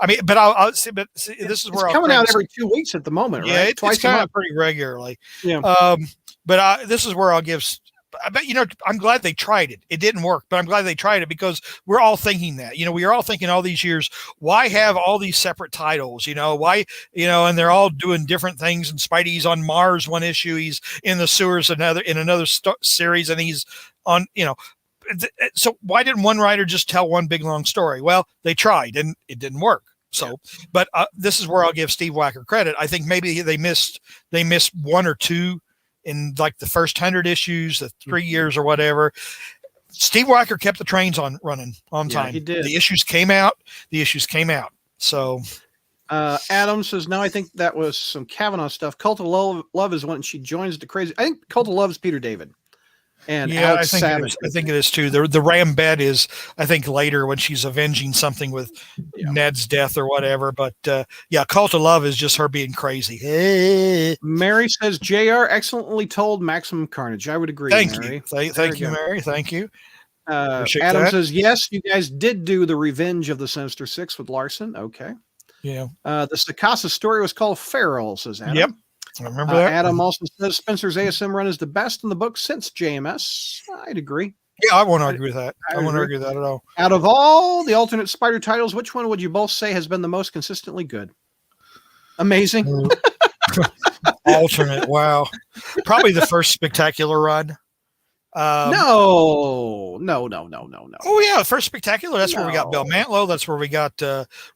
mean, but I'll see. But see, this is where it's coming out every 2 weeks at the moment, yeah, right? Twice it's coming out pretty regularly. Yeah. But this is where I'll give. I bet I'm glad they tried it. It didn't work, but I'm glad they tried it because we're all thinking that. We are all thinking all these years, why have all these separate titles? Why? And they're all doing different things. And Spidey's on Mars one issue, he's in the sewers in another series, and he's on. So why didn't one writer just tell one big long story? Well, they tried and it didn't work. So, but this is where I'll give Steve Wacker credit. I think maybe they missed 1 or 2. In like the first 100 issues, the 3 years or whatever, Steve Wacker kept the trains running on time. He did. The issues came out. So, Adam says, no, I think that was some Kavanaugh stuff. Cult of Love is when she joins the crazy. I think Cult of Love is Peter David. And Alex Savage. I think it is too. The Ram bed is, I think, later when she's avenging something with Ned's death or whatever. But Cult of Love is just her being crazy. Mary says, JR excellently told Maximum Carnage. I would agree. Thank Mary. you. Thank you, Mary. Thank you. Adam says, yes, you guys did do the Revenge of the Sinister Six with Larson. Okay. Yeah. The Sakasa story was called Feral, says Adam. Yep. I remember that. Adam also says Spencer's ASM run is the best in the book since JMS. I'd agree. Yeah, I won't argue with that. I won't argue that at all. Out of all the alternate Spider titles, which one would you both say has been the most consistently good? Amazing. Alternate, wow. Probably the first Spectacular run. No. Oh, yeah, the first Spectacular. That's where we got Bill Mantlo. That's where we got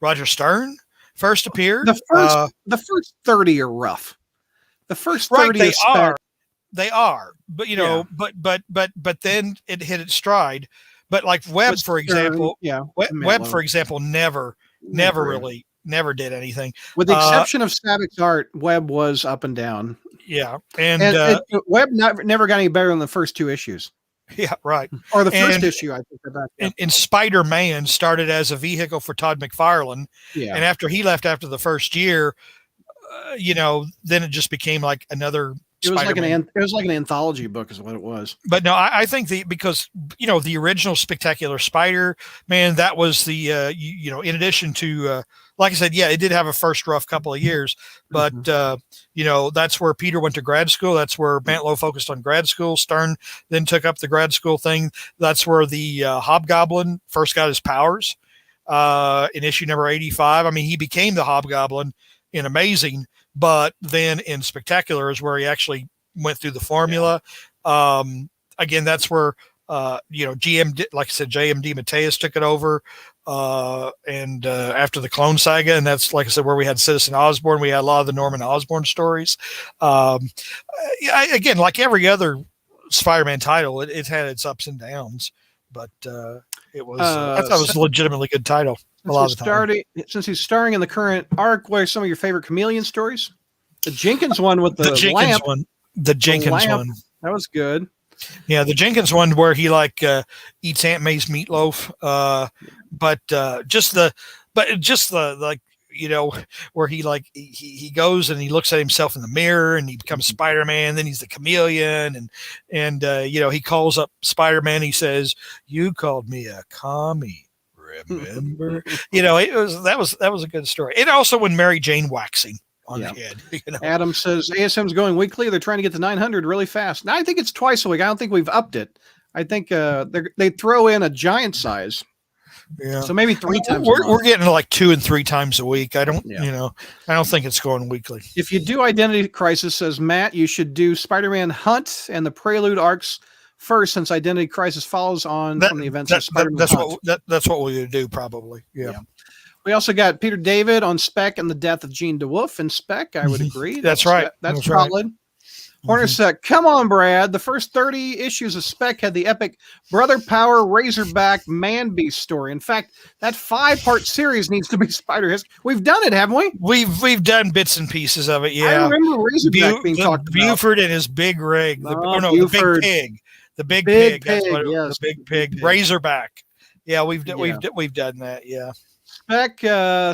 Roger Stern first appeared. The first 30 are rough. The first 30 they are, but but then it hit its stride. But like Webb, for example, Webb, for example, never did anything. With the exception of Savik's art, Webb was up and down. Yeah, Webb never got any better than the first 2 issues. Yeah, right. Or the first issue, I think. And Spider-Man started as a vehicle for Todd McFarlane, and after he left after the first year, then it just became like another. It was like an anthology book, is what it was. But no, I think because the original Spectacular Spider-Man, that was the in addition to like I said, it did have a first rough couple of years, but that's where Peter went to grad school. That's where Mantlo focused on grad school. Stern then took up the grad school thing. That's where the Hobgoblin first got his powers in issue number 85. I mean, he became the Hobgoblin in Amazing, but then in Spectacular is where he actually went through the formula. Again, that's where GM, like I said, JMD Mateus took it over, and after the Clone Saga, and that's, like I said, where we had Citizen Osborn. We had a lot of the Norman Osborn stories. Again, like every other Spider-Man title, it had its ups and downs, but it was I thought it was a legitimately good title. Since he's starring in the current arc, what are some of your favorite Chameleon stories? The Jenkins one with the lamp. The Jenkins one. That was good. Yeah, the Jenkins one where he eats Aunt May's meatloaf. But where he goes and he looks at himself in the mirror and he becomes Spider-Man. Then he's the chameleon and he calls up Spider-Man. He says, "You called me a commie. Remember?" that was a good story. And also when Mary Jane waxing on the head. Adam says ASM's going weekly. They're trying to get to 900 really fast. Now I think it's twice a week. I don't think we've upped it. I think they throw in a giant size. Yeah. So maybe 3 times. We're getting to like 2 and 3 times a week. I don't think it's going weekly. If you do Identity Crisis, says Matt, you should do Spider-Man Hunt and the Prelude arcs first, since Identity Crisis follows on from the events of Spider-Man Hunt. That's what we're going to do, probably. Yeah. We also got Peter David on Spec and the death of Jean DeWolf in Spec. I would agree. That's right. That's solid. Hornacek, come on, Brad. The first 30 issues of Spec had the epic Brother Power Razorback Man Beast story. In fact, that 5-part series needs to be Spider History. We've done it, haven't we? We've done bits and pieces of it. Yeah, I remember Razorback being talked about. Buford and his big rig. The big pig. The big pig. That's what it was. The big pig. Razorback. Yeah, we've done that. Yeah. Spec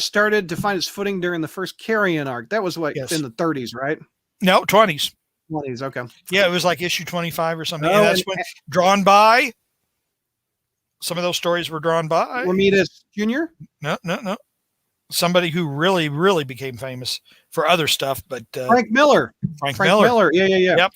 started to find its footing during the first Carrion arc. That was what in the 30s, right? No, 20s. 20s, okay. Yeah, it was like issue 25 or something. Oh, and that's when drawn by. Some of those stories were drawn by Romitas Jr. No. Somebody who really, really became famous for other stuff, but Frank Miller. Frank Miller. Yeah. Yep.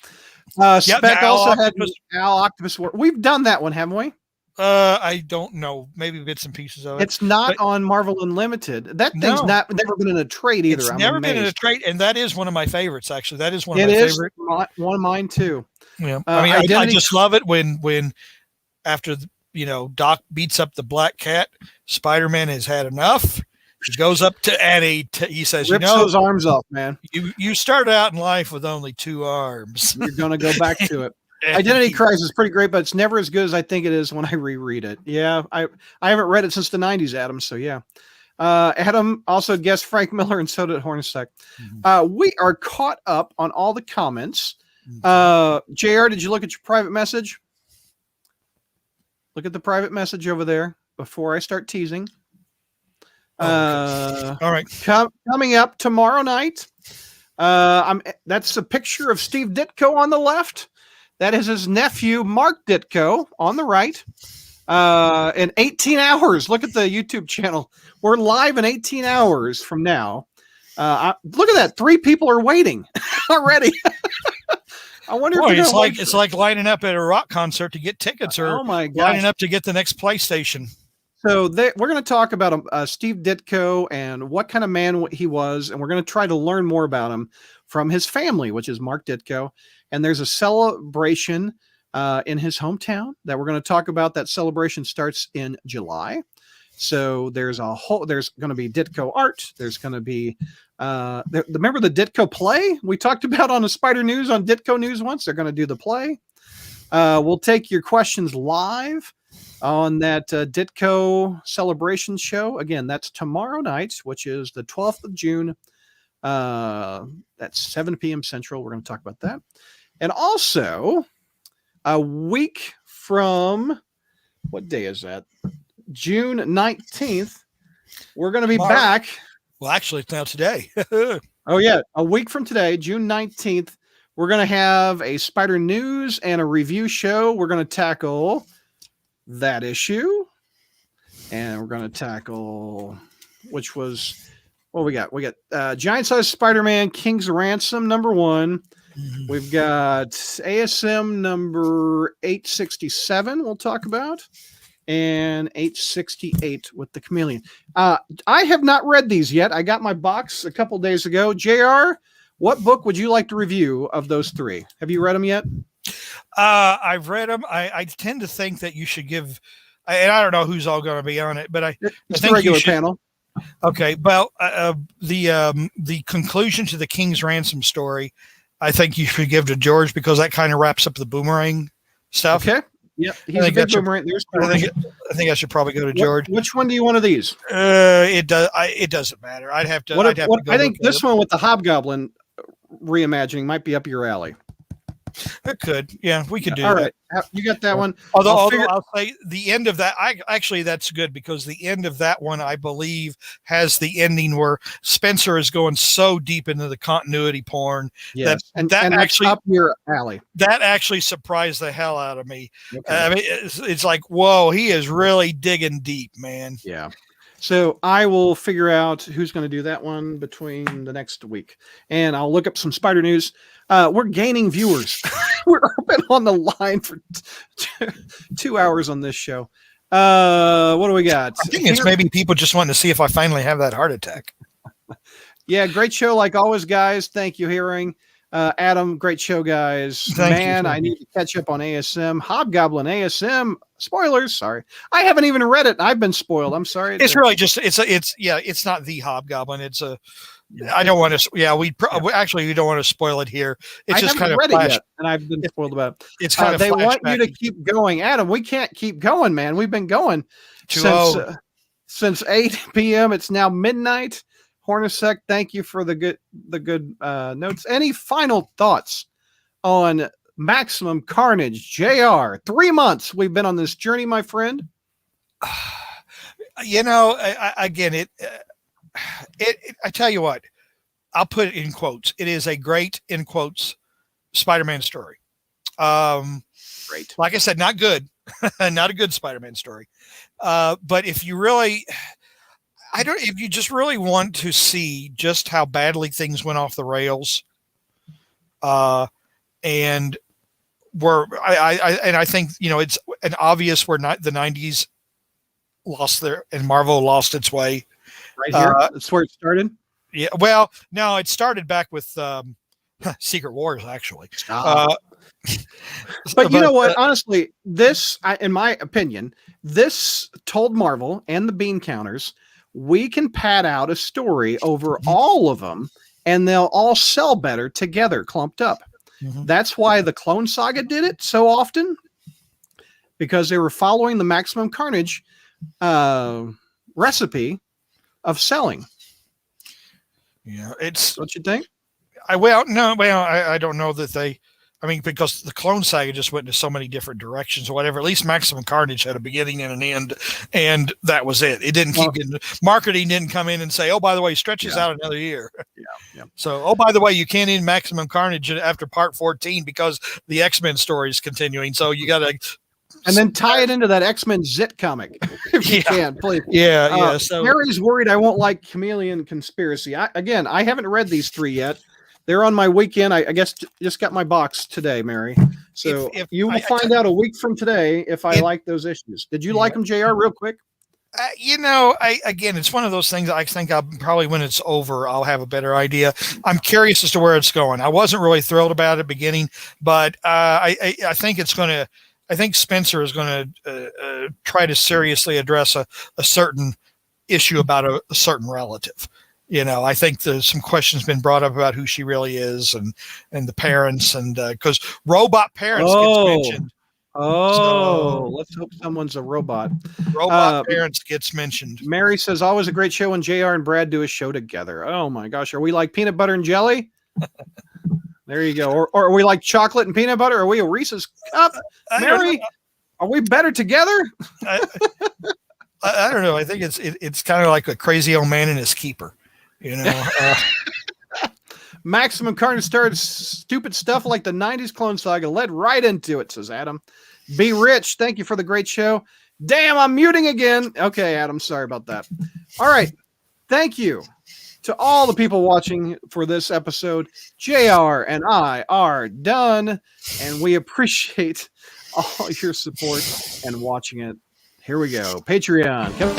Spec also had Al Octopus War. We've done that one, haven't we? I don't know. Maybe bits and pieces of it. It's not on Marvel Unlimited. That thing's never been in a trade either. It's never been in a trade, and that is one of my favorites. Actually, that is one of my favorites. One of mine too. Yeah, I mean, I just love it when after Doc beats up the Black Cat, Spider-Man has had enough. He goes up to Annie. He says, rips those arms off, man. You started out in life with only 2 arms. You're going to go back to it. Identity Crisis is pretty great, but it's never as good as I think it is when I reread it. Yeah, I haven't read it since the 90s, Adam, so yeah. Adam also guessed Frank Miller, and so did Hornacek. We are caught up on all the comments. JR, did you look at your private message? Look at the private message over there before I start teasing. All right. Coming up tomorrow night, that's a picture of Steve Ditko on the left. That is his nephew, Mark Ditko, on the right. In 18 hours, look at the YouTube channel. We're live in 18 hours from now. Look at that. 3 people are waiting already. I wonder if it's like lining up at a rock concert to get tickets, or lining up to get the next PlayStation. So we're going to talk about Steve Ditko and what kind of man he was, and we're going to try to learn more about him from his family, which is Mark Ditko. And there's a celebration in his hometown that we're going to talk about. That celebration starts in July. So there's going to be Ditko art. There's going to be remember the Ditko play we talked about on the Spider News on Ditko News once. They're going to do the play. We'll take your questions live on that Ditko celebration show. Again, that's tomorrow night, which is the 12th of June. That's 7 p.m. Central. We're going to talk about that. And also, a week from, what day is that? June 19th, we're going to be back. Well, actually, it's now today. Oh, yeah. A week from today, June 19th, we're going to have a Spider News and a review show. We're going to tackle that issue. And we're going to tackle, which was, what we got? We got Giant Size Spider-Man, King's Ransom, #1. We've got ASM number 867 we'll talk about, and 868 with the Chameleon. I have not read these yet. I got my box a couple days ago. JR, what book would you like to review of those 3? Have you read them yet? I've read them. I tend to think that you should give, and I don't know who's all going to be on it, but I think the regular panel. Okay, well, the conclusion to the King's Ransom story, I think you should give to George, because that kind of wraps up the Boomerang stuff. Okay. Yeah, he's a big Boomerang. I think I should probably go to George. Which one do you want of these? It doesn't matter. I'd have to. I think this one with the Hobgoblin reimagining might be up your alley. It could. Yeah, we could do All that. right. You got that one. Although I'll say the end of that, actually that's good, because the end of that one, I believe, has the ending where Spencer is going so deep into the continuity porn that actually up your alley. That actually surprised the hell out of me. Okay. I mean, it's like, whoa, he is really digging deep, man. Yeah. So I will figure out who's going to do that one between the next week, and I'll look up some Spider News. We're gaining viewers. We're been on the line for 2 hours on this show. What do we got? I think it's maybe people just wanting to see if I finally have that heart attack. Yeah, great show like always, guys. Thank you, Hearing. Adam, great show, guys. Thank you. I need to catch up on ASM. Hobgoblin ASM. Spoilers. Sorry. I haven't even read it. I've been spoiled. I'm sorry. It's really just, it's not the Hobgoblin. It's I don't want to, we don't want to spoil it here. It's just kind of read it yet, and I've been spoiled about it. It's kind of they want you to keep going. Adam, we can't keep going, man. We've been going since 8 p.m. It's now midnight. Hornacek, thank you for the good notes. Any final thoughts on Maximum Carnage? JR, 3 months we've been on this journey, my friend. Again, I tell you what, I'll put it in quotes. It is a great, in quotes, Spider-Man story. Great. Like I said, not good, not a good Spider-Man story. But if you just really want to see just how badly things went off the rails, and I think, it's an obvious where the 90s lost and Marvel lost its way. Right here. That's where it started. Yeah. Well, no, it started back with Secret Wars, actually. But you know what? Honestly, this, in my opinion, this told Marvel and the bean counters, we can pad out a story over all of them, and they'll all sell better together, clumped up. Mm-hmm. That's why the Clone Saga did it so often, because they were following the Maximum Carnage recipe of selling. Yeah, it's what you think. I don't know that because the Clone Saga just went into so many different directions or whatever. At least Maximum Carnage had a beginning and an end, and that was it. It didn't keep getting, marketing didn't come in and say, oh, by the way, stretches out another year. Yeah. So, oh, by the way, you can't end Maximum Carnage after part 14 because the X-Men story is continuing. So you got to. And then tie it into that X-Men Zit comic, if you can, please. Yeah. So Mary's worried I won't like Chameleon Conspiracy. I haven't read these 3 yet. They're on my weekend. I guess just got my box today, Mary. So you will find out a week from today if I like those issues. Did you like them, JR, real quick? It's one of those things I think I'll probably, when it's over, I'll have a better idea. I'm curious as to where it's going. I wasn't really thrilled about it at the beginning, but I think it's going to, I think Spencer is going to try to seriously address a certain issue about a certain relative. I think there's some questions been brought up about who she really is and the parents, and because robot parents gets mentioned. So, let's hope someone's a robot. Robot parents gets mentioned. Mary says, always a great show when JR and Brad do a show together. Oh my gosh. Are we like peanut butter and jelly? There you go. Or are we like chocolate and peanut butter? Are we a Reese's cup? Mary, are we better together? I don't know. I think it's kind of like a crazy old man and his keeper. Maximum Carnage started stupid stuff like the 90s Clone Saga, led right into it, says Adam. Be Rich, thank you for the great show. Damn, I'm muting again. Okay, Adam, sorry about that. All right, thank you to all the people watching for this episode. JR and I are done, and we appreciate all your support and watching it. Here we go. Patreon. Come